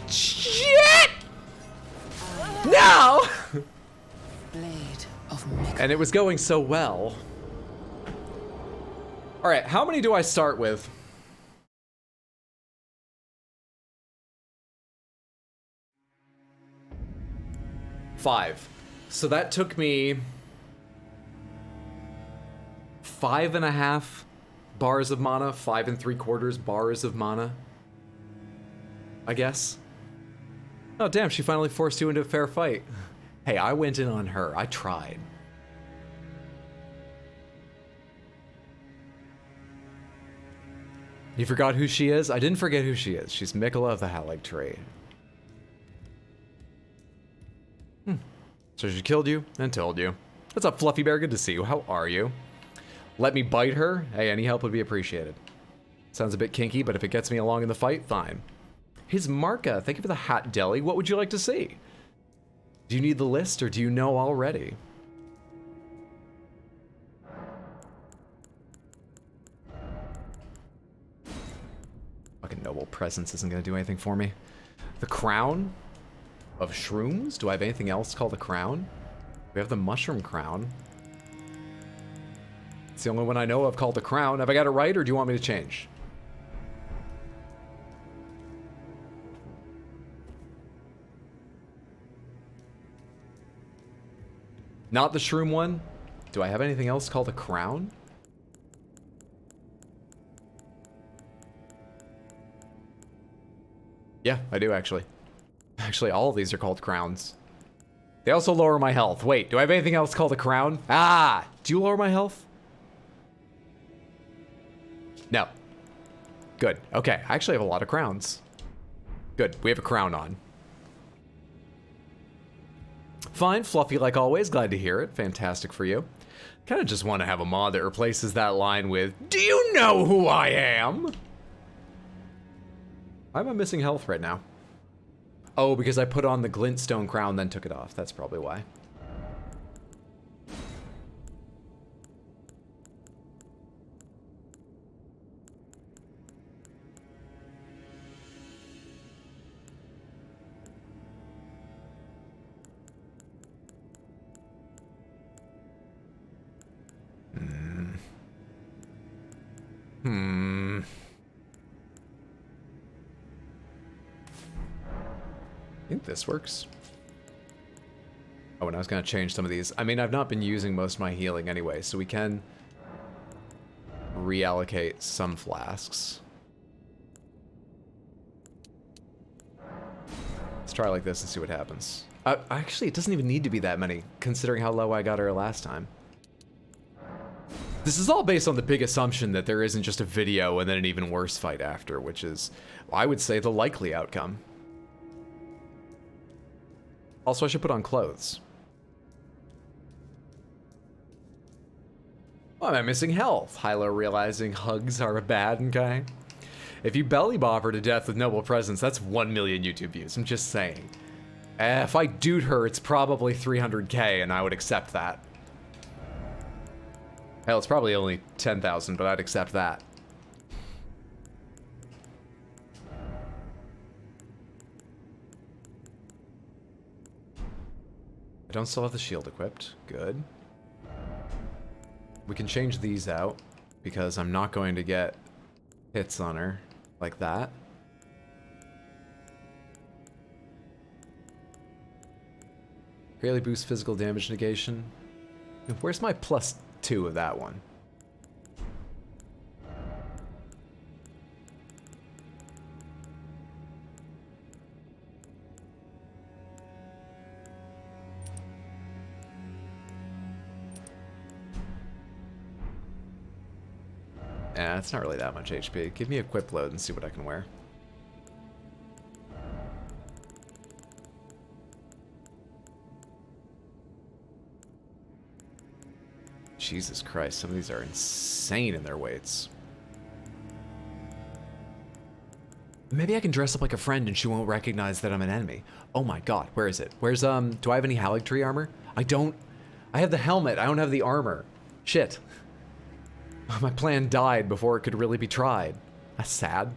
Shit! No! Blade of Mick. And it was going so well. All right, how many do I start with? Five. So that took me 5.5 bars of mana, 5 3/4 bars of mana, I guess. Oh, damn, she finally forced you into a fair fight. Hey, I went in on her. I tried. You forgot who she is? I didn't forget who she is. She's Mikola of the Haligtree. So she killed you and told you. What's up, Fluffy Bear? Good to see you. How are you? Let me bite her? Hey, any help would be appreciated. Sounds a bit kinky, but if it gets me along in the fight, fine. His Marka, thank you for the hat deli. What would you like to see? Do you need the list or do you know already? Fucking noble presence isn't gonna do anything for me. The crown of shrooms? Do I have anything else called a crown? We have the mushroom crown. It's the only one I know of called a crown. Have I got it right or do you want me to change? Not the shroom one? Do I have anything else called a crown? Yeah, I do actually. Actually, all of these are called crowns. They also lower my health. Wait, do I have anything else called a crown? Ah! Do you lower my health? No. Good. Okay, I actually have a lot of crowns. Good, we have a crown on. Fine, Fluffy like always. Glad to hear it. Fantastic for you. Kind of just want to have a mod that replaces that line with, "Do you know who I am?" Why am I missing health right now? Oh, because I put on the glintstone crown, then took it off. That's probably why. I think this works. Oh, and I was gonna change some of these. I mean, I've not been using most of my healing anyway, so we can reallocate some flasks. Let's try like this and see what happens. Actually, it doesn't even need to be that many, considering how low I got her last time. This is all based on the big assumption that there isn't just a video and then an even worse fight after, which is, I would say, the likely outcome. Also, I should put on clothes. Why am I missing health? Hylo realizing hugs are bad, okay? If you belly bop her to death with noble presence, that's 1 million YouTube views. I'm just saying. If I dude her, it's probably 300k, and I would accept that. Hell, it's probably only 10,000, but I'd accept that. I don't still have the shield equipped. Good. We can change these out, because I'm not going to get hits on her like that. Greatly boost physical damage negation. Where's my +2 of that one? Yeah, it's not really that much HP. Give me a equip load and see what I can wear. Jesus Christ, some of these are insane in their weights. Maybe I can dress up like a friend and she won't recognize that I'm an enemy. Oh my god, where is it? Where's, do I have any Haligtree armor? I don't. I have the helmet, I don't have the armor. Shit. My plan died before it could really be tried. That's sad.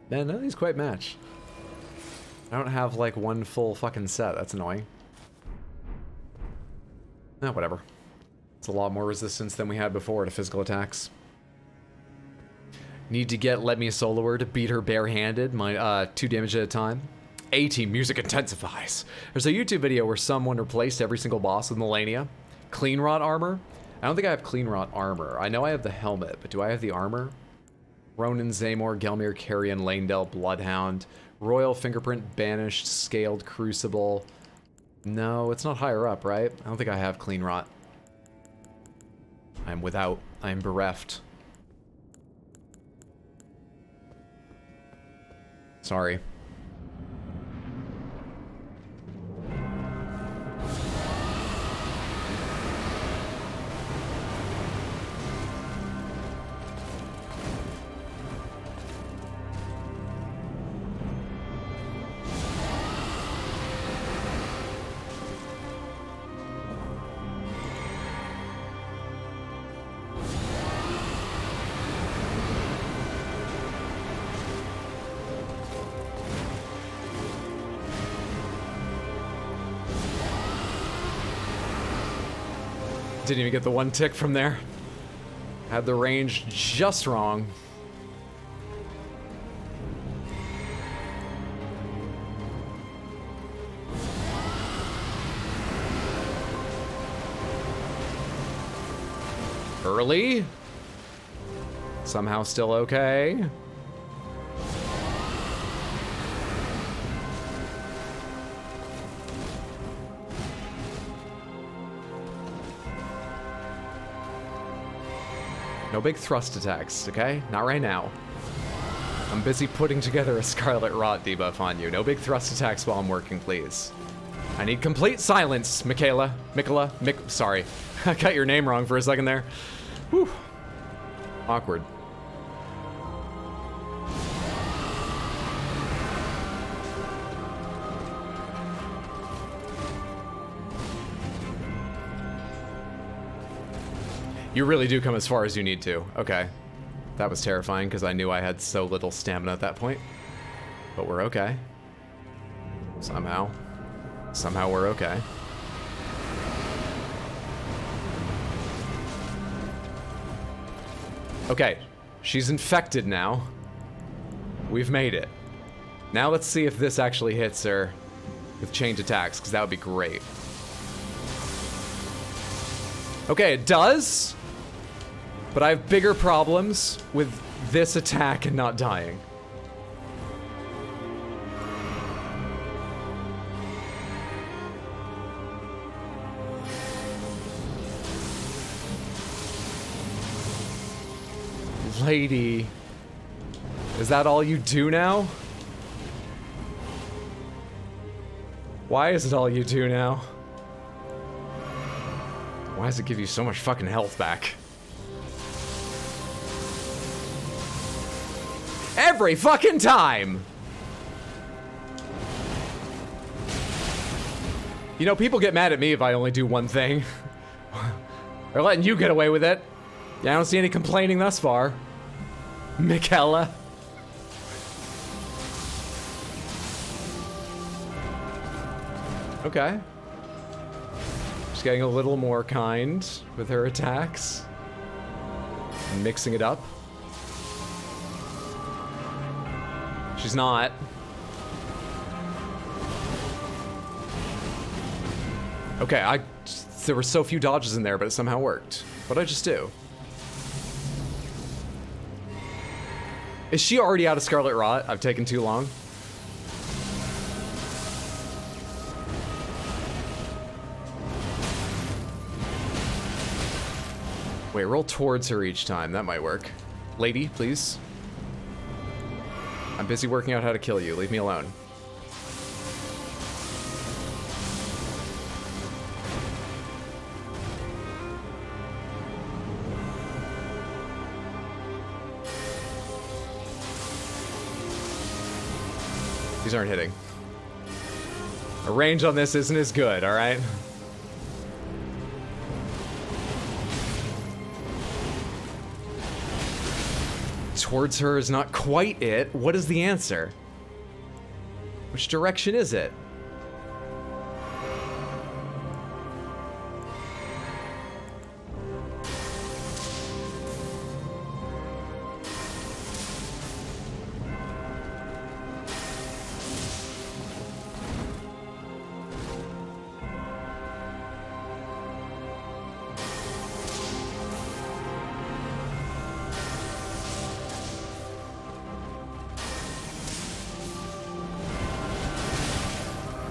Man, none of these quite match. I don't have like one full fucking set. That's annoying. Whatever. It's a lot more resistance than we had before to physical attacks. Need to get Let Me Soloer to beat her barehanded, my 2 damage at a time. A-team music intensifies. There's a YouTube video where someone replaced every single boss with Malenia. Clean rot armor? I don't think I have clean rot armor. I know I have the helmet, but do I have the armor? Ronan, Zaymor, Gelmir, Carrion, Lanedell, Bloodhound, Royal Fingerprint, Banished, Scaled, Crucible. No, it's not higher up, right? I don't think I have Clean Rot. I'm without. I'm bereft. Sorry. Didn't even get the one tick from there. Had the range just wrong. Early? Somehow still okay. No big thrust attacks, okay? Not right now. I'm busy putting together a Scarlet Rot debuff on you. No big thrust attacks while I'm working, please. I need complete silence, Michaela. Sorry. I got your name wrong for a second there. Whew. Awkward. You really do come as far as you need to. Okay. That was terrifying because I knew I had so little stamina at that point. But we're okay. Somehow. Somehow we're okay. Okay. She's infected now. We've made it. Now let's see if this actually hits her with chained attacks, because that would be great. Okay, it does. But I have bigger problems with this attack and not dying. Lady. Is that all you do now? Why is it all you do now? Why does it give you so much fucking health back? Every fucking time! You know, people get mad at me if I only do one thing. They're letting you get away with it. Yeah, I don't see any complaining thus far. Michaela. Okay. She's getting a little more kind with her attacks. And mixing it up. She's not. Okay, there were so few dodges in there, but it somehow worked. What'd I just do? Is she already out of Scarlet Rot? I've taken too long. Wait, roll towards her each time. That might work. Lady, please. I'm busy working out how to kill you. Leave me alone. These aren't hitting. A range on this isn't as good, all right? Towards her is not quite it. What is the answer? Which direction is it?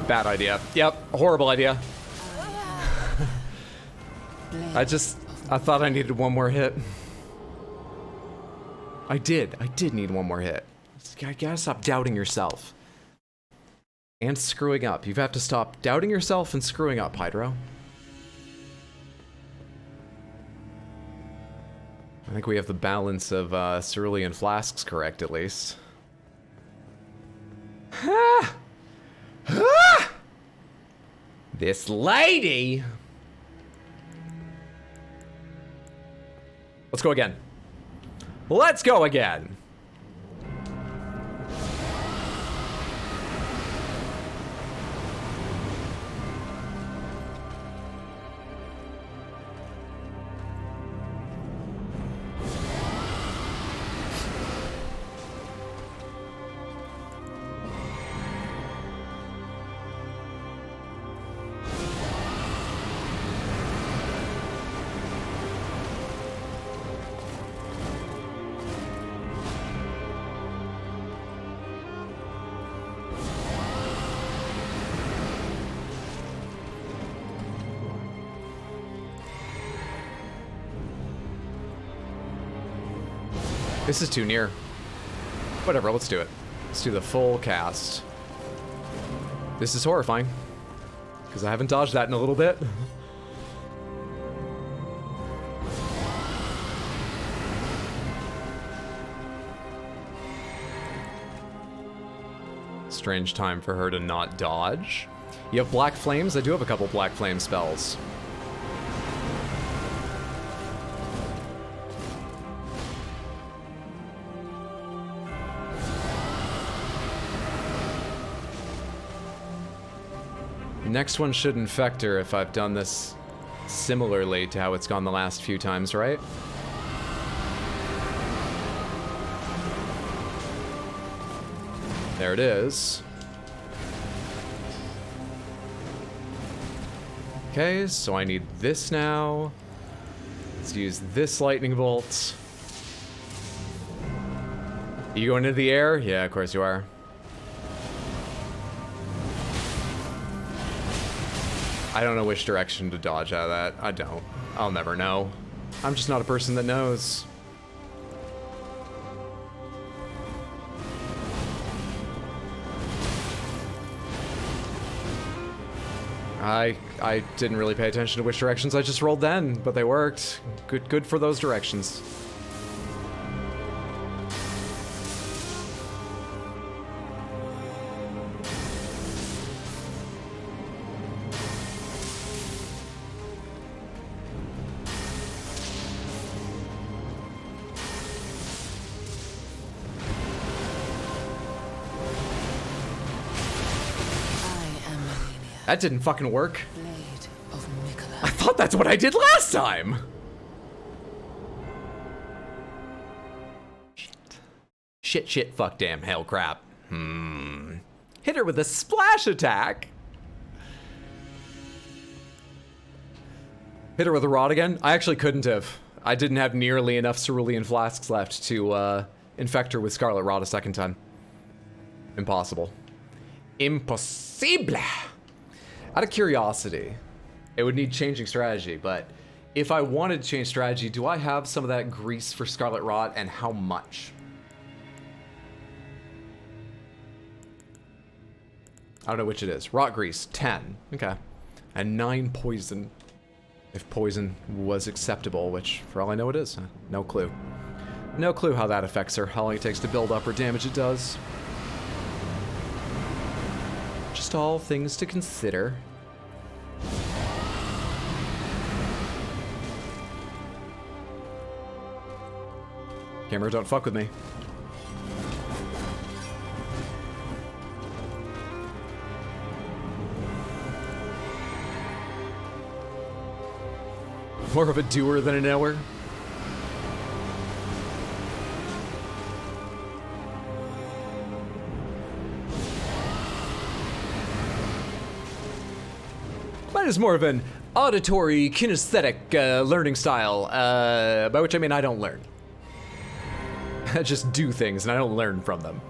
Bad idea. Yep, horrible idea. I thought I needed one more hit. I did need one more hit. You gotta stop doubting yourself. And screwing up. You have to stop doubting yourself and screwing up, Hydro. I think we have the balance of cerulean flasks correct, at least. Ah! Ah! This lady! Let's go again. Let's go again! This is too near. Whatever, let's do it. Let's do the full cast. This is horrifying, because I haven't dodged that in a little bit. Strange time for her to not dodge. You have black flames? I do have a couple black flame spells. Next one should infect her if I've done this similarly to how it's gone the last few times, right? There it is. Okay, so I need this now. Let's use this lightning bolt. Are you going into the air? Yeah, of course you are. I don't know which direction to dodge out of that. I don't. I'll never know. I'm just not a person that knows. I didn't really pay attention to which directions I just rolled then, but they worked. Good for those directions. That didn't fucking work. Blade of Mikola. I thought that's what I did last time! Shit, fuck, damn, hell, crap. Hit her with a splash attack! Hit her with a rod again? I actually couldn't have. I didn't have nearly enough cerulean flasks left to infect her with Scarlet Rot a second time. Impossible. Impossible! Out of curiosity, it would need changing strategy, but if I wanted to change strategy, do I have some of that grease for Scarlet Rot, and how much? I don't know which it is. Rot grease, 10. Okay. And 9 poison. If poison was acceptable, which for all I know it is. No clue. No clue how that affects her, how long it takes to build up or damage it does. Just all things to consider. Camera, don't fuck with me. More of a doer than a knower. Mine is more of an auditory, kinesthetic learning style, by which I mean I don't learn. I just do things and I don't learn from them.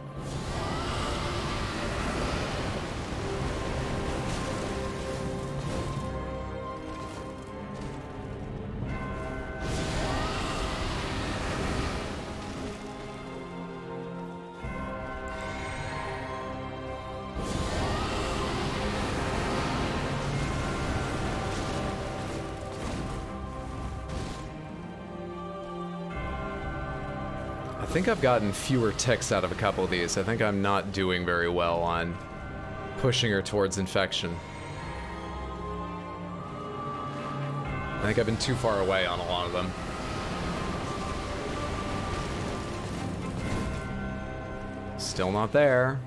I think I've gotten fewer ticks out of a couple of these. I think I'm not doing very well on pushing her towards infection. I think I've been too far away on a lot of them. Still not there.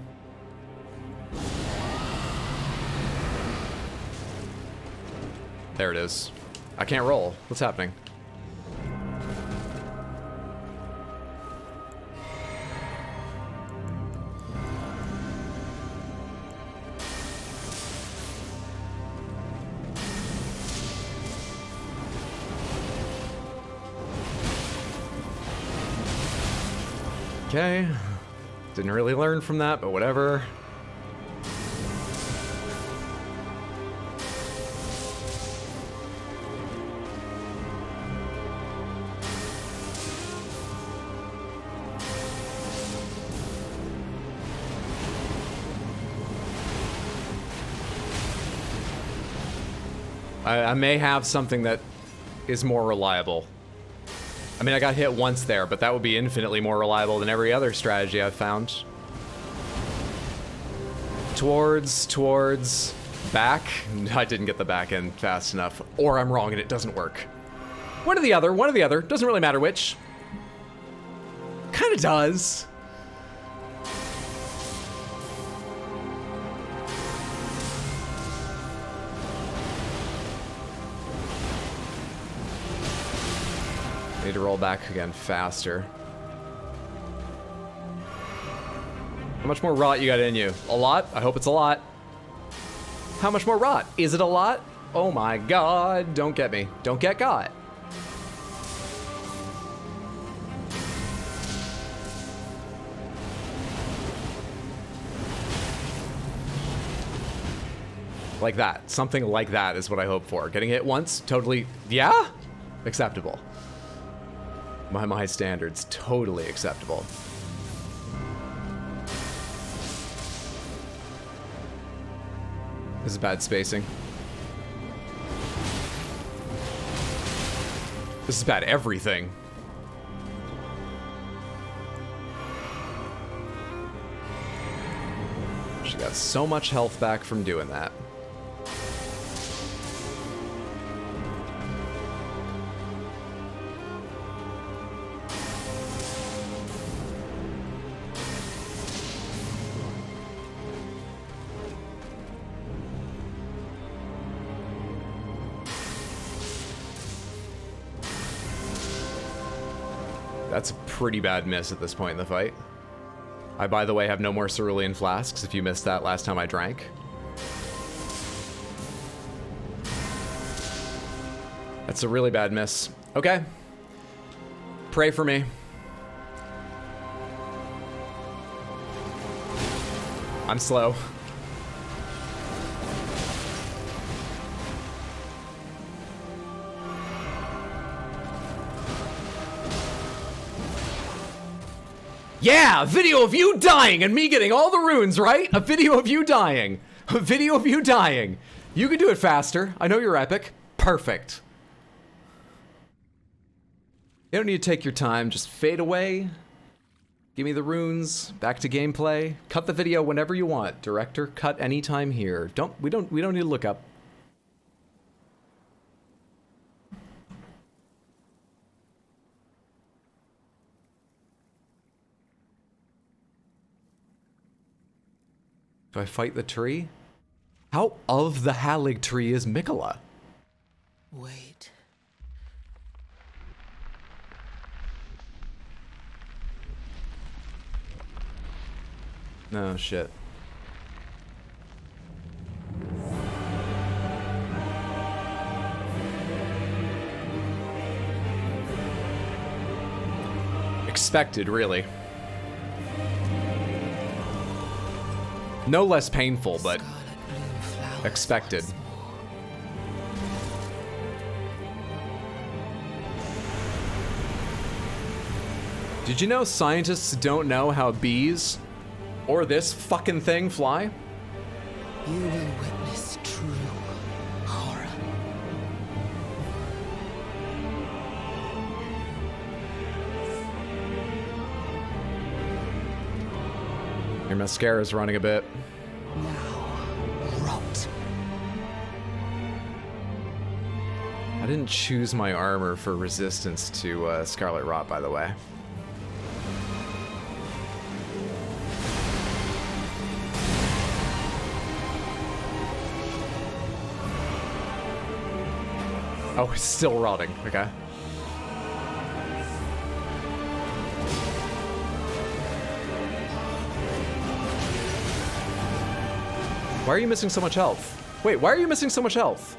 There it is. I can't roll. What's happening? Okay, didn't really learn from that, but whatever. I may have something that is more reliable. I mean, I got hit once there, but that would be infinitely more reliable than every other strategy I've found. Towards, back. I didn't get the back end fast enough. Or I'm wrong and it doesn't work. One or the other. Doesn't really matter which. Kinda does. Need to roll back again faster. How much more rot you got in you? A lot? I hope it's a lot. How much more rot? Is it a lot? Oh my god, don't get me. Don't get got. Like that. Something like that is what I hope for. Getting hit once, totally, yeah? Acceptable. By my standards, totally acceptable. This is bad spacing. This is bad everything. She got so much health back from doing that. That's a pretty bad miss at this point in the fight. I, by the way, have no more cerulean flasks if you missed that last time I drank. That's a really bad miss. Okay. Pray for me. I'm slow. Yeah, a video of you dying and me getting all the runes, right? A video of you dying. A video of you dying. You can do it faster. I know you're epic. Perfect. You don't need to take your time. Just fade away. Give me the runes. Back to gameplay. Cut the video whenever you want. Director, cut anytime here. We don't need to look up. Do I fight the tree? How of the Haligtree is Mikola? Wait. No, shit. Expected, really. No less painful, but expected. Did you know scientists don't know how bees or this fucking thing fly? You will witness true horror. Your mascara's running a bit. Now, rot. I didn't choose my armor for resistance to Scarlet Rot, by the way. Oh, it's still rotting. Okay. Why are you missing so much health? Wait, why are you missing so much health?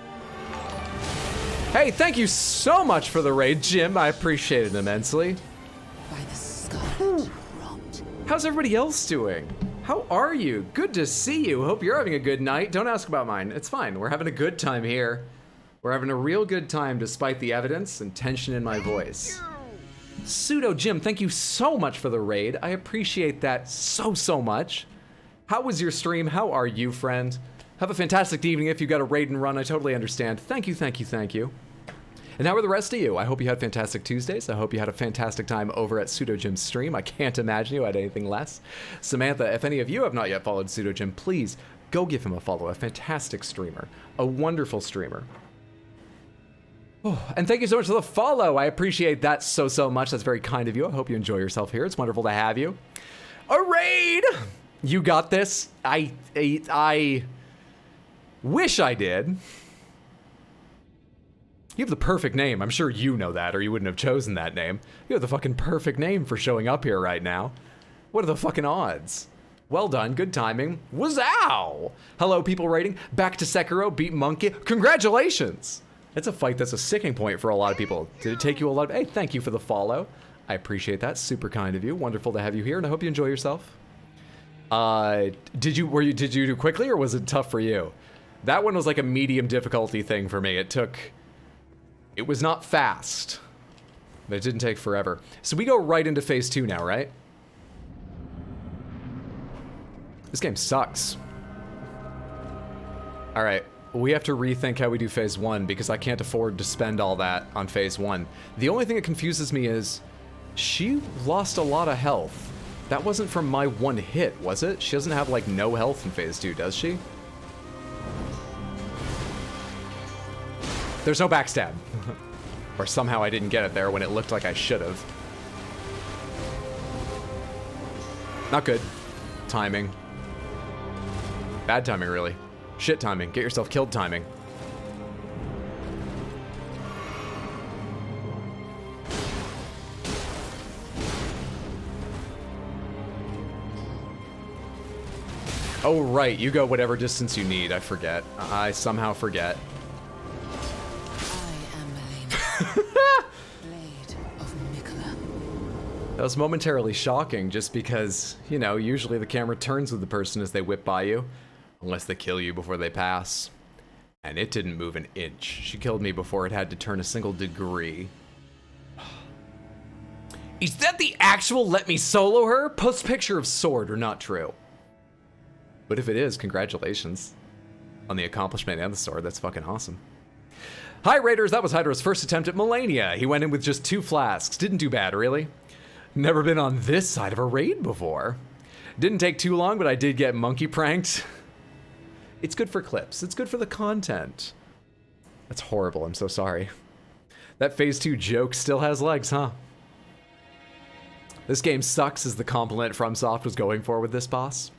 Hey, thank you so much for the raid, Jim. I appreciate it immensely. By the scarlet rot. How's everybody else doing? How are you? Good to see you. Hope you're having a good night. Don't ask about mine. It's fine. We're having a good time here. We're having a real good time despite the evidence and tension in my voice. Pseudo Jim, thank you so much for the raid. I appreciate that so much. How was your stream? How are you, friend? Have a fantastic evening. If you got a raid and run, I totally understand. Thank you. And how are the rest of you? I hope you had fantastic Tuesdays. I hope you had a fantastic time over at Pseudo Jim's stream. I can't imagine you had anything less. Samantha, if any of you have not yet followed Pseudo Jim, please go give him a follow. A fantastic streamer. A wonderful streamer. Oh, and thank you so much for the follow. I appreciate that so much. That's very kind of you. I hope you enjoy yourself here. It's wonderful to have you. A raid! You got this. I wish I did. You have the perfect name. I'm sure you know that, or you wouldn't have chosen that name. You have the fucking perfect name for showing up here right now. What are the fucking odds? Well done. Good timing. Wazow! Hello, people rating. Back to Sekiro. Beat Monkey. Congratulations! It's a fight that's a sticking point for a lot of people. Did it take you a lot of... Hey, thank you for the follow. I appreciate that. Super kind of you. Wonderful to have you here, and I hope you enjoy yourself. Did you do quickly, or was it tough for you? That one was like a medium difficulty thing for me. It was not fast, but it didn't take forever. So we go right into phase 2 now, right? This game sucks. All right. We have to rethink how we do phase 1 because I can't afford to spend all that on phase 1. The only thing that confuses me is she lost a lot of health. That wasn't from my one hit, was it? She doesn't have like no health in phase 2, does she? There's no backstab. Or somehow I didn't get it there when it looked like I should have. Not good. Timing. Bad timing, really. Shit timing. Get yourself killed timing. Oh, right. You go whatever distance you need. I forget. I somehow forget. I am Malenia, Blade of Mikola. That was momentarily shocking just because, you know, usually the camera turns with the person as they whip by you, unless they kill you before they pass. And it didn't move an inch. She killed me before it had to turn a single degree. Is that the actual let me solo her? Post picture of sword or not true? But if it is, congratulations on the accomplishment and the sword. That's fucking awesome. Hi Raiders, that was Hydra's first attempt at Malenia. He went in with just 2 flasks. Didn't do bad, really. Never been on this side of a raid before. Didn't take too long, but I did get monkey pranked. It's good for clips. It's good for the content. That's horrible. I'm so sorry. That phase 2 joke still has legs, huh? This game sucks is the compliment FromSoft was going for with this boss.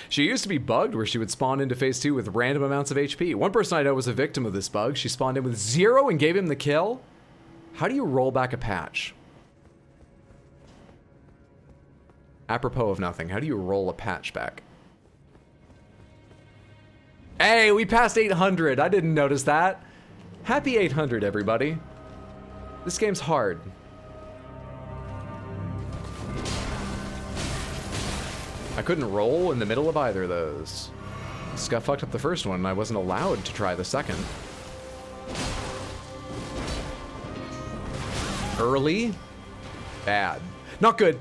She used to be bugged where she would spawn into phase 2 with random amounts of HP. One person I know was a victim of this bug. She spawned in with 0 and gave him the kill. How do you roll back a patch? Apropos of nothing, how do you roll a patch back? Hey, we passed 800. I didn't notice that. Happy 800, everybody. This game's hard. I couldn't roll in the middle of either of those. Just got fucked up the first one, and I wasn't allowed to try the second. Early? Bad. Not good.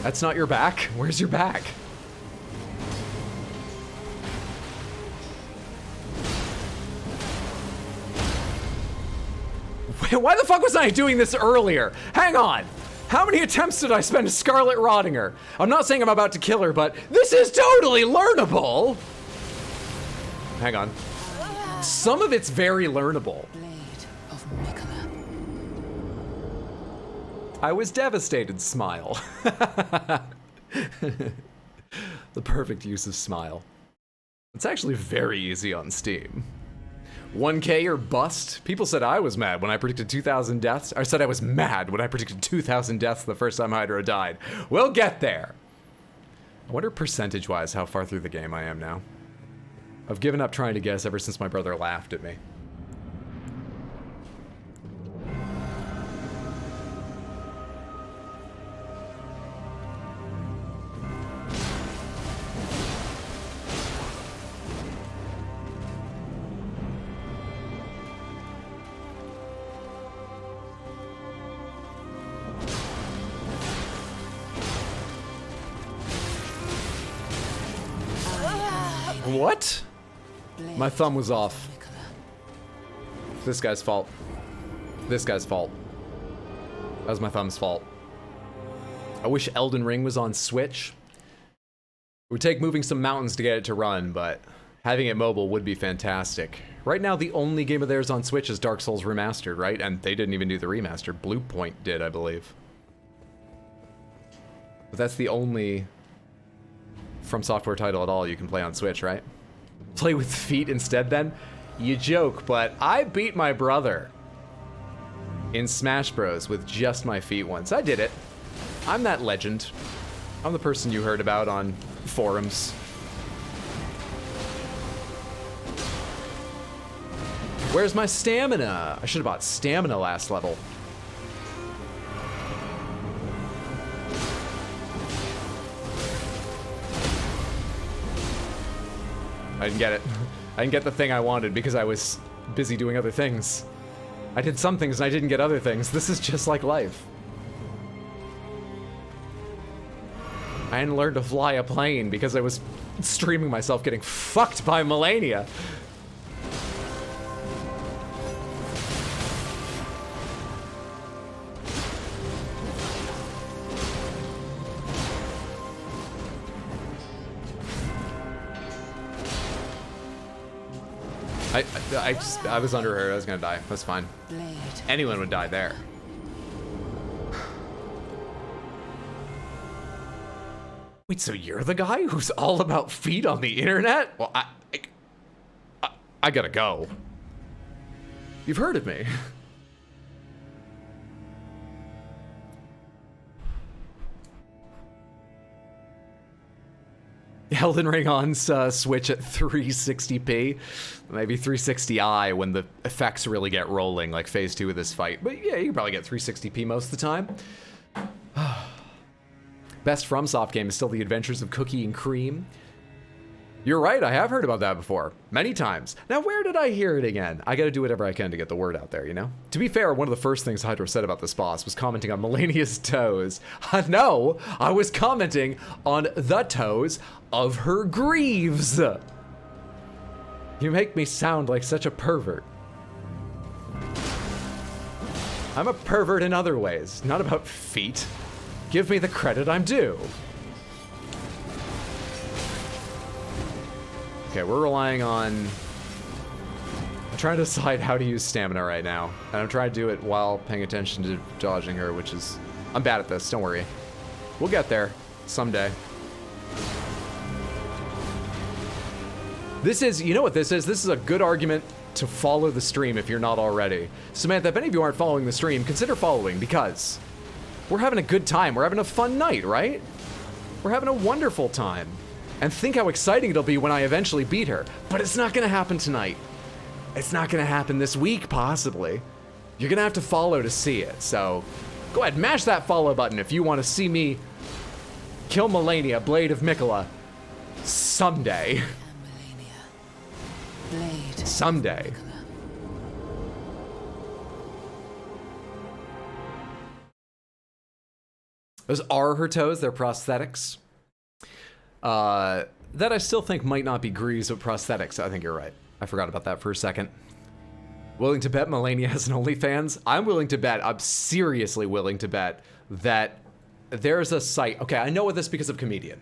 That's not your back? Where's your back? Why the fuck was I doing this earlier? Hang on. How many attempts did I spend Scarlet rotting her? I'm not saying I'm about to kill her, but this is totally learnable. Hang on. Some of it's very learnable. Blade of Mikola. I was devastated, smile. The perfect use of smile. It's actually very easy on Steam. 1K or bust. People said I was mad when I predicted 2,000 deaths. I said I was mad when I predicted 2,000 deaths the first time Hydra died. We'll get there. I wonder percentage-wise how far through the game I am now. I've given up trying to guess ever since my brother laughed at me. What? My thumb was off. This guy's fault. This guy's fault. That was my thumb's fault. I wish Elden Ring was on Switch. It would take moving some mountains to get it to run, but having it mobile would be fantastic. Right now, the only game of theirs on Switch is Dark Souls Remastered, right? And they didn't even do the remaster. Bluepoint did, I believe. But that's the only From Software title at all you can play on Switch, right? Play with feet instead then? You joke, but I beat my brother in Smash Bros with just my feet once. I did it. I'm that legend. I'm the person you heard about on forums. Where's my stamina? I should have bought stamina last level. I didn't get it. I didn't get the thing I wanted because I was busy doing other things. I did some things and I didn't get other things. This is just like life. I didn't learn to fly a plane because I was streaming myself getting fucked by Malenia. I was under her. I was gonna die. That's fine. Blade. Anyone would die there. Wait, so you're the guy who's all about feet on the internet? Well, I gotta go. You've heard of me. Elden Ring on Switch at 360p, maybe 360i when the effects really get rolling, like phase 2 of this fight. But yeah, you can probably get 360p most of the time. Best FromSoft game is still The Adventures of Cookie and Cream. You're right, I have heard about that before. Many times. Now, where did I hear it again? I gotta do whatever I can to get the word out there, you know? To be fair, one of the first things Hydro said about this boss was commenting on Malenia's toes. No, I was commenting on the toes of her greaves. You make me sound like such a pervert. I'm a pervert in other ways, not about feet. Give me the credit I'm due. Okay, we're relying on... I'm trying to decide how to use stamina right now. And I'm trying to do it while paying attention to dodging her, which is... I'm bad at this, don't worry. We'll get there. Someday. This is... You know what this is? This is a good argument to follow the stream if you're not already. Samantha, if any of you aren't following the stream, consider following, because... we're having a good time. We're having a fun night, right? We're having a wonderful time. And think how exciting it'll be when I eventually beat her. But it's not gonna happen tonight. It's not gonna happen this week, possibly. You're gonna have to follow to see it. So go ahead, mash that follow button if you want to see me kill Malenia, Blade of Mikola, someday. Blade. Someday. Those are her toes, they're prosthetics. That I still think might not be greaves, but prosthetics. I think you're right. I forgot about that for a second. Willing to bet Malenia has an OnlyFans? I'm willing to bet, I'm seriously willing to bet that there's a site. Okay, I know this because of Comedian.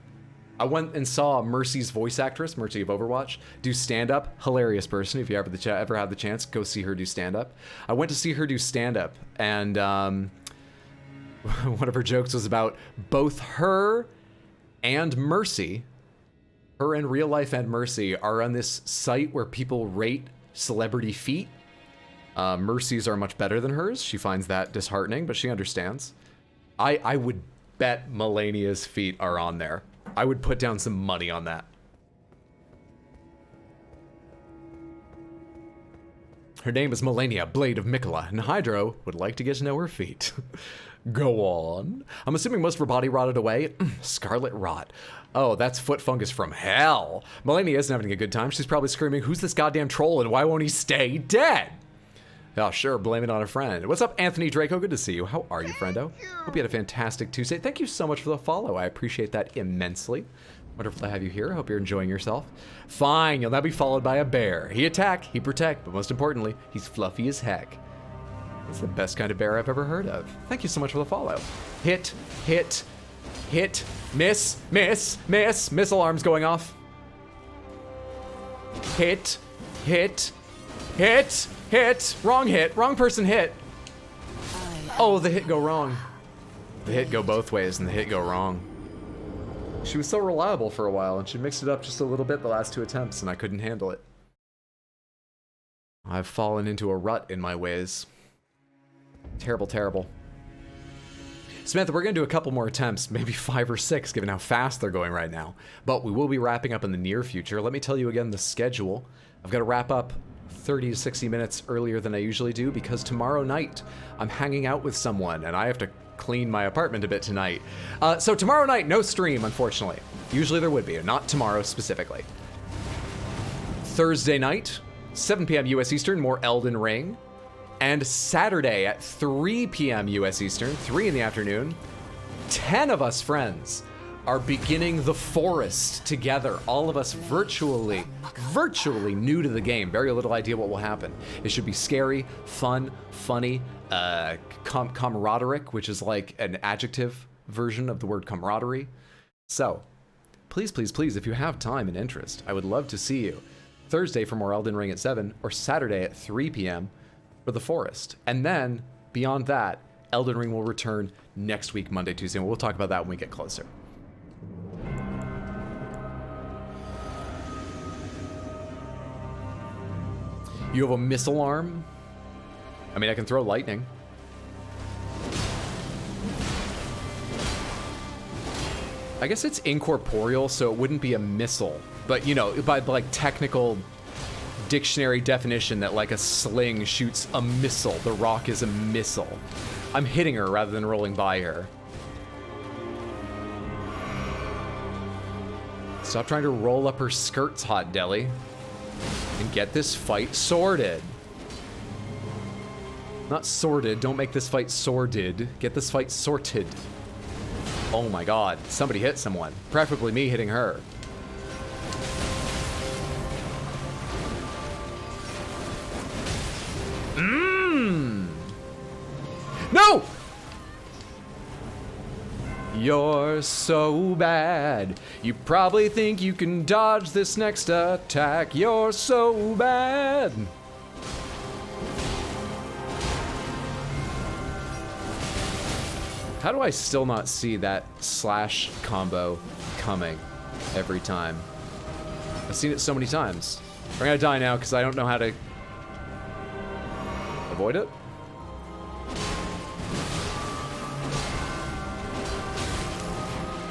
I went and saw Mercy's voice actress, Mercy of Overwatch, do stand-up. Hilarious person. If you ever had the chance, go see her do stand-up. I went to see her do stand-up, and one of her jokes was about both her and Mercy, her in real life and Mercy, are on this site where people rate celebrity feet. Mercy's are much better than hers. She finds that disheartening, but she understands. I would bet Malenia's feet are on there. I would put down some money on that. Her name is Malenia, Blade of Mikola, and Hydro would like to get to know her feet. Go on. I'm assuming most of her body rotted away. Scarlet rot. Oh, that's foot fungus from hell. Malenia isn't having a good time. She's probably screaming, who's this goddamn troll and why won't he stay dead? Oh, sure, blame it on a friend. What's up, Anthony Draco? Good to see you. How are you, friendo? Hope you had a fantastic Tuesday. Thank you so much for the follow. I appreciate that immensely. Wonderful to have you here. I hope you're enjoying yourself. Fine, you'll now be followed by a bear. He attack, he protect, but most importantly, he's fluffy as heck. That's the best kind of bear I've ever heard of. Thank you so much for the follow. Hit, hit, hit, miss, miss, miss. Missile alarms going off. Hit, hit, hit, hit. Wrong hit, wrong person hit. Oh, the hit go wrong. The hit go both ways and the hit go wrong. She was so reliable for a while and she mixed it up just a little bit the last 2 attempts and I couldn't handle it. I've fallen into a rut in my ways. Terrible, terrible. Samantha, we're going to do a couple more attempts, maybe 5 or 6, given how fast they're going right now. But we will be wrapping up in the near future. Let me tell you again the schedule. I've got to wrap up 30 to 60 minutes earlier than I usually do because tomorrow night I'm hanging out with someone and I have to clean my apartment a bit tonight. So tomorrow night, no stream, unfortunately. Usually there would be, not tomorrow specifically. Thursday night, 7 p.m. US Eastern, more Elden Ring. And Saturday at 3 p.m. US Eastern, 3 in the afternoon, 10 of us friends are beginning the forest together. All of us virtually new to the game. Very little idea what will happen. It should be scary, fun, funny, camaraderie, which is like an adjective version of the word camaraderie. So, please, please, please, if you have time and interest, I would love to see you. Thursday for more Elden Ring at 7, or Saturday at 3 p.m. for the forest. And then, beyond that, Elden Ring will return next week, Monday, Tuesday, and we'll talk about that when we get closer. You have a missile arm? I mean, I can throw lightning. I guess it's incorporeal, so it wouldn't be a missile. But, you know, by like technical dictionary definition that like a sling shoots a missile. The rock is a missile. I'm hitting her rather than rolling by her. Stop trying to roll up her skirts, Hot Deli. And get this fight sorted. Not sorted. Don't make this fight sordid. Get this fight sorted. Oh my god. Somebody hit someone. Preferably me hitting her. No! You're so bad. You probably think you can dodge this next attack. You're so bad. How do I still not see that slash combo coming every time? I've seen it so many times. We're gonna die now because I don't know how to avoid it.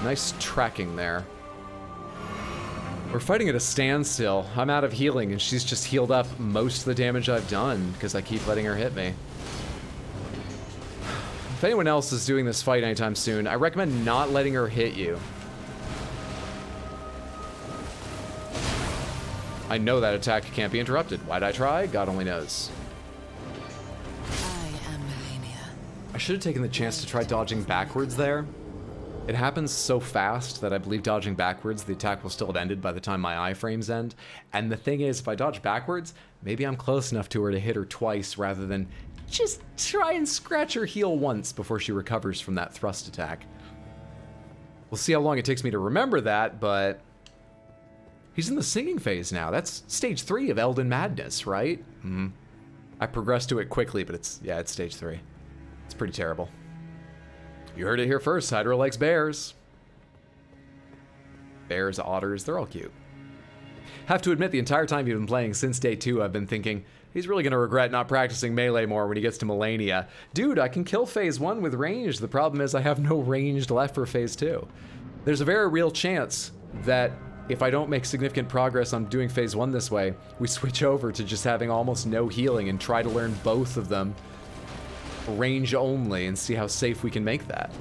Nice tracking there. We're fighting at a standstill. I'm out of healing and she's just healed up most of the damage I've done because I keep letting her hit me. If anyone else is doing this fight anytime soon, I recommend not letting her hit you. I know that attack can't be interrupted. Why'd I try? God only knows. I am Malenia. I should have taken the chance to try dodging backwards there. It happens so fast that I believe dodging backwards, the attack will still have ended by the time my iframes end. And the thing is, if I dodge backwards, maybe I'm close enough to her to hit her twice rather than just try and scratch her heel once before she recovers from that thrust attack. We'll see how long it takes me to remember that, but he's in the singing phase now. That's stage 3 of Elden Madness, right? I progressed to it quickly, but it's stage 3. It's pretty terrible. You heard it here first. Hydra likes bears. Bears, otters, they're all cute. Have to admit, the entire time you've been playing since day 2, I've been thinking, he's really gonna regret not practicing melee more when he gets to Malenia. Dude, I can kill phase 1 with range. The problem is I have no ranged left for phase 2. There's a very real chance that if I don't make significant progress on doing phase 1 this way, we switch over to just having almost no healing and try to learn both of them range only and see how safe we can make that.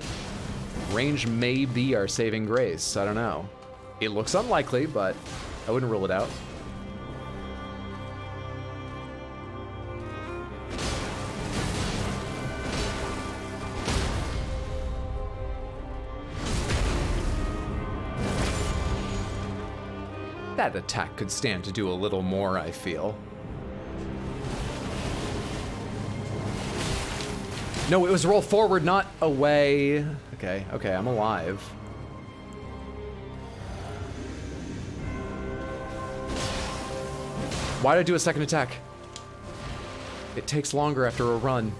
Range may be our saving grace. I don't know. It looks unlikely, but I wouldn't rule it out. That attack could stand to do a little more, I feel. No, it was roll forward, not away. Okay, I'm alive. Why did I do a second attack? It takes longer after a run.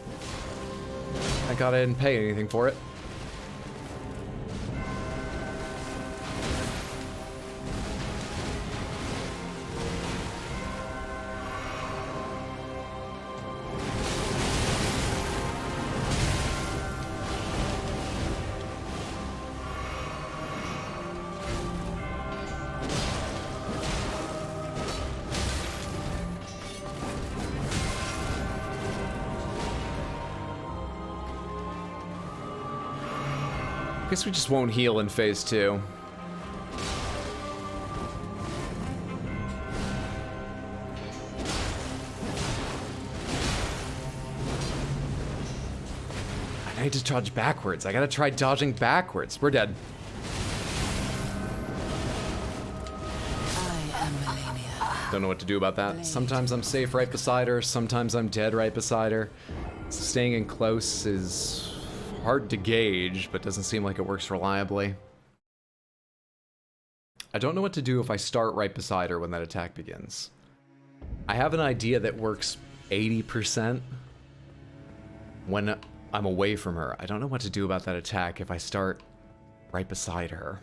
Thank God I didn't pay anything for it. Guess we just won't heal in phase 2. I need to dodge backwards. I gotta try dodging backwards. We're dead. I am Malenia. Don't know what to do about that. Sometimes I'm safe right beside her, sometimes I'm dead right beside her. Staying in close is hard to gauge, but doesn't seem like it works reliably. I don't know what to do if I start right beside her when that attack begins. I have an idea that works 80% when I'm away from her. I don't know what to do about that attack if I start right beside her.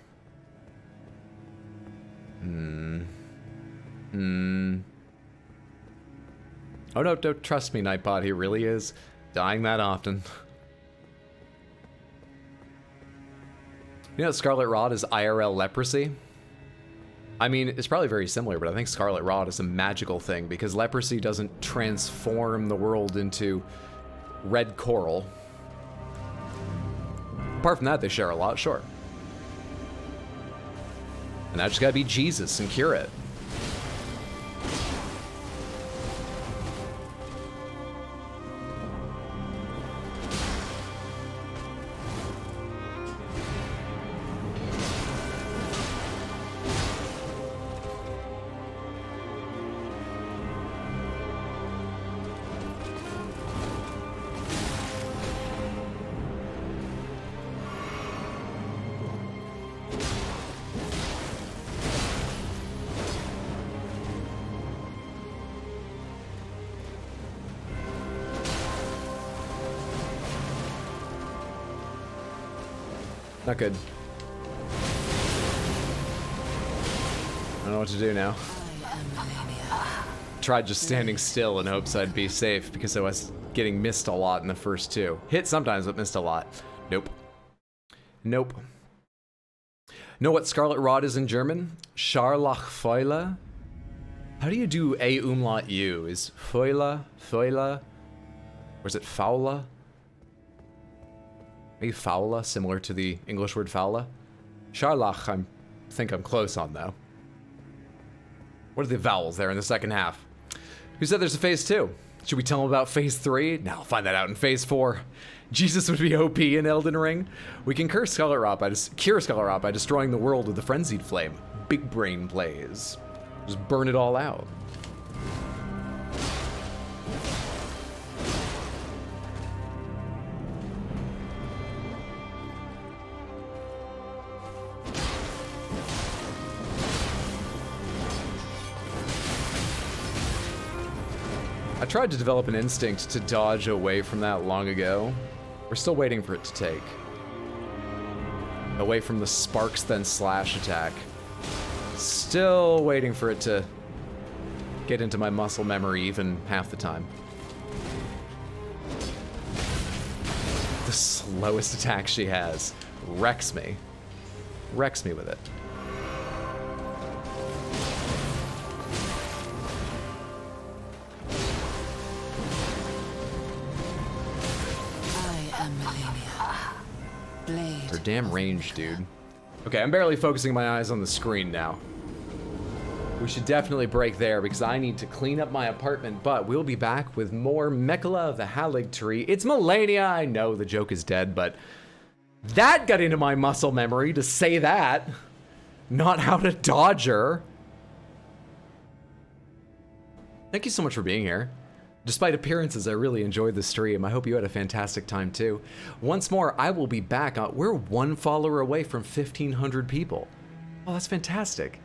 Oh no, don't trust me, Nightbot, he really is dying that often. You know, Scarlet Rot is IRL leprosy. I mean, it's probably very similar, but I think Scarlet Rot is a magical thing because leprosy doesn't transform the world into red coral. Apart from that, they share a lot, sure. And I just gotta be Jesus and cure it. Not good. I don't know what to do now. I am Malenia. Tried just standing still in hopes I'd be safe because I was getting missed a lot in the first two. Hit sometimes, but missed a lot. Nope. Nope. Know what Scarlet Rot is in German? Scharlachfäule. How do you do a umlaut U? Is Fäule, or is it Faula? Maybe Faula, similar to the English word Faula. Scharlach, I think I'm close on, though. What are the vowels there in the second half? Who said there's a phase 2? Should we tell them about phase 3? No, I'll find that out in phase 4. Jesus would be OP in Elden Ring. We can cure Scarlet Rot by destroying the world with the Frenzied Flame. Big brain plays. Just burn it all out. I tried to develop an instinct to dodge away from that long ago. We're still waiting for it to take. Away from the sparks then slash attack. Still waiting for it to get into my muscle memory even half the time. The slowest attack she has wrecks me. Wrecks me with it. Her damn range, dude. Okay, I'm barely focusing my eyes on the screen now. We should definitely break there because I need to clean up my apartment, but we'll be back with more Mechala of the Haligtree. It's Malenia. I know the joke is dead, but that got into my muscle memory to say that. Not how to dodge her. Thank you so much for being here. Despite appearances, I really enjoyed the stream. I hope you had a fantastic time too. Once more, I will be back. We're one follower away from 1,500 people. Oh, that's fantastic.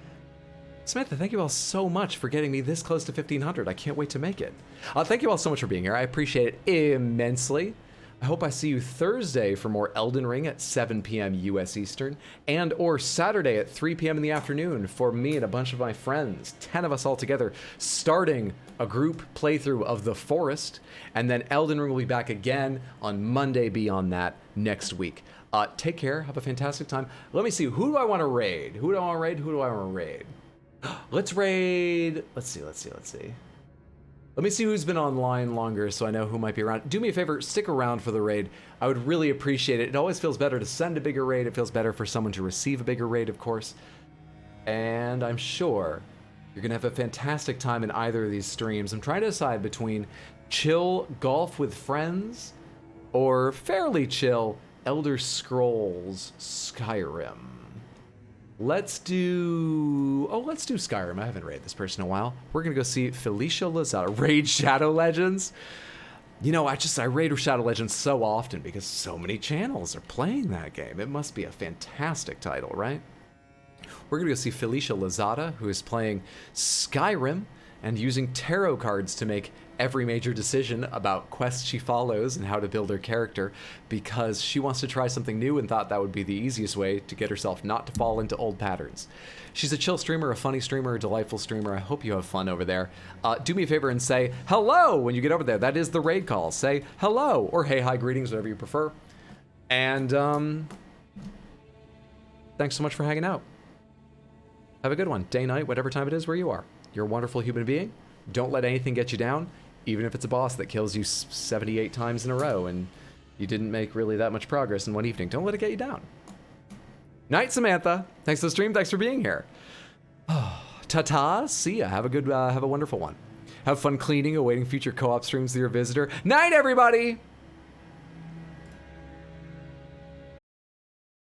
Samantha, thank you all so much for getting me this close to 1,500. I can't wait to make it. Thank you all so much for being here. I appreciate it immensely. I hope I see you Thursday for more Elden Ring at 7 p.m. US Eastern, and or Saturday at 3 p.m. in the afternoon for me and a bunch of my friends, 10 of us all together, starting a group playthrough of The Forest, and then Elden Ring will be back again on Monday beyond that next week. Take care, have a fantastic time. Let me see, who do I want to raid? Who do I want to raid? Who do I want to raid? Let's raid, let's see. Let me see who's been online longer so I know who might be around. Do me a favor, stick around for the raid. I would really appreciate it. It always feels better to send a bigger raid. It feels better for someone to receive a bigger raid, of course. And I'm sure you're gonna have a fantastic time in either of these streams. I'm trying to decide between chill golf with friends or fairly chill Elder Scrolls Skyrim. Let's do Skyrim. I haven't raided this person in a while. We're gonna go see Felicia Lozada. Raid Shadow Legends. You know, I raid Shadow Legends so often because so many channels are playing that game. It must be a fantastic title, right? We're gonna go see Felicia Lozada, who is playing Skyrim and using tarot cards to make every major decision about quests she follows and how to build her character because she wants to try something new and thought that would be the easiest way to get herself not to fall into old patterns. She's a chill streamer, a funny streamer, a delightful streamer. I hope you have fun over there. Do me a favor and say hello when you get over there. That is the raid call. Say hello or hey, hi, greetings, whatever you prefer. And thanks so much for hanging out. Have a good one. Day, night, whatever time it is where you are. You're a wonderful human being. Don't let anything get you down, even if it's a boss that kills you 78 times in a row and you didn't make really that much progress in one evening. Don't let it get you down. Night, Samantha. Thanks for the stream. Thanks for being here. Ta-ta. See ya. Have a wonderful one. Have fun cleaning, awaiting future co-op streams with your visitor. Night, everybody!